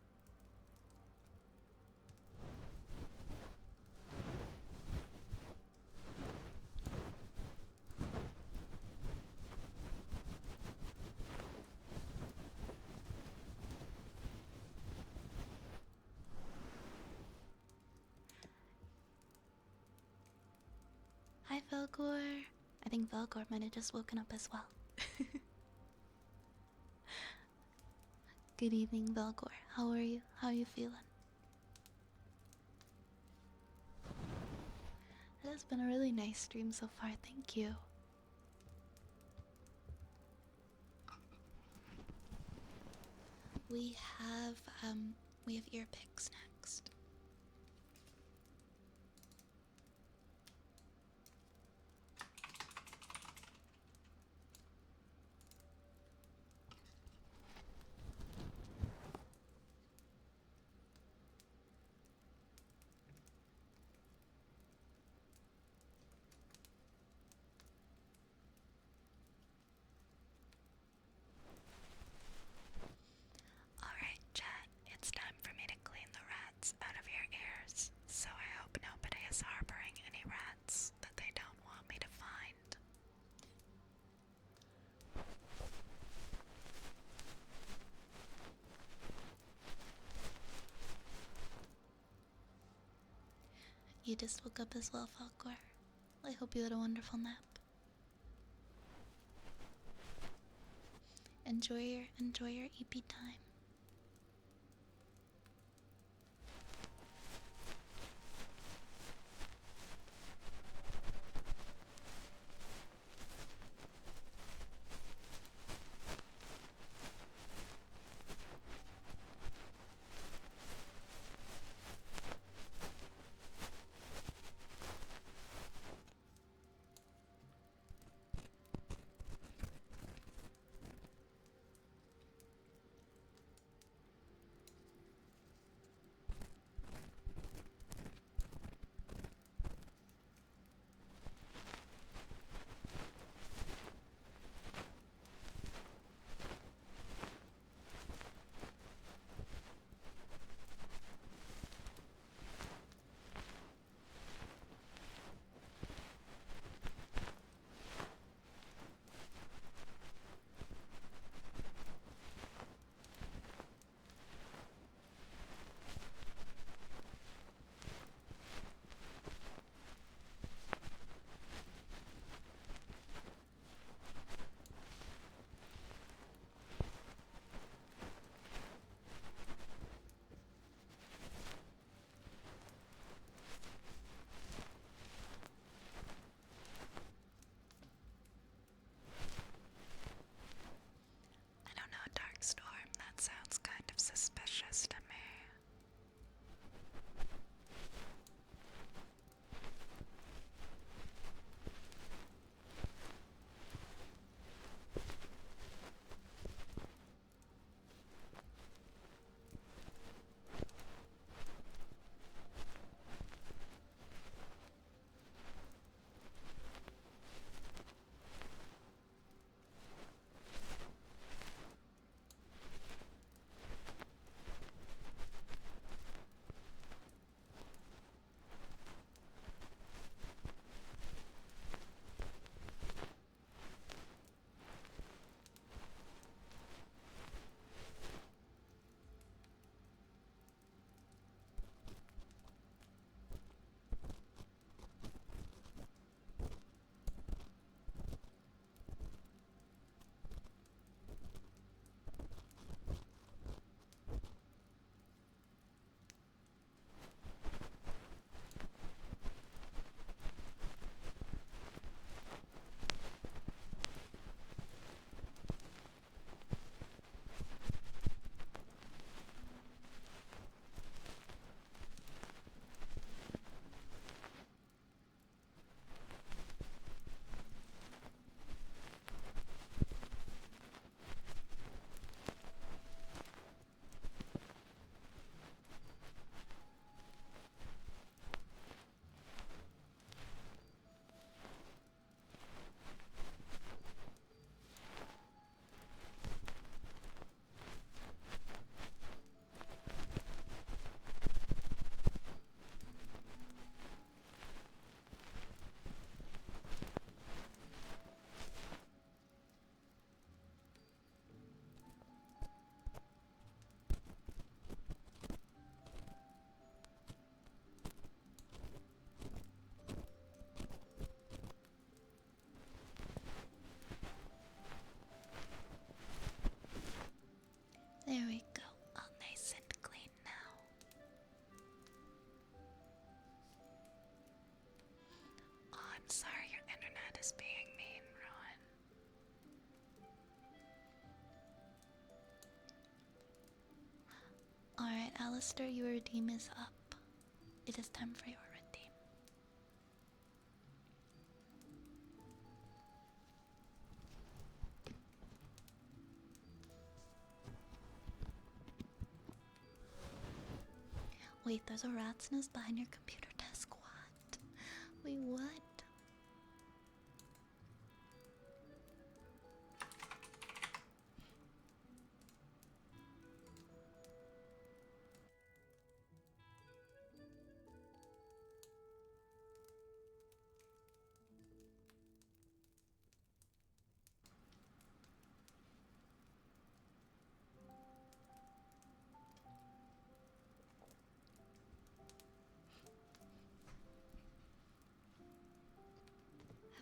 A: think Velgor might have just woken up as well. Good evening, Velgor. How are you? How are you feeling? It has been a really nice stream so far, thank you. We have ear picks next. Alright, chat, it's time for me to clean the rats out of your ears, so I hope nobody is harboring any rats that they don't want me to find. You just woke up as well, Falcor. I hope you had a wonderful nap. Enjoy your EP time. Alistair, your redeem is up. It is time for your redeem. Wait, there's a rat's nest behind your computer desk. What? Wait, what?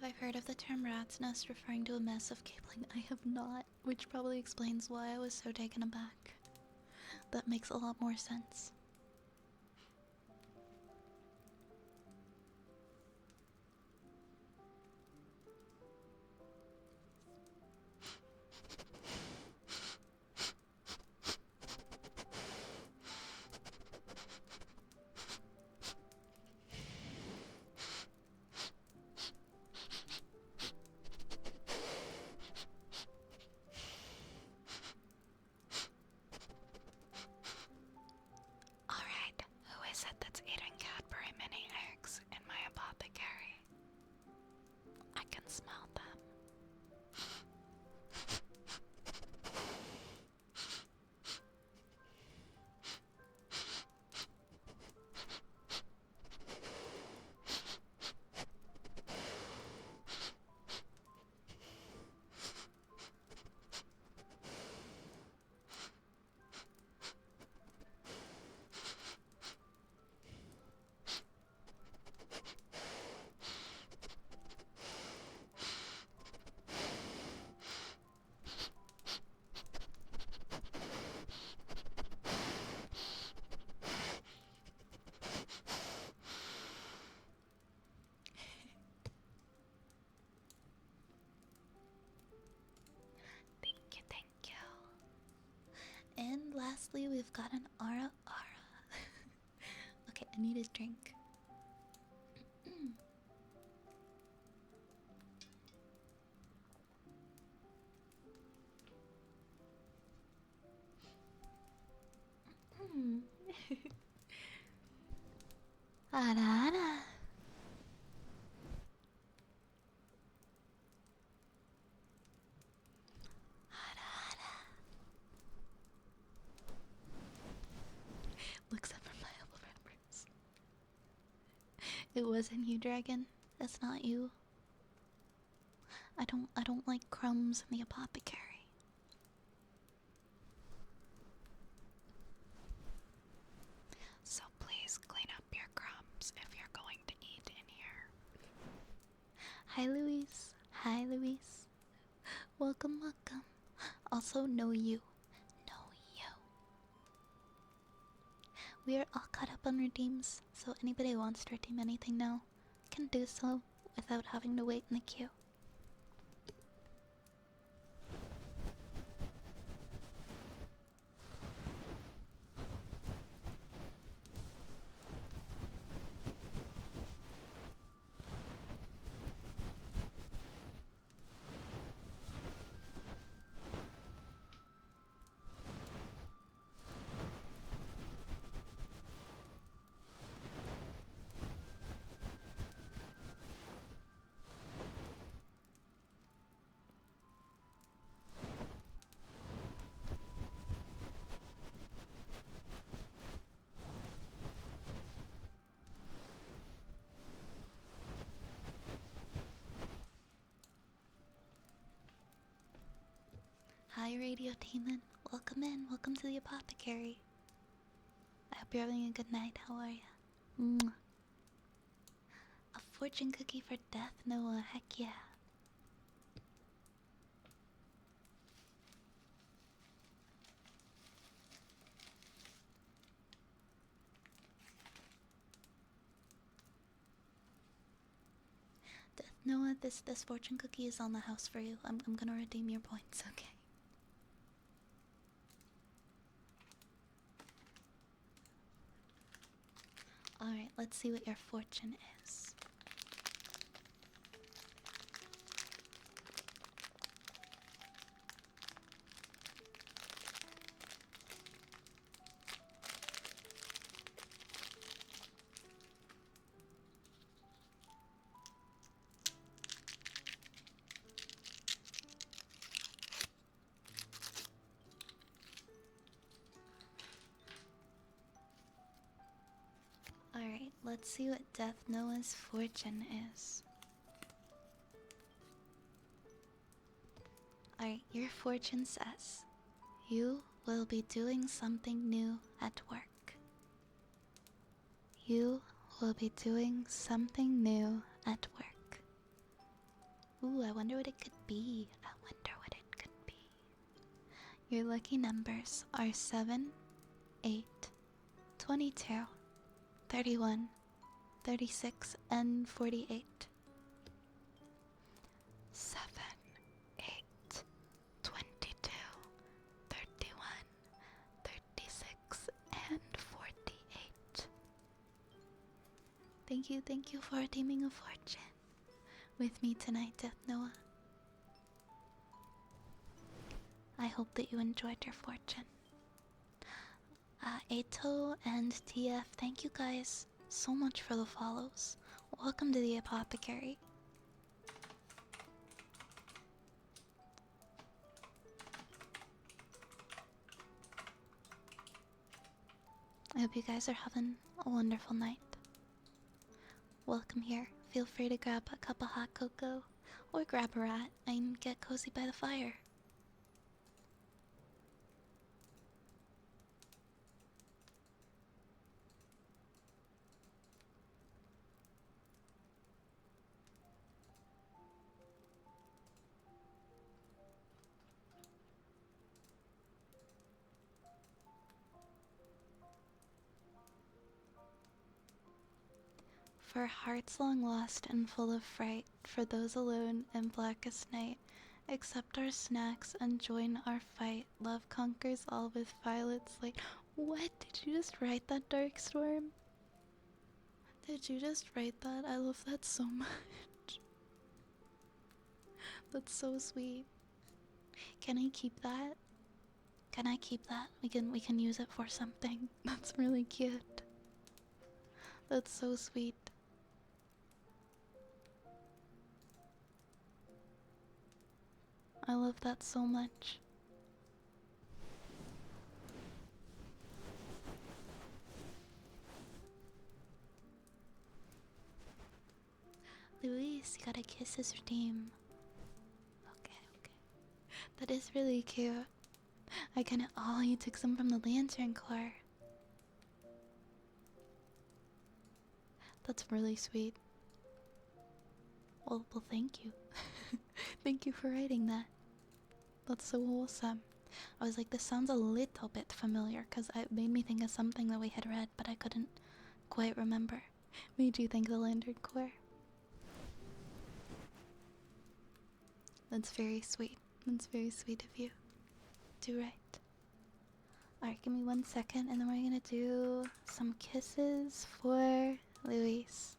A: Have I heard of the term rat's nest referring to a mess of cabling? I have not, which probably explains why I was so taken aback. That makes a lot more sense. Alright, who is it that's eating Cadbury mini eggs in my apothecary? I can smell them. Thank you. And lastly, we've got an Ara Ara. Okay, I need a drink. Ara Ara. Looks up from my elbow wrappers. It wasn't you, Dragon. That's not you. I don't like crumbs in the apothecary. So please clean up your crumbs if you're going to eat in here. Hi, Luis. Hi, Luis. Welcome, welcome. Also, know you. We are all caught up on redeems, so anybody who wants to redeem anything now can do so without having to wait in the queue. Hi, Radio Demon. Welcome in. Welcome to the apothecary. I hope you're having a good night. How are ya? Mwah. A fortune cookie for death, Noah. Heck yeah. Death Noah, this fortune cookie is on the house for you. I'm gonna redeem your points, okay? Alright, let's see what your fortune is. Alright, let's see what Death Noah's fortune is. Alright, your fortune says you will be doing something new at work. You will be doing something new at work. Ooh, I wonder what it could be. I wonder what it could be. Your lucky numbers are 7, 8, 22, 31, 36, and 48. 7, 8, 22, 31, 36, and 48. Thank you for redeeming a fortune with me tonight, Death Noah. I hope that you enjoyed your fortune. Ato and TF, thank you guys so much for the follows. Welcome to the apothecary. I hope you guys are having a wonderful night. Welcome here. Feel free to grab a cup of hot cocoa or grab a rat and get cozy by the fire. For hearts long lost and full of fright, for those alone in blackest night, accept our snacks and join our fight. Love conquers all with violets light. What? Did you just write that, Dark Storm? Did you just write that? I love that so much. That's so sweet. Can I keep that? Can I keep that? We can use it for something. That's really cute. That's so sweet. I love that so much. Luis, you got a kiss his redeem. Okay. That is really cute. Oh, you took some from the lantern core. That's really sweet. Well, thank you. Thank you for writing that. That's so wholesome. I was like, this sounds a little bit familiar, because it made me think of something that we had read, but I couldn't quite remember. Made you think of the lantern core. That's very sweet. That's very sweet of you. Do right. Alright, give me 1 second, and then we're gonna do some kisses for Luis.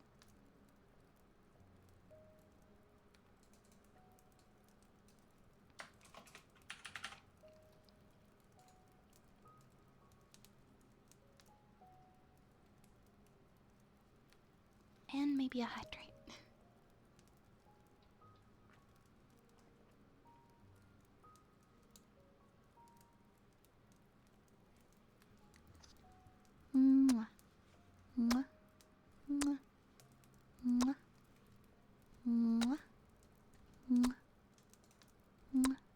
A: And maybe a hydrate. Mwah. Mwah. Mwah. Mwah. Mwah. Mwah. Mwah. Mwah.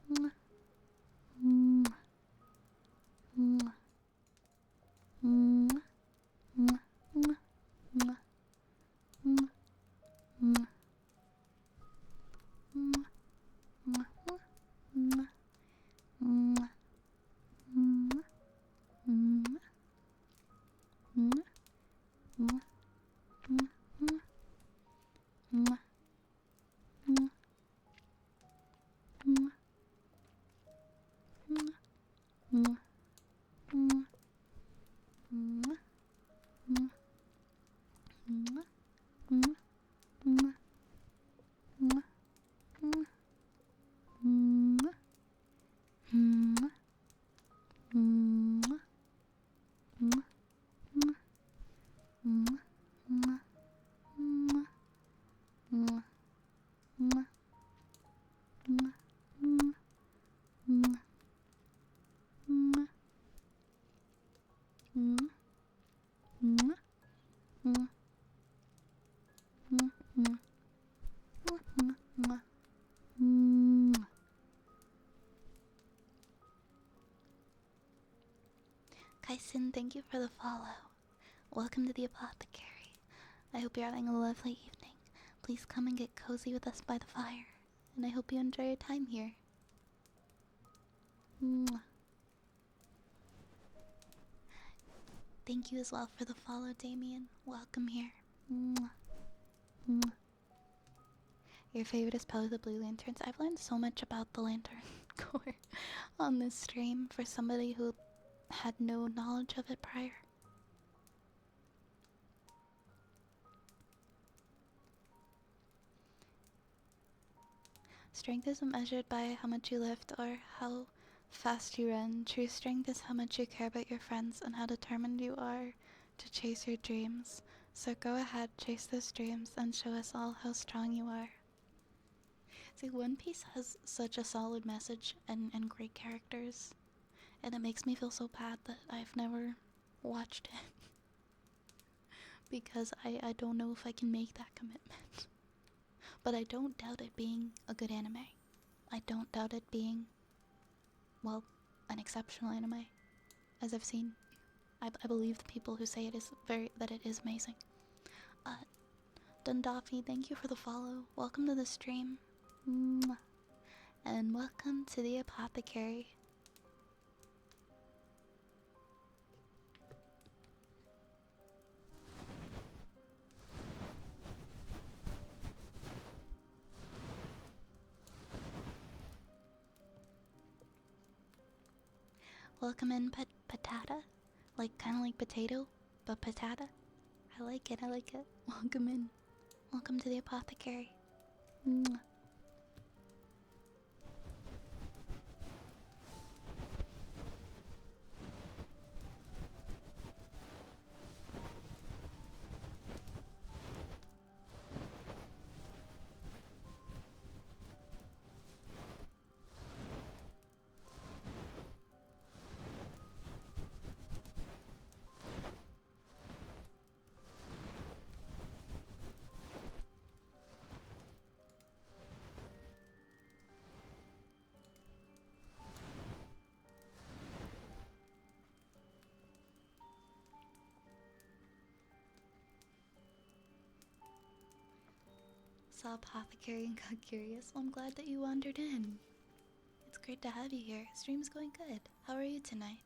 A: Mwah. Mwah. Mwah. Mwah. Mwah. Mwah. Jason, thank you for the follow. Welcome to the apothecary. I hope you're having a lovely evening. Please come and get cozy with us by the fire. And I hope you enjoy your time here. Mwah. Thank you as well for the follow, Damien. Welcome here. Mwah. Mwah. Your favorite is probably the blue lanterns. I've learned so much about the lantern core on this stream for somebody who had no knowledge of it prior. Strength isn't measured by how much you lift or how fast you run. True strength is how much you care about your friends and how determined you are to chase your dreams. So go ahead, chase those dreams, and show us all how strong you are. See, One Piece has such a solid message and great characters, and it makes me feel so bad that I've never watched it. Because I don't know if I can make that commitment. But I don't doubt it being a good anime. I don't doubt it being, well, an exceptional anime, as I've seen. I believe the people who say that it is amazing. Dundafi, thank you for the follow. Welcome to the stream. Mwah. And welcome to the apothecary. Welcome in, patata. Like, kind of like potato, but patata. I like it, I like it. Welcome in. Welcome to the apothecary. Mwah. Saw apothecary and got curious. Well, I'm glad that you wandered in. It's great to have you here. Stream's going good. How are you tonight?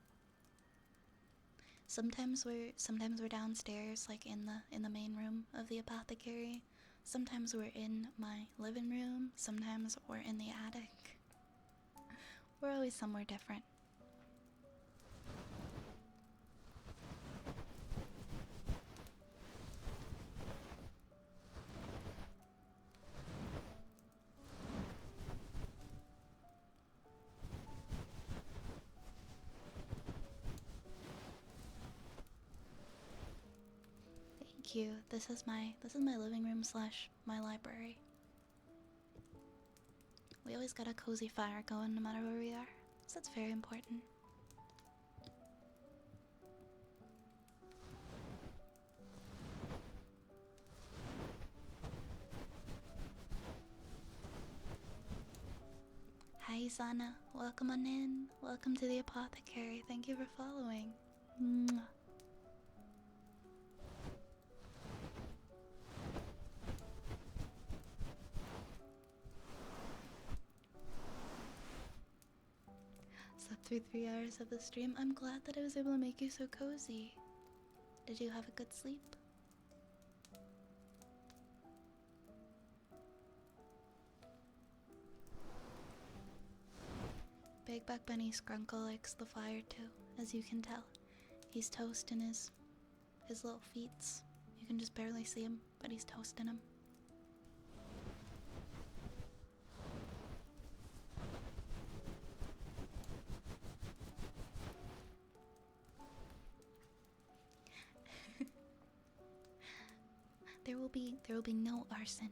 A: Sometimes we're downstairs, like in the main room of the apothecary. Sometimes we're in my living room. Sometimes we're in the attic. We're always somewhere different. Thank you. This is my living room slash my library. We always got a cozy fire going no matter where we are, so that's very important. Hi Zana, welcome on in. Welcome to the apothecary. Thank you for following. Mwah. Slept through 3 hours of the stream. I'm glad that I was able to make you so cozy. Did you have a good sleep? Big Back Bunny Scrunkle likes the fire too, as you can tell. He's toasting his little feets. You can just barely see him, but he's toasting them. There will be no arson.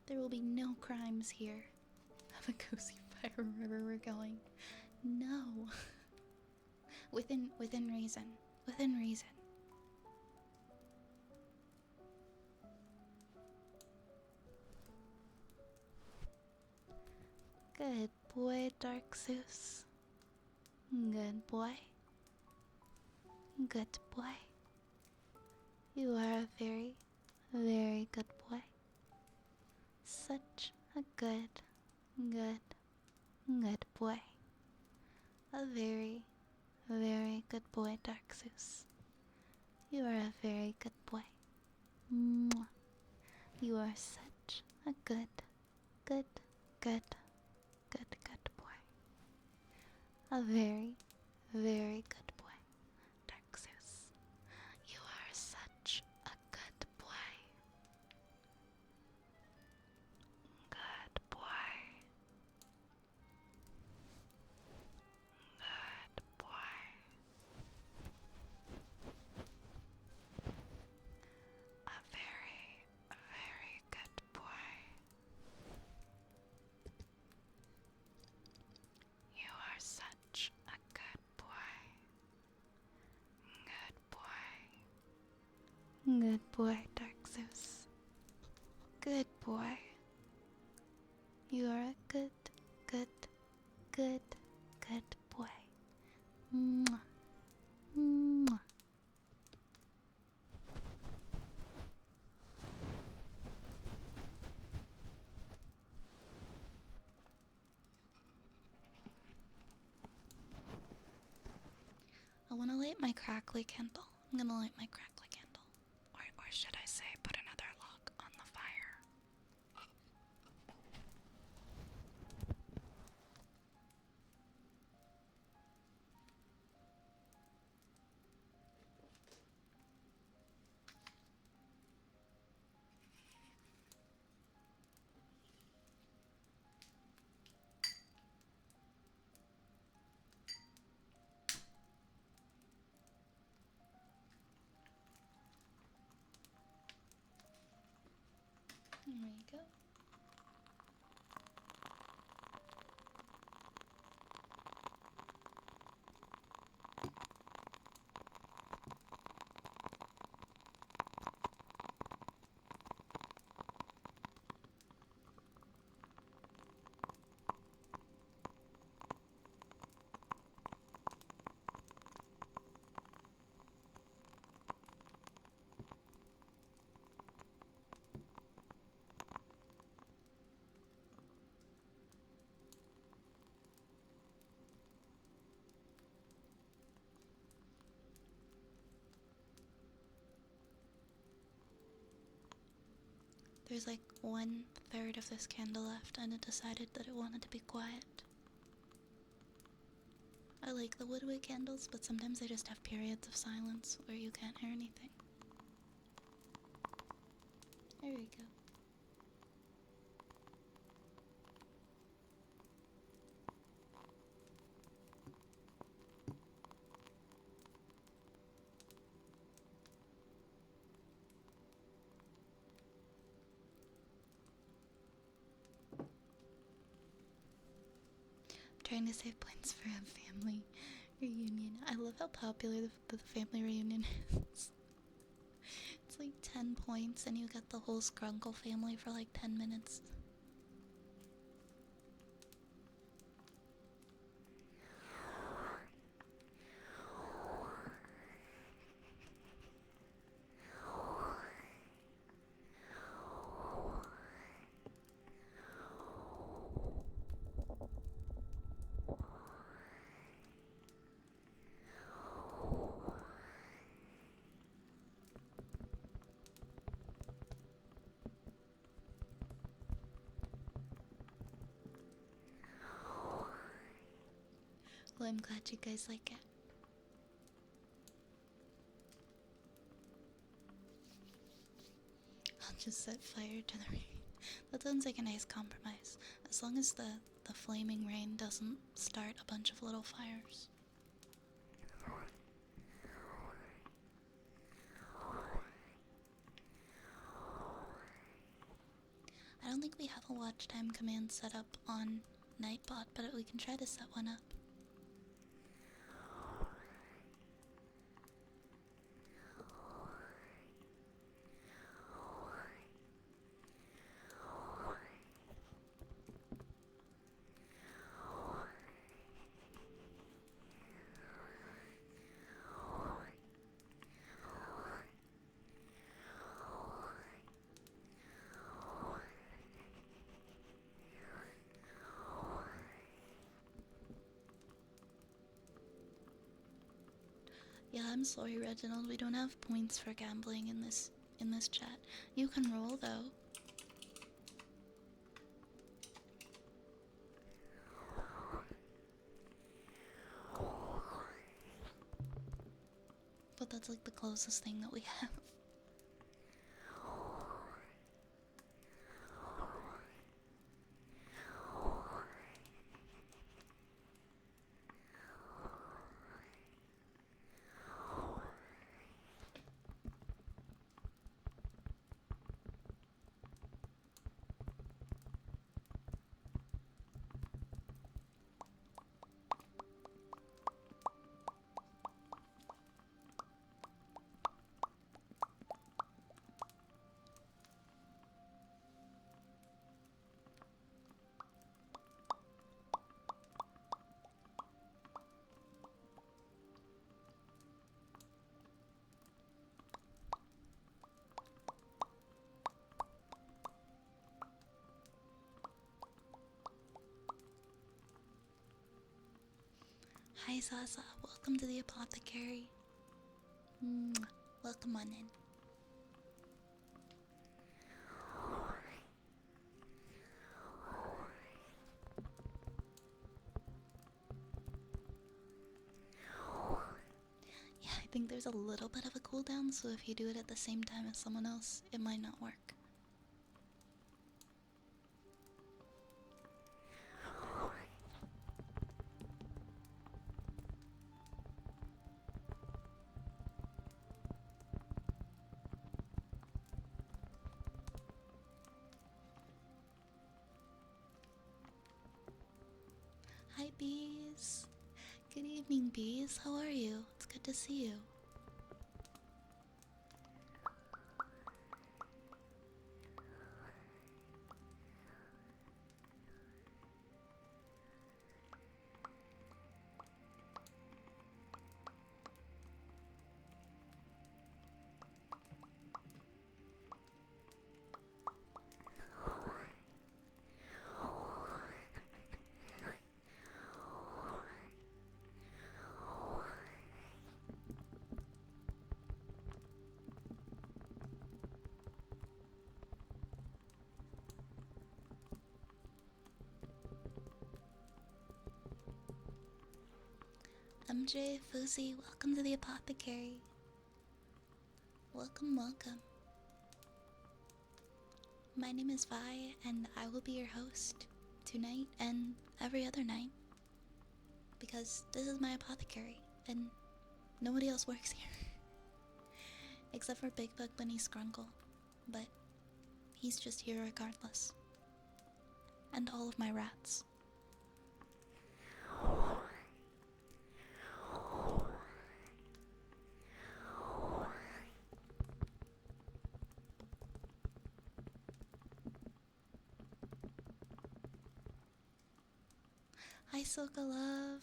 A: There will be no crimes here. Have a cozy fire wherever we're going. No. Within reason. Within reason. Good boy, Dark Zeus. Good boy. good boy. You are a very, very good boy. Such a good, good boy. A very, very good boy, Dark Zeus. You are a very good boy. Mwah. You are such a good, good, good, good boy. A very, very good boy, Dark Zeus. You are such a good boy. Good boy. Good boy. A very, very good boy. You are such a good boy. Good boy. Good boy, Dark Zeus. Good boy. You are a good, good, good, good boy. Mwah. Mwah. I want to light my crackly candle. I'm gonna light my crackly candle. Or should I say, put another log on the fire? There we go. There's like 1/3 of this candle left, and it decided that it wanted to be quiet. I like the woodwick candles, but sometimes they just have periods of silence where you can't hear anything. There we go. Trying to save points for a family reunion. I love how popular the family reunion is. It's like 10 points and you get the whole Skrunkle family for like 10 minutes. Well, I'm glad you guys like it. I'll just set fire to the rain. That sounds like a nice compromise. As long as the flaming rain doesn't start a bunch of little fires. I don't think we have a watch time command set up on Nightbot, but we can try to set one up. Yeah, I'm sorry, Reginald. We don't have points for gambling in this chat. You can roll though. But that's like the closest thing that we have. Hi Sasa, welcome to the apothecary. Welcome on in. Yeah, I think there's a little bit of a cooldown, so if you do it at the same time as someone else, it might not work. Hi Bees! Good evening, Bees. How are you? It's good to see you. MJ, Fuzzy, welcome to the apothecary. Welcome, welcome. My name is Vi, and I will be your host tonight and every other night. Because this is my apothecary, and nobody else works here. Except for Big Bug Bunny Scrunkle, but he's just here regardless. And all of my rats. Hi, Soka Love.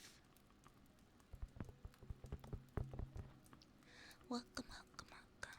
A: Welcome, welcome, welcome.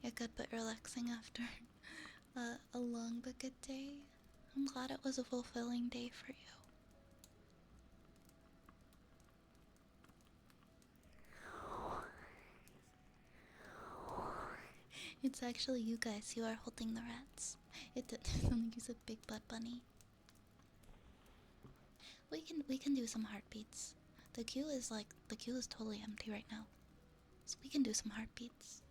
A: You're good but relaxing after a long but good day. I'm glad it was a fulfilling day for you. It's actually you guys who are holding the rats. It doesn't use a big butt bunny. We can do some heartbeats. The queue is totally empty right now. So we can do some heartbeats.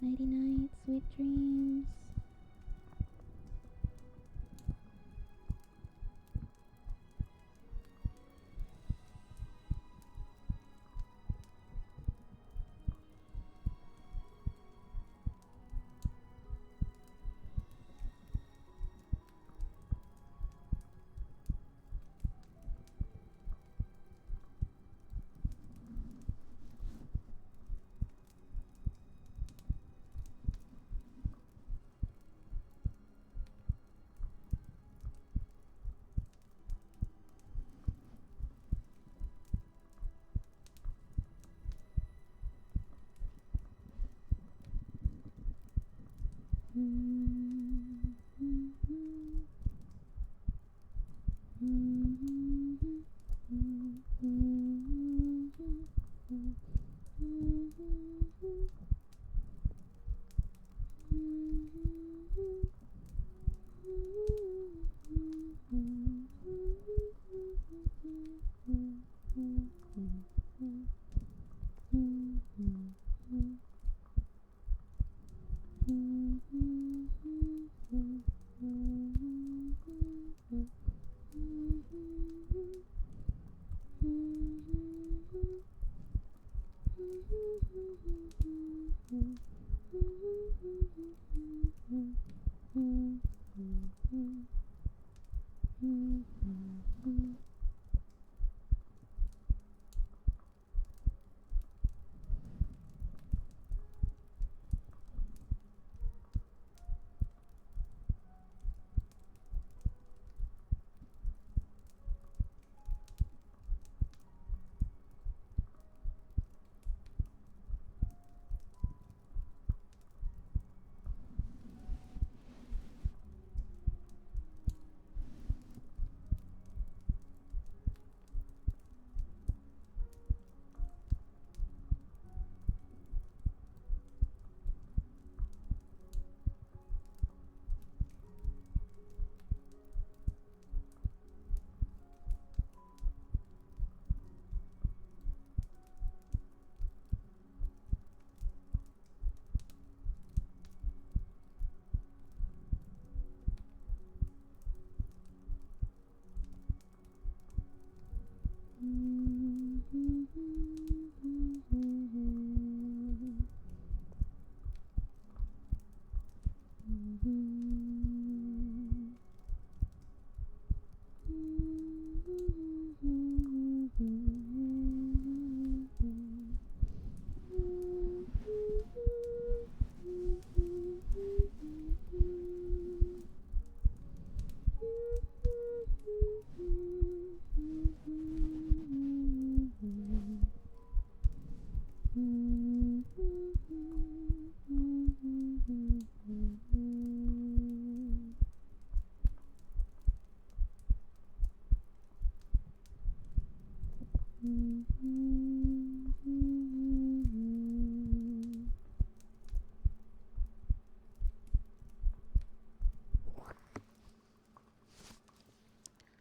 A: Nighty night, sweet dreams.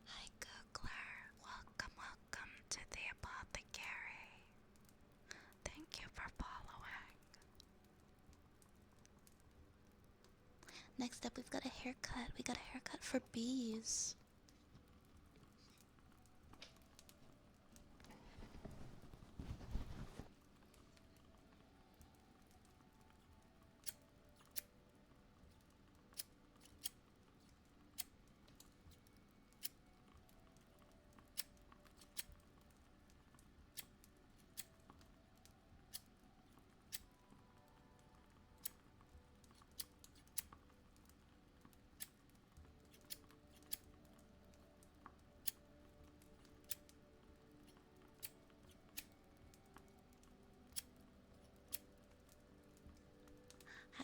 A: Hi Googler, welcome to the apothecary. Thank you for following. Next up, we've got a haircut. We got a haircut for bees.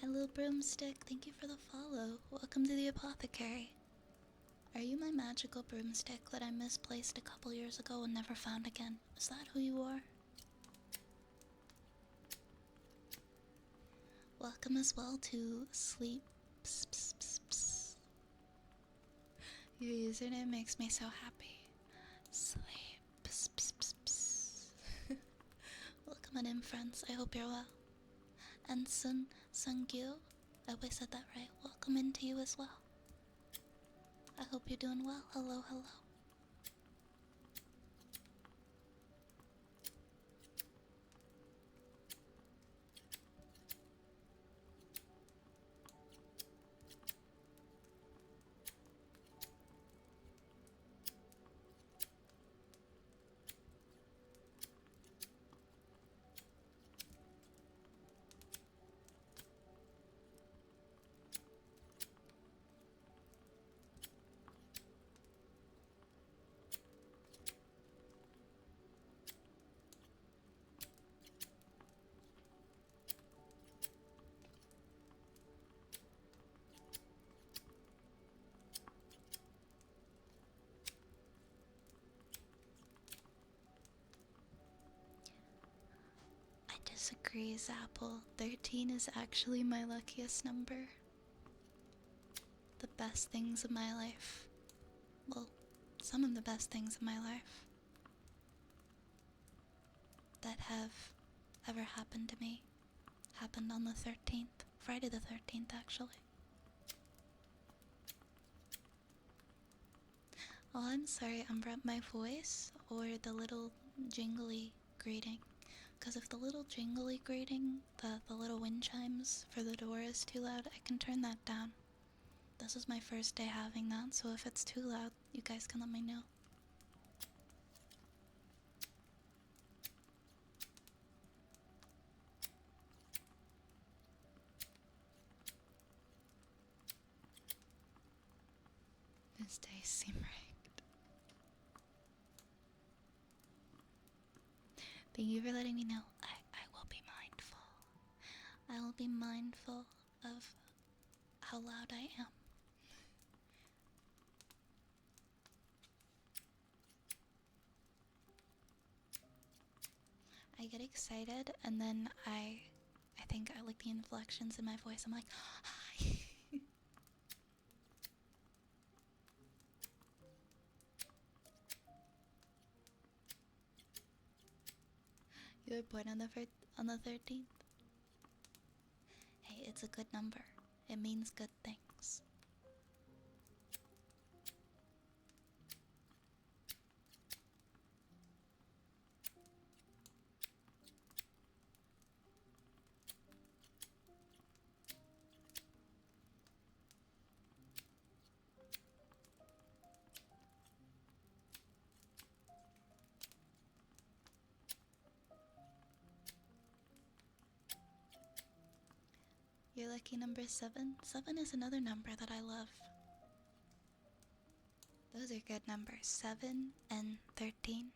A: Hi, little broomstick. Thank you for the follow. Welcome to the apothecary. Are you my magical broomstick that I misplaced a couple years ago and never found again? Is that who you are? Welcome as well to Sleep. Psst, psst, psst, psst. Your username makes me so happy. Sleep. Psst, psst, psst, psst. Welcome on in, friends. I hope you're well. And Sungyu, I hope I said that right. Welcome into you as well. I hope you're doing well. Hello, hello. I disagree, Zapple. 13 is actually my luckiest number. The best things of my life. Well, some of the best things of my life that have ever happened to me happened on the 13th. Friday the 13th, actually. Oh, I'm sorry, my voice or the little jingly greeting. Because if the little jingly greeting, the little wind chimes for the door is too loud, I can turn that down. This is my first day having that, so if it's too loud, you guys can let me know. This day seems right. Thank you for letting me know. I will be mindful. I will be mindful of how loud I am. I get excited and then I think I like the inflections in my voice. I'm like, hi. You were born on the 13th. Hey, it's a good number. It means good things. Your lucky number 7. 7 is another number that I love. Those are good numbers. 7 and 13.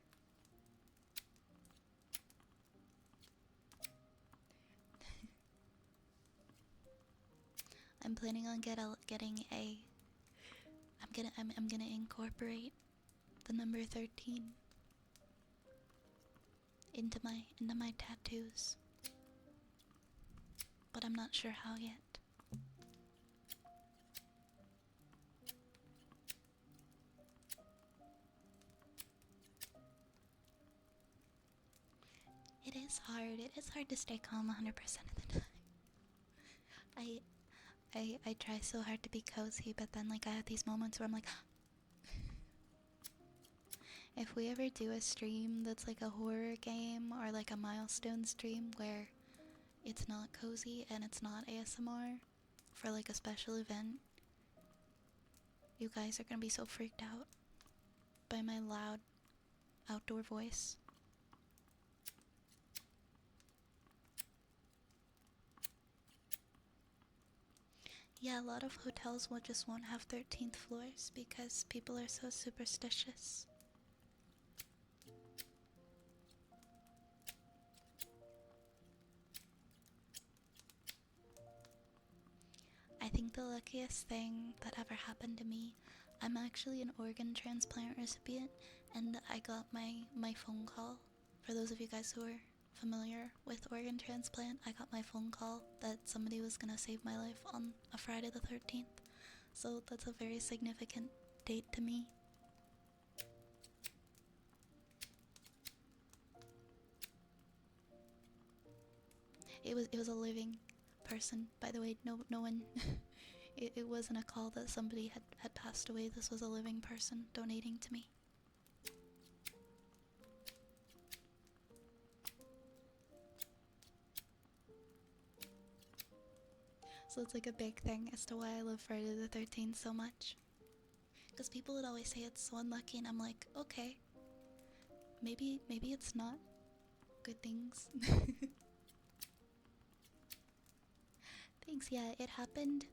A: I'm planning on getting a. I'm gonna incorporate the number 13 into my tattoos, but I'm not sure how yet. It is hard. It is hard to stay calm 100% of the time. I try so hard to be cozy, but then like I have these moments where I'm like, if we ever do a stream that's like a horror game or like a milestone stream where it's not cozy and it's not ASMR for like a special event, you guys are gonna be so freaked out by my loud outdoor voice. Yeah, a lot of hotels won't have 13th floors because people are so superstitious. I think the luckiest thing that ever happened to me, I'm actually an organ transplant recipient, and I got my phone call. For those of you guys who are familiar with organ transplant, I got my phone call that somebody was gonna save my life on a Friday the 13th. So that's a very significant date to me. It was a living person, by the way. No one. It wasn't a call that somebody had passed away. This was a living person donating to me. So it's like a big thing as to why I love Friday the 13th so much. Because people would always say it's so unlucky, and I'm like, okay, maybe it's not. Good things. Thanks. Yeah, it happened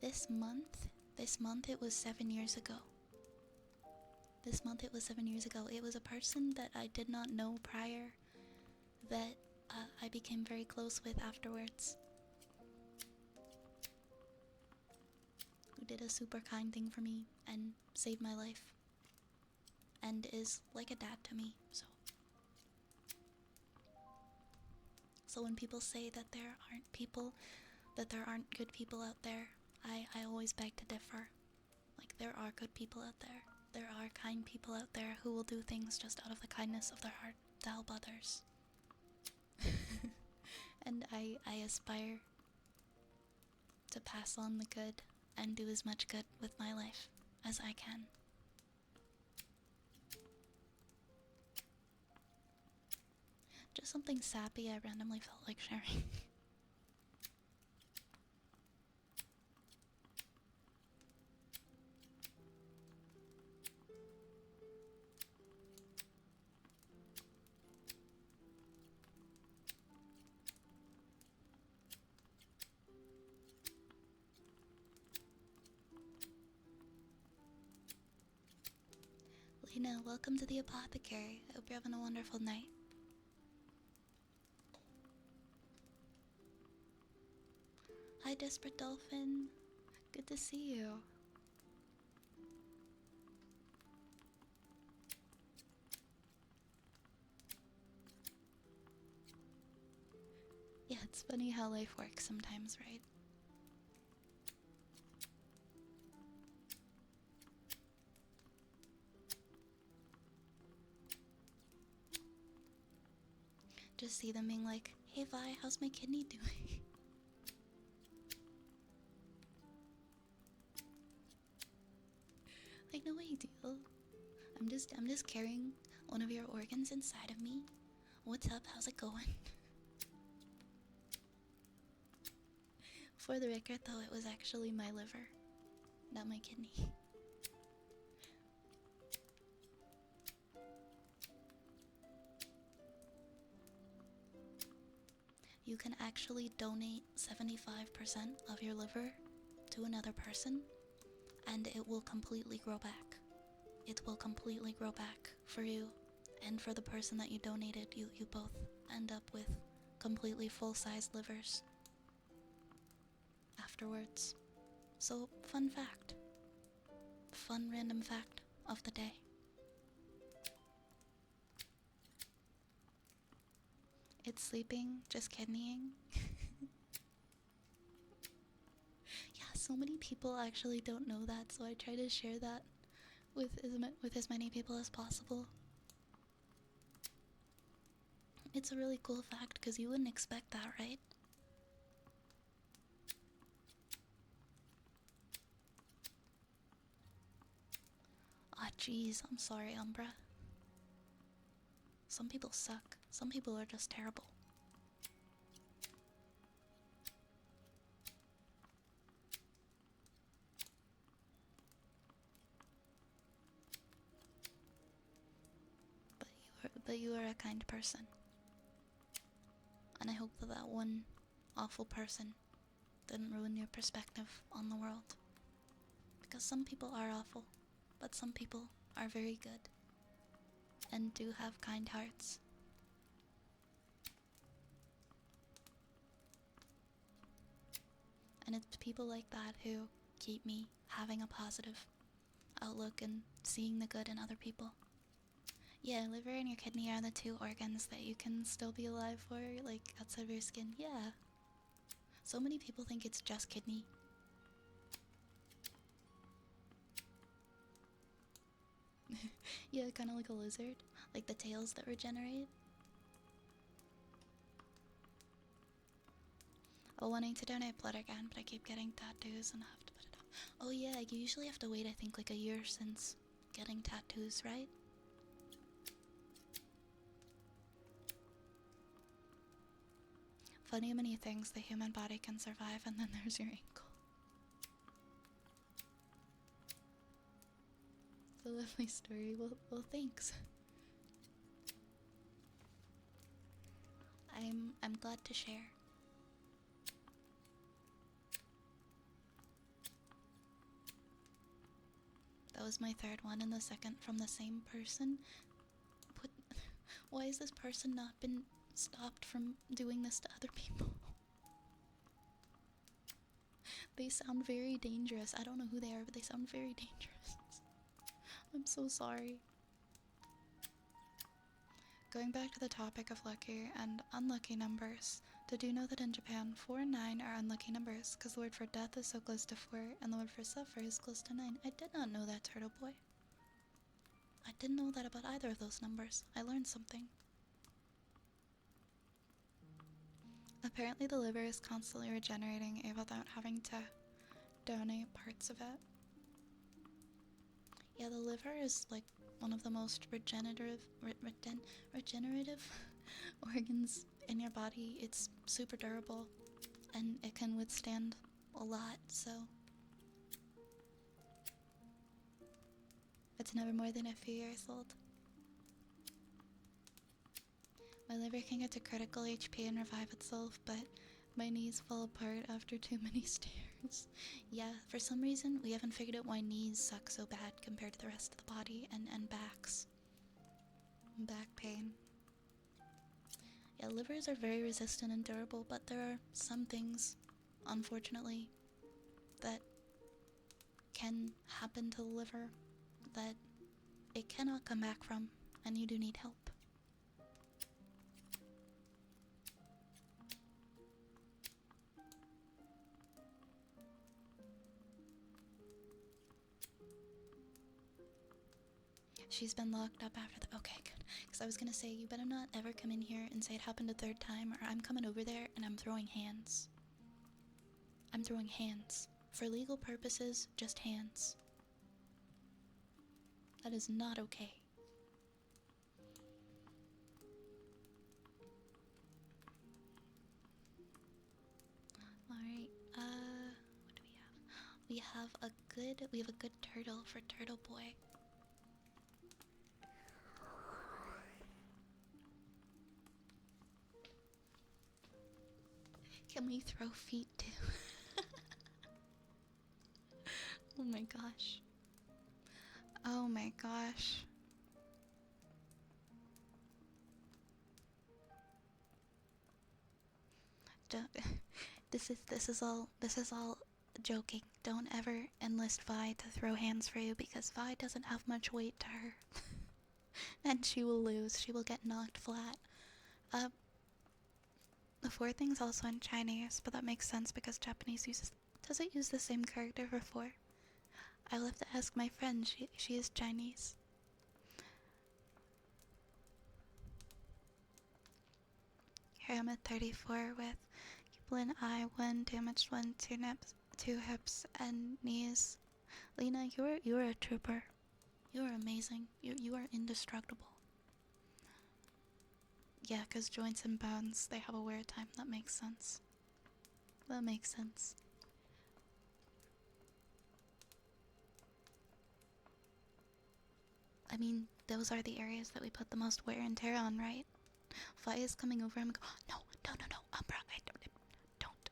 A: this month. This month it was 7 years ago. This month it was 7 years ago. It was a person that I did not know prior that I became very close with afterwards. Who did a super kind thing for me and saved my life. And is like a dad to me, so. So when people say that there aren't good people out there, I always beg to differ. Like, there are good people out there. There are kind people out there who will do things just out of the kindness of their heart to help others. And I aspire to pass on the good and do as much good with my life as I can. Just something sappy I randomly felt like sharing. Lena, welcome to the apothecary. I hope you're having a wonderful night. Hi, Desperate Dolphin. Good to see you. Yeah, it's funny how life works sometimes, right? Just see them being like, hey Vi, how's my kidney doing? Like, no way, deal. I'm just carrying one of your organs inside of me. What's up? How's it going? For the record, though, it was actually my liver, not my kidney. You can actually donate 75% of your liver to another person, and it will completely grow back. It will completely grow back for you, and for the person that you donated. You both end up with completely full-sized livers afterwards. So, fun fact. Fun random fact of the day. It's sleeping, just kidneying. Yeah, so many people actually don't know that, so I try to share that with as many people as possible. It's a really cool fact, because you wouldn't expect that, right? Ah, jeez, I'm sorry, Umbra. Some people suck. Some people are just terrible. But you are a kind person. And I hope that that one awful person didn't ruin your perspective on the world. Because some people are awful, but some people are very good and do have kind hearts. And it's people like that who keep me having a positive outlook and seeing the good in other people. Yeah, liver and your kidney are the two organs that you can still be alive for, like, outside of your skin. Yeah. So many people think it's just kidney. Yeah, kind of like a lizard. Like the tails that regenerate. but wanting to donate blood again, but I keep getting tattoos and I have to put it off. Oh yeah, you usually have to wait, I think, like a year since getting tattoos, right? Funny how many things the human body can survive, and then there's your ankle. It's a lovely story. Well, thanks. I'm glad to share. That was my third one, and the second from the same person. Why has this person not been stopped from doing this to other people? They sound very dangerous. I don't know who they are, but they sound very dangerous. I'm so sorry. Going back to the topic of lucky and unlucky numbers, did you know that in Japan 4 and 9 are unlucky numbers because the word for death is so close to 4 and the word for suffer is close to 9? I did not know that, Turtle Boy. I didn't know that about either of those numbers. I learned something. Apparently the liver is constantly regenerating without having to donate parts of it. Yeah, the liver is like one of the most regenerative organs in your body. It's super durable and it can withstand a lot, so it's never more than a few years old. My liver can get to critical HP and revive itself, but my knees fall apart after too many stairs. Yeah, for some reason we haven't figured out why knees suck so bad compared to the rest of the body, and backs. Back pain. Yeah, livers are very resistant and durable, but there are some things, unfortunately, that can happen to the liver that it cannot come back from, and you do need help. She's been locked up after the— okay, good. Because I was gonna say, you better not ever come in here and say it happened a third time, or I'm coming over there and I'm throwing hands. I'm throwing hands. For legal purposes, just hands. That is not okay. Alright, what do we have? We have a good turtle for Turtle Boy. Can we throw feet too? Oh my gosh. Oh my gosh. Don't, this is all joking. Don't ever enlist Vi to throw hands for you because Vi doesn't have much weight to her. And she will lose. She will get knocked flat. The 4 thing's also in Chinese, but that makes sense because Japanese doesn't use the same character for 4. I'll have to ask my friend. She is Chinese. Here I'm at 34 with Kipling eye, 1 damaged 1, 2 nips, 2 hips, and knees. Lena, you're a trooper. You're amazing. You are indestructible. Yeah, because joints and bones, they have a wear time. That makes sense. That makes sense. I mean, those are the areas that we put the most wear and tear on, right? Vi is coming over and go, no, Umbra, don't.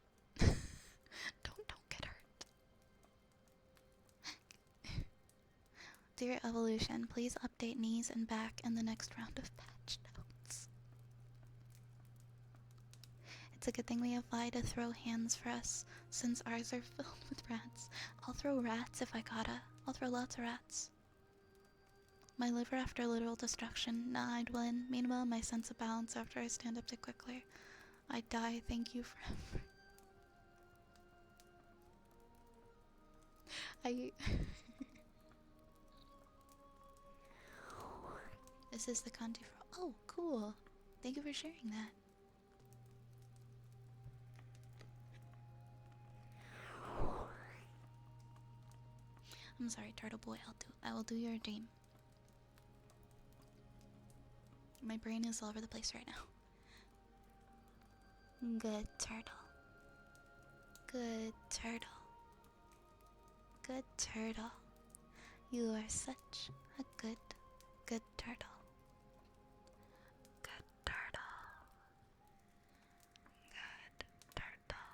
A: don't get hurt. Dear Evolution, please update knees and back in the next round of patch notes. It's a good thing we have Vi to throw hands for us, since ours are filled with rats. I'll throw rats if I gotta. I'll throw lots of rats. My liver after literal destruction. Nah, I'd win. Meanwhile, my sense of balance after I stand up too quickly. I die, thank you forever. This is the kanji for— oh, cool. Thank you for sharing that. I'm sorry, Turtle Boy. I will do your dream. My brain is all over the place right now. Good turtle. Good turtle. Good turtle. You are such a good turtle. Good turtle. Good turtle.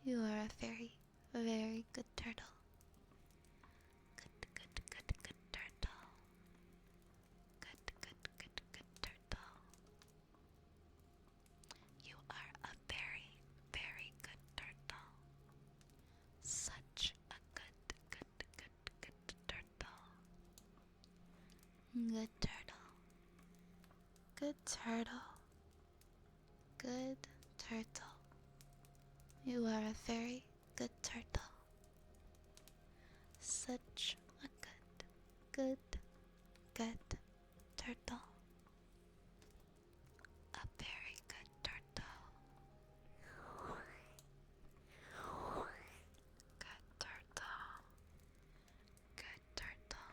A: You are a very, very good turtle. Good turtle. Good turtle. You are a very, very good turtle. Such a good turtle. Good turtle. Good turtle. Good turtle. You are a very good turtle. Such a good turtle. A very good turtle. Good turtle. Good turtle.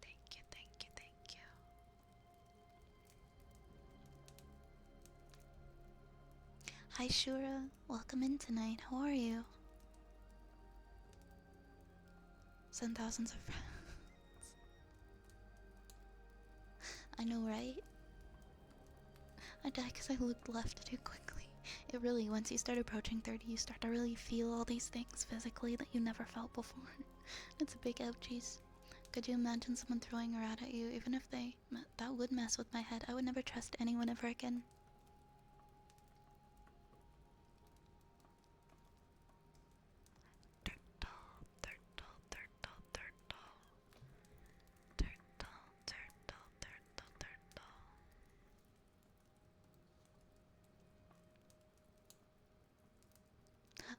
A: Thank you, thank you, thank you. Hi Shura, welcome in tonight. How are you? Send thousands of friends. I know, right? I died because I looked left too quickly. It really, once you start approaching 30, you start to really feel all these things physically that you never felt before. It's a big ouchies. Could you imagine someone throwing a rat at you, even if that would mess with my head. I would never trust anyone ever again.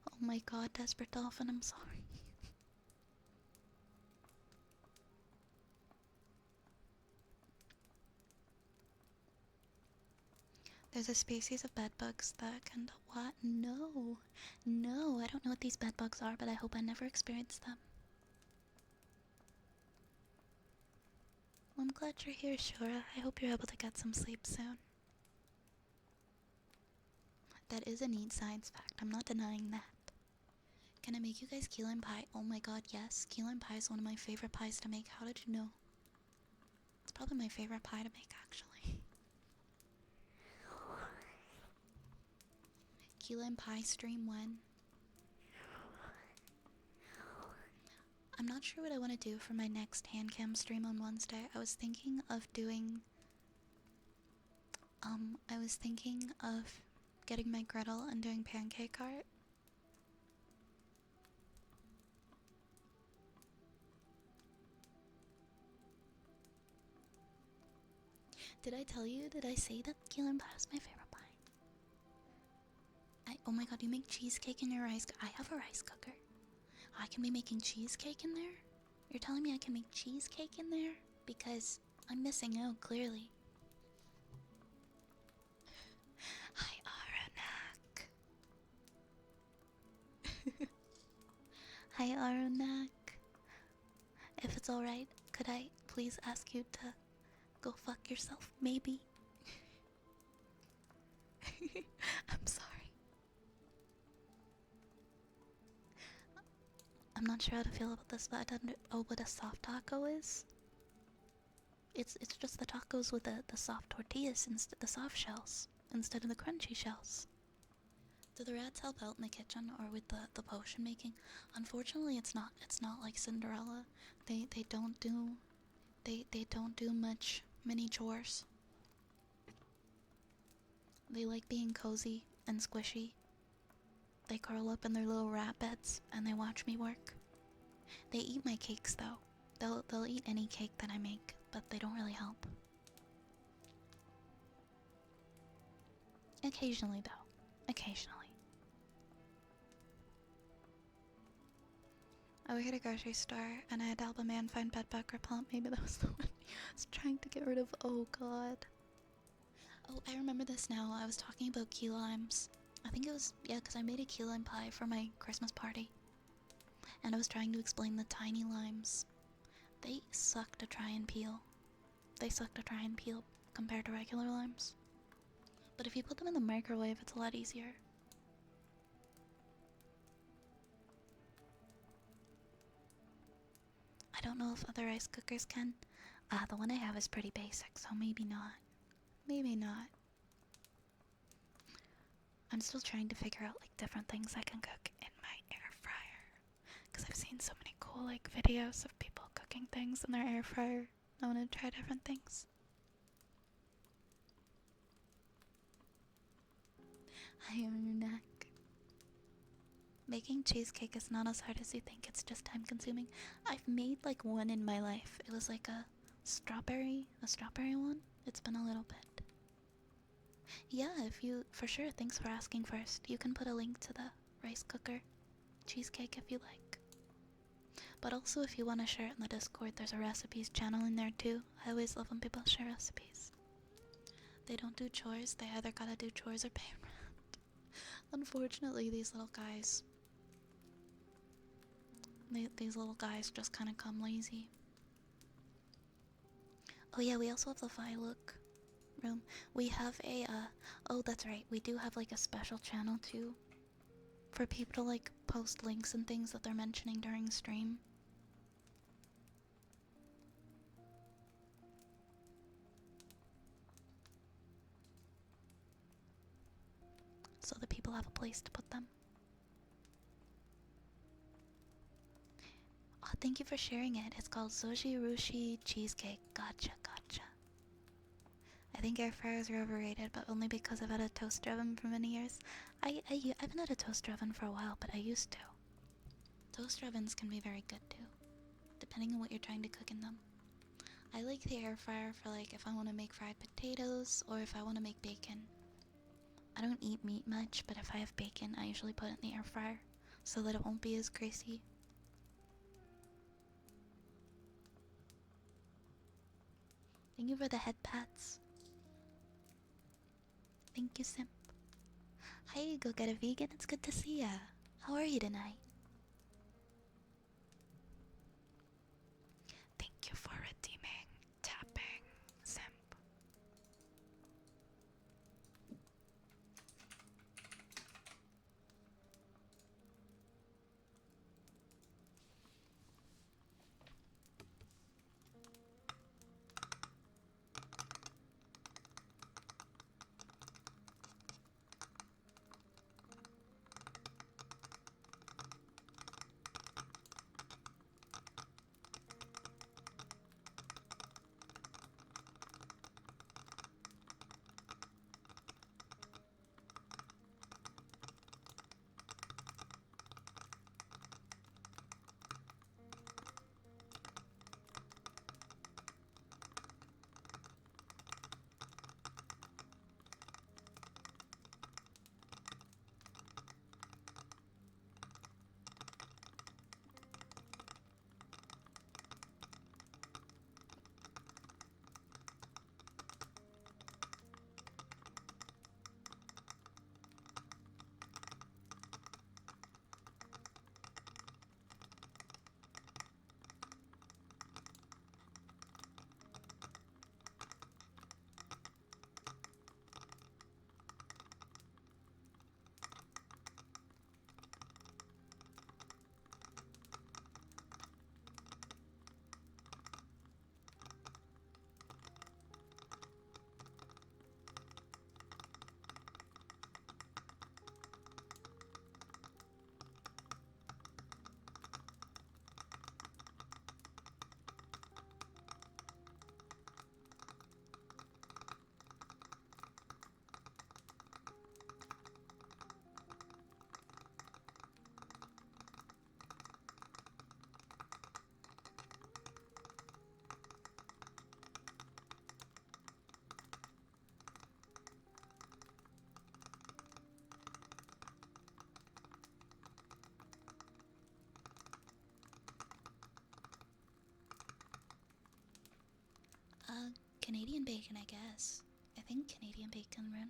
A: Oh my god, Desperate Dolphin, I'm sorry. There's a species of bedbugs that can... What? No. No, I don't know what these bedbugs are, but I hope I never experience them. Well, I'm glad you're here, Shura. I hope you're able to get some sleep soon. That is a neat science fact. I'm not denying that. Can I make you guys key lime pie? Oh my god, yes. Key lime pie is one of my favorite pies to make. How did you know? It's probably my favorite pie to make, actually. Key lime pie stream when? I'm not sure what I want to do for my next hand cam stream on Wednesday. I was thinking of doing... I was thinking of getting my griddle and doing pancake art. Did I tell you? Did I say that key lime pie is my favorite pie? Oh my god, you make cheesecake in your rice cooker? I have a rice cooker. I can be making cheesecake in there? You're telling me I can make cheesecake in there? Because I'm missing out, clearly. Hi, Aronak. Hi, Aronak. If it's alright, could I please ask you to go fuck yourself, maybe? I'm sorry. I'm not sure how to feel about this, but I don't know what a soft taco is. It's just the tacos with the soft tortillas instead, the soft shells instead of the crunchy shells. Do the rats help out in the kitchen or with the potion making? Unfortunately, it's not like Cinderella. They don't do many chores. They like being cozy and squishy. They curl up in their little rat beds and they watch me work. They eat my cakes though. They'll eat any cake that I make, but they don't really help. Occasionally though. Occasionally. I work at a grocery store and I had to help a man find bedbug repellent. Maybe that was the one I was trying to get rid of. Oh god. Oh, I remember this now. I was talking about key limes. I think it was, yeah, because I made a key lime pie for my Christmas party. And I was trying to explain the tiny limes. They suck to try and peel. They suck to try and peel compared to regular limes. But if you put them in the microwave, it's a lot easier. I don't know if other rice cookers can. The one I have is pretty basic, so maybe not. Maybe not. I'm still trying to figure out like different things I can cook in my air fryer. Because I've seen so many cool like videos of people cooking things in their air fryer. I want to try different things. I am your neck. Making cheesecake is not as hard as you think, it's just time consuming. I've made like one in my life. It was like a strawberry one. It's been a little bit. Yeah, if you, for sure, thanks for asking first. You can put a link to the rice cooker cheesecake if you like. But also if you want to share it in the Discord, there's a recipes channel in there too. I always love when people share recipes. They don't do chores, they either gotta do chores or pay rent. Unfortunately, these little guys just kind of come lazy. Oh yeah, we also have the look room. We have a, oh that's right, we do have like a special channel too. For people to like post links and things that they're mentioning during stream. So that people have a place to put them. Oh, thank you for sharing it. It's called Soji Rushi Cheesecake. Gotcha, gotcha. I think air fryers are overrated, but only because I've had a toaster oven for many years. I've been had a toaster oven for a while, but I used to. Toaster ovens can be very good too, depending on what you're trying to cook in them. I like the air fryer for like if I want to make fried potatoes or if I want to make bacon. I don't eat meat much, but if I have bacon, I usually put it in the air fryer so that it won't be as greasy. Thank you for the head pats. Thank you, Simp. Hi, Go Get a Vegan. It's good to see ya. How are you tonight? Thank you for redeeming tapping, Simp. Canadian bacon, I guess. I think Canadian bacon run.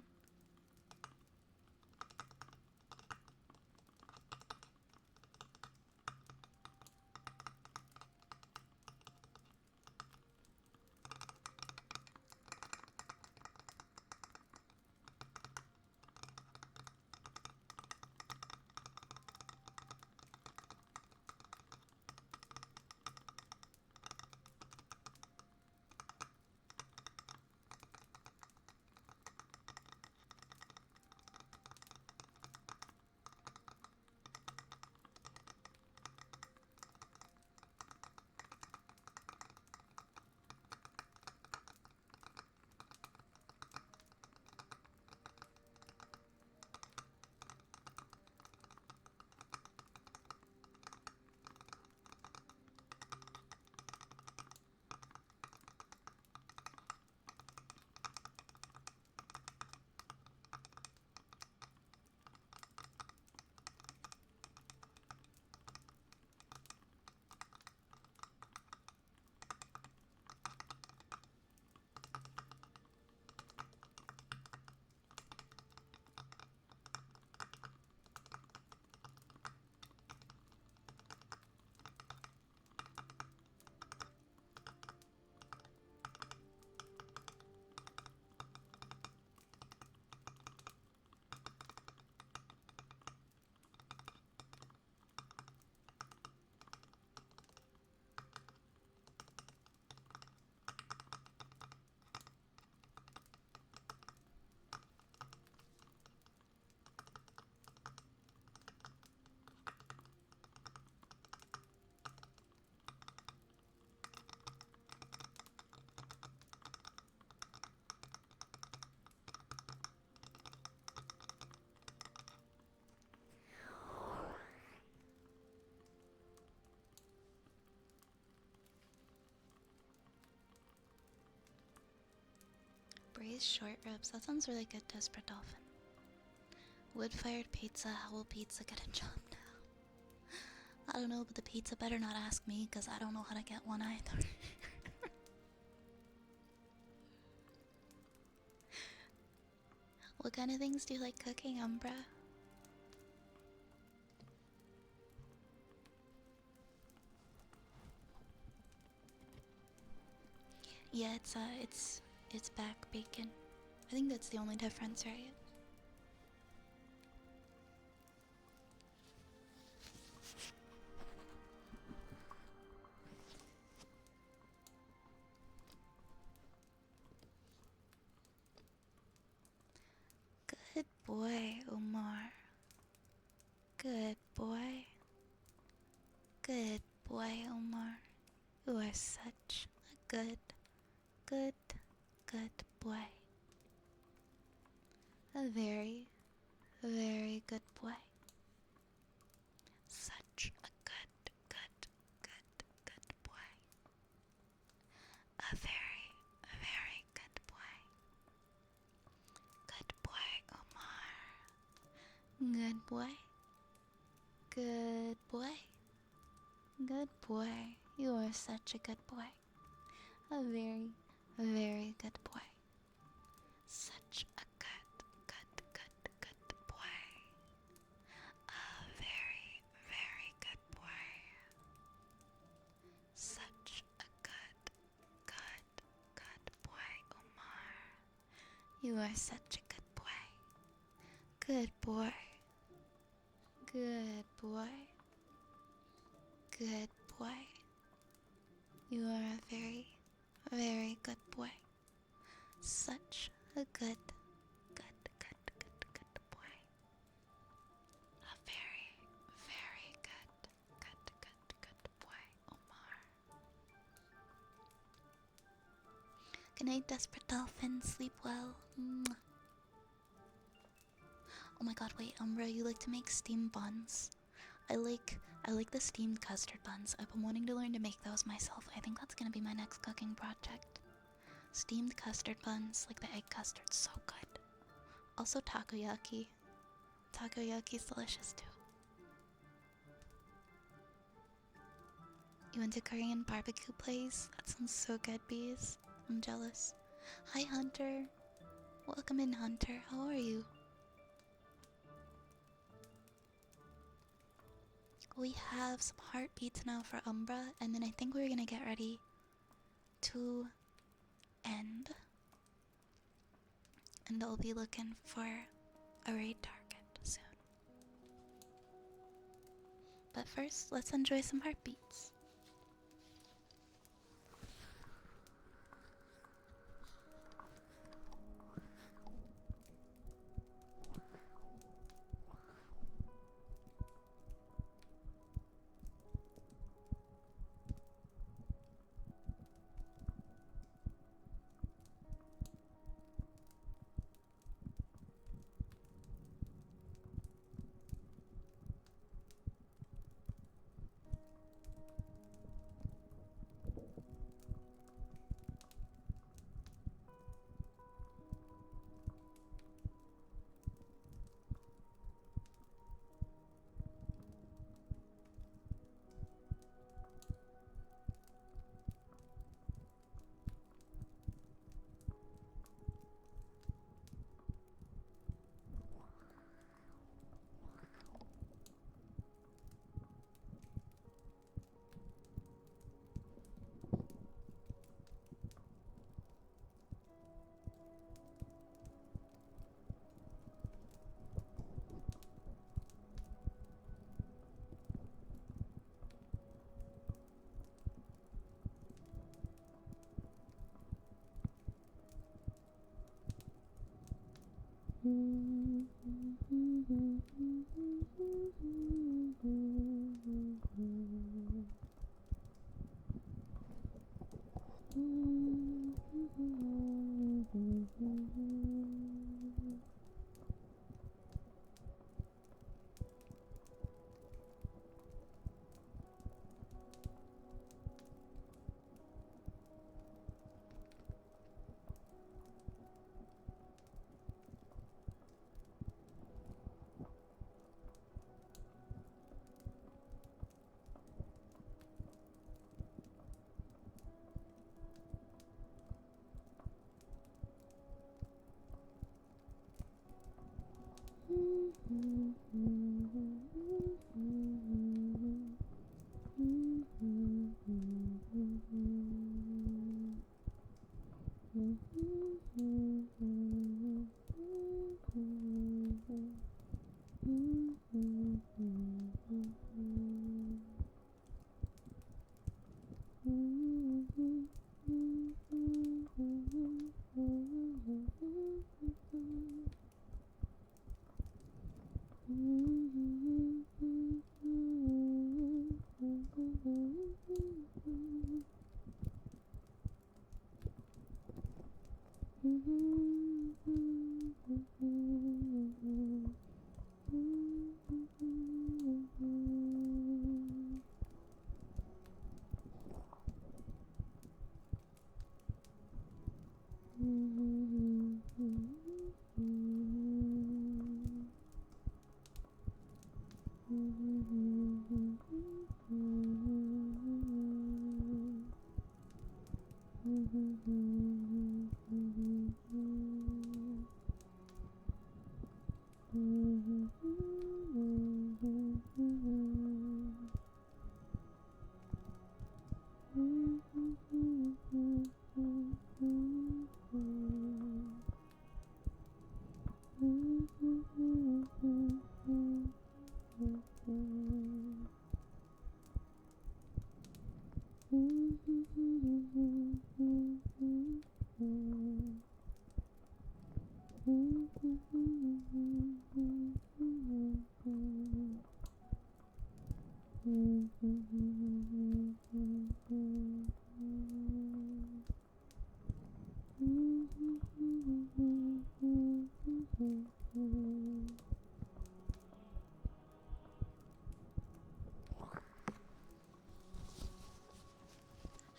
A: Braised short ribs. That sounds really good, Desperate Dolphin. Wood-fired pizza. How will pizza get a job now? I don't know, but the pizza better not ask me, because I don't know how to get one either. What kind of things do you like cooking, Umbra? Yeah, it's back bacon. I think that's the only difference, right? Good boy, Omar. Good boy. Good boy, Omar. You are such a good boy. A very, very good boy. Such a good boy. A very, very good boy. Good boy, Omar. Good boy. Good boy. Good boy. You are such a good boy. A very, very good boy. Such a good boy. A very, very good boy. Such a good boy, Omar. You are such a good boy. Good boy. Good boy. Good boy. You are a very, very good boy. Such a good boy. A very, very good boy, Omar. Good night, Desperate Dolphin. Sleep well. Mwah. Oh my god, wait, Umbra, you like to make steamed buns? I like the steamed custard buns. I've been wanting to learn to make those myself. I think that's gonna be my next cooking project. Steamed custard buns, like the egg custard, so good. Also takoyaki. Takoyaki's delicious too. You went to Korean barbecue place? That sounds so good, bees. I'm jealous. Hi, Hunter. Welcome in, Hunter. How are you? We have some heartbeats now for Umbra, and then I think we're gonna get ready to end. And I'll be looking for a raid target soon. But first, let's enjoy some heartbeats.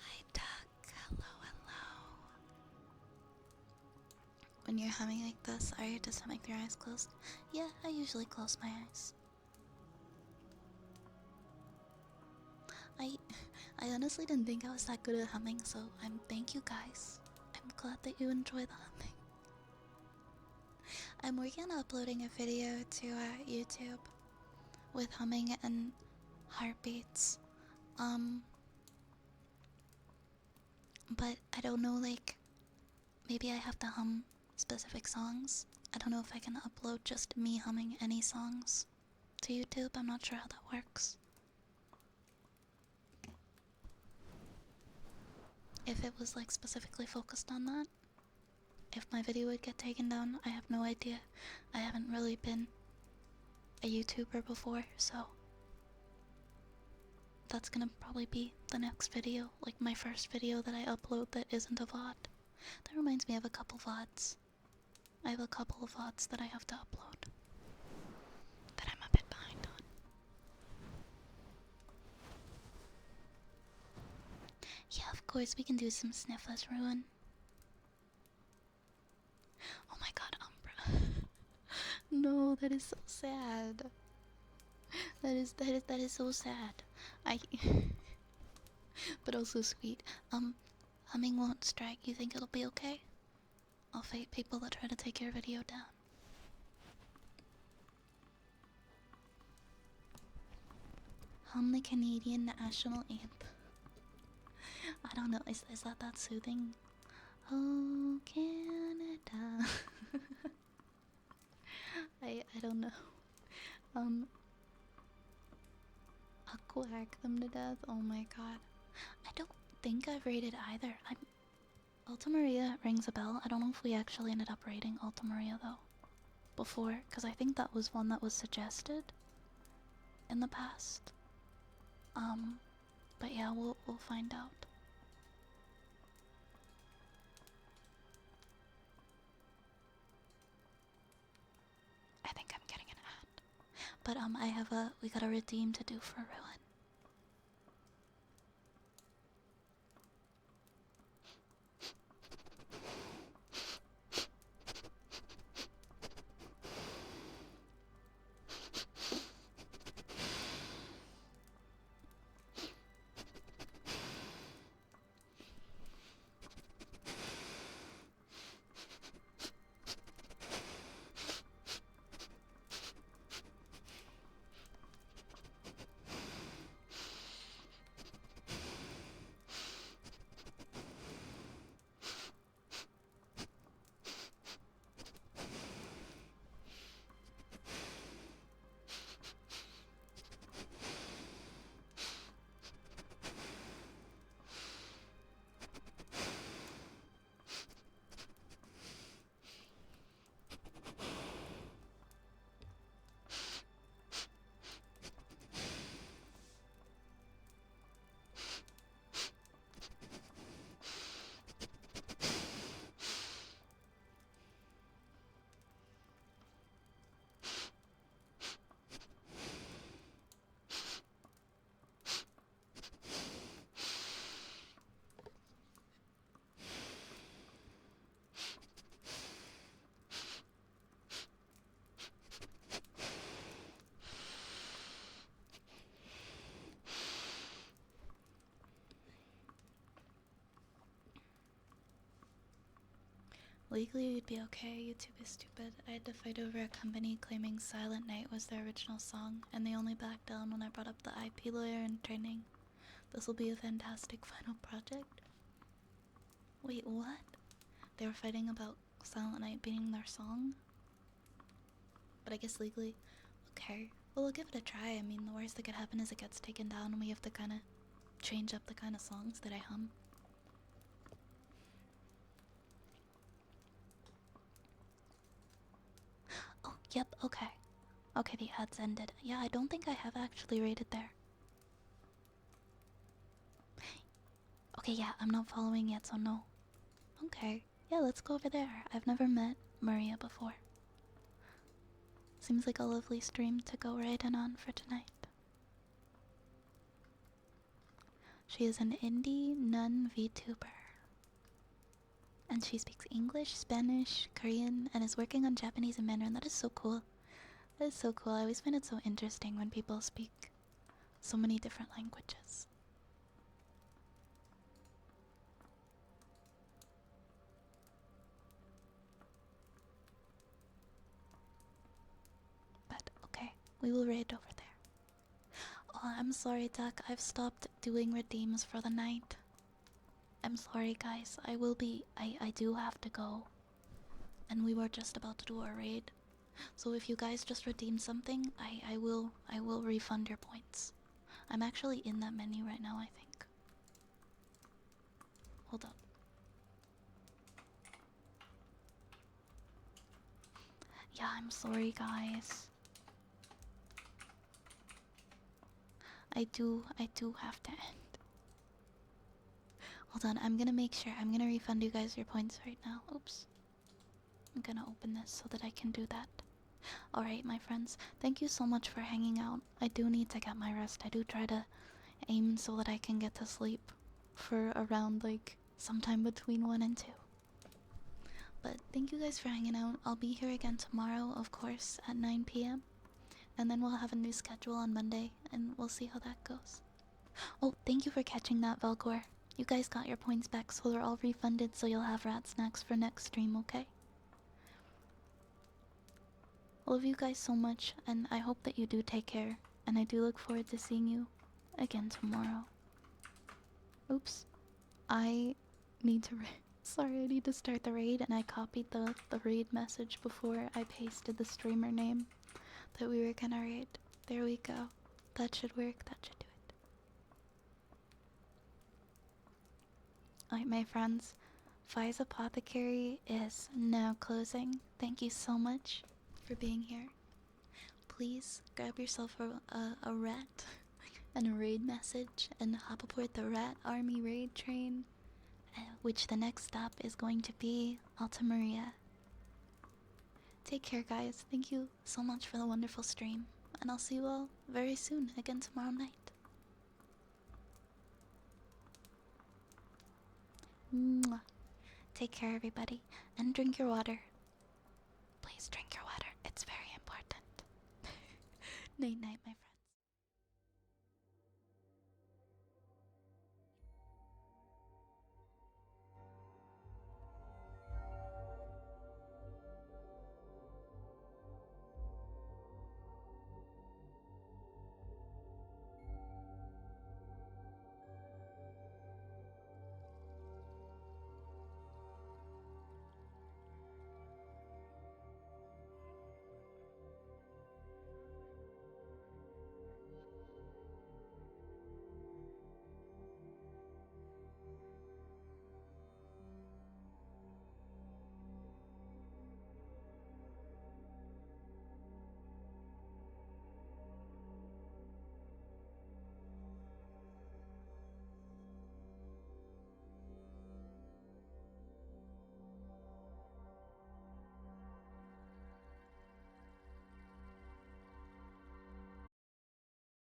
A: Hi, Duck. Hello, hello. When you're humming like this, are you just humming with your eyes closed? Yeah, I usually close my eyes. I I honestly didn't think I was that good at humming, so thank you guys. I'm glad that you enjoy the humming. I'm working on uploading a video to YouTube with humming and heartbeats. But I don't know, like, maybe I have to hum specific songs. I don't know if I can upload just me humming any songs to YouTube. I'm not sure how that works. If it was like specifically focused on that, if my video would get taken down, I have no idea. I haven't really been a YouTuber before, so that's gonna probably be the next video, like my first video that I upload that isn't a VOD. That reminds me of a couple VODs. I have a couple of VODs that I have to upload that I'm a bit behind on. Yeah, of course, we can do some sniffles, Ruin. Oh my god, Umbra. No, that is so sad. That is so sad. But also sweet. Humming won't strike. You think it'll be okay? I'll fight people that try to take your video down. Hum the Canadian national anthem. I don't know. Is that soothing? Oh, Canada. I don't know. I'll quack them to death. Oh my god. I don't think I've rated either. Alta Maria rings a bell. I don't know if we actually ended up rating Alta Maria though before, because I think that was one that was suggested in the past. But yeah, we'll find out. I think I'm getting an ad. But we got a redeem to do for Ruin. Legally, you'd be okay. YouTube is stupid. I had to fight over a company claiming Silent Night was their original song, and they only backed down when I brought up the IP lawyer in training. This will be a fantastic final project. Wait, what? They were fighting about Silent Night being their song? But I guess legally, okay. Well, we'll give it a try. I mean, the worst that could happen is it gets taken down and we have to kind of change up the kind of songs that I hum. Oh, yep, okay. Okay, the ads ended. Yeah, I don't think I have actually rated there. Okay, yeah, I'm not following yet, so no. Okay, yeah, let's go over there. I've never met Maria before. Seems like a lovely stream to go right in on for tonight. She is an indie nun VTuber. And she speaks English, Spanish, Korean, and is working on Japanese and Mandarin. That is so cool. That is so cool. I always find it so interesting when people speak so many different languages. But okay, we will raid over there. Oh, I'm sorry, Duck. I've stopped doing redeems for the night. I'm sorry, guys. I do have to go. And we were just about to do a raid. So if you guys just redeem something, I will refund your points. I'm actually in that menu right now, I think. Hold up. Yeah, I'm sorry, guys. I do have to end. Hold on, I'm gonna make sure. I'm gonna refund you guys your points right now. Oops. I'm gonna open this so that I can do that. Alright, my friends. Thank you so much for hanging out. I do need to get my rest. I do try to aim so that I can get to sleep for around, like, sometime between 1 and 2. But thank you guys for hanging out. I'll be here again tomorrow, of course, at 9 p.m. And then we'll have a new schedule on Monday, and we'll see how that goes. Oh, thank you for catching that, Velcor. You guys got your points back, so they're all refunded, so you'll have rat snacks for next stream, okay? I love you guys so much, and I hope that you do take care. And I do look forward to seeing you again tomorrow. Oops. I need to... Sorry, I need to start the raid, and I copied the raid message before I pasted the streamer name that we were gonna raid. There we go. That should work. That should do it. Alright, my friends. Fi's Apothecary is now closing. Thank you so much for being here. Please grab yourself a rat and a raid message and hop aboard the Rat Army raid train, which the next stop is going to be Alta Maria. Take care, guys. Thank you so much for the wonderful stream, and I'll see you all very soon, again tomorrow night. Mwah. Take care, everybody, and drink your water. Please drink your water. It's very important. Night, night, my friend.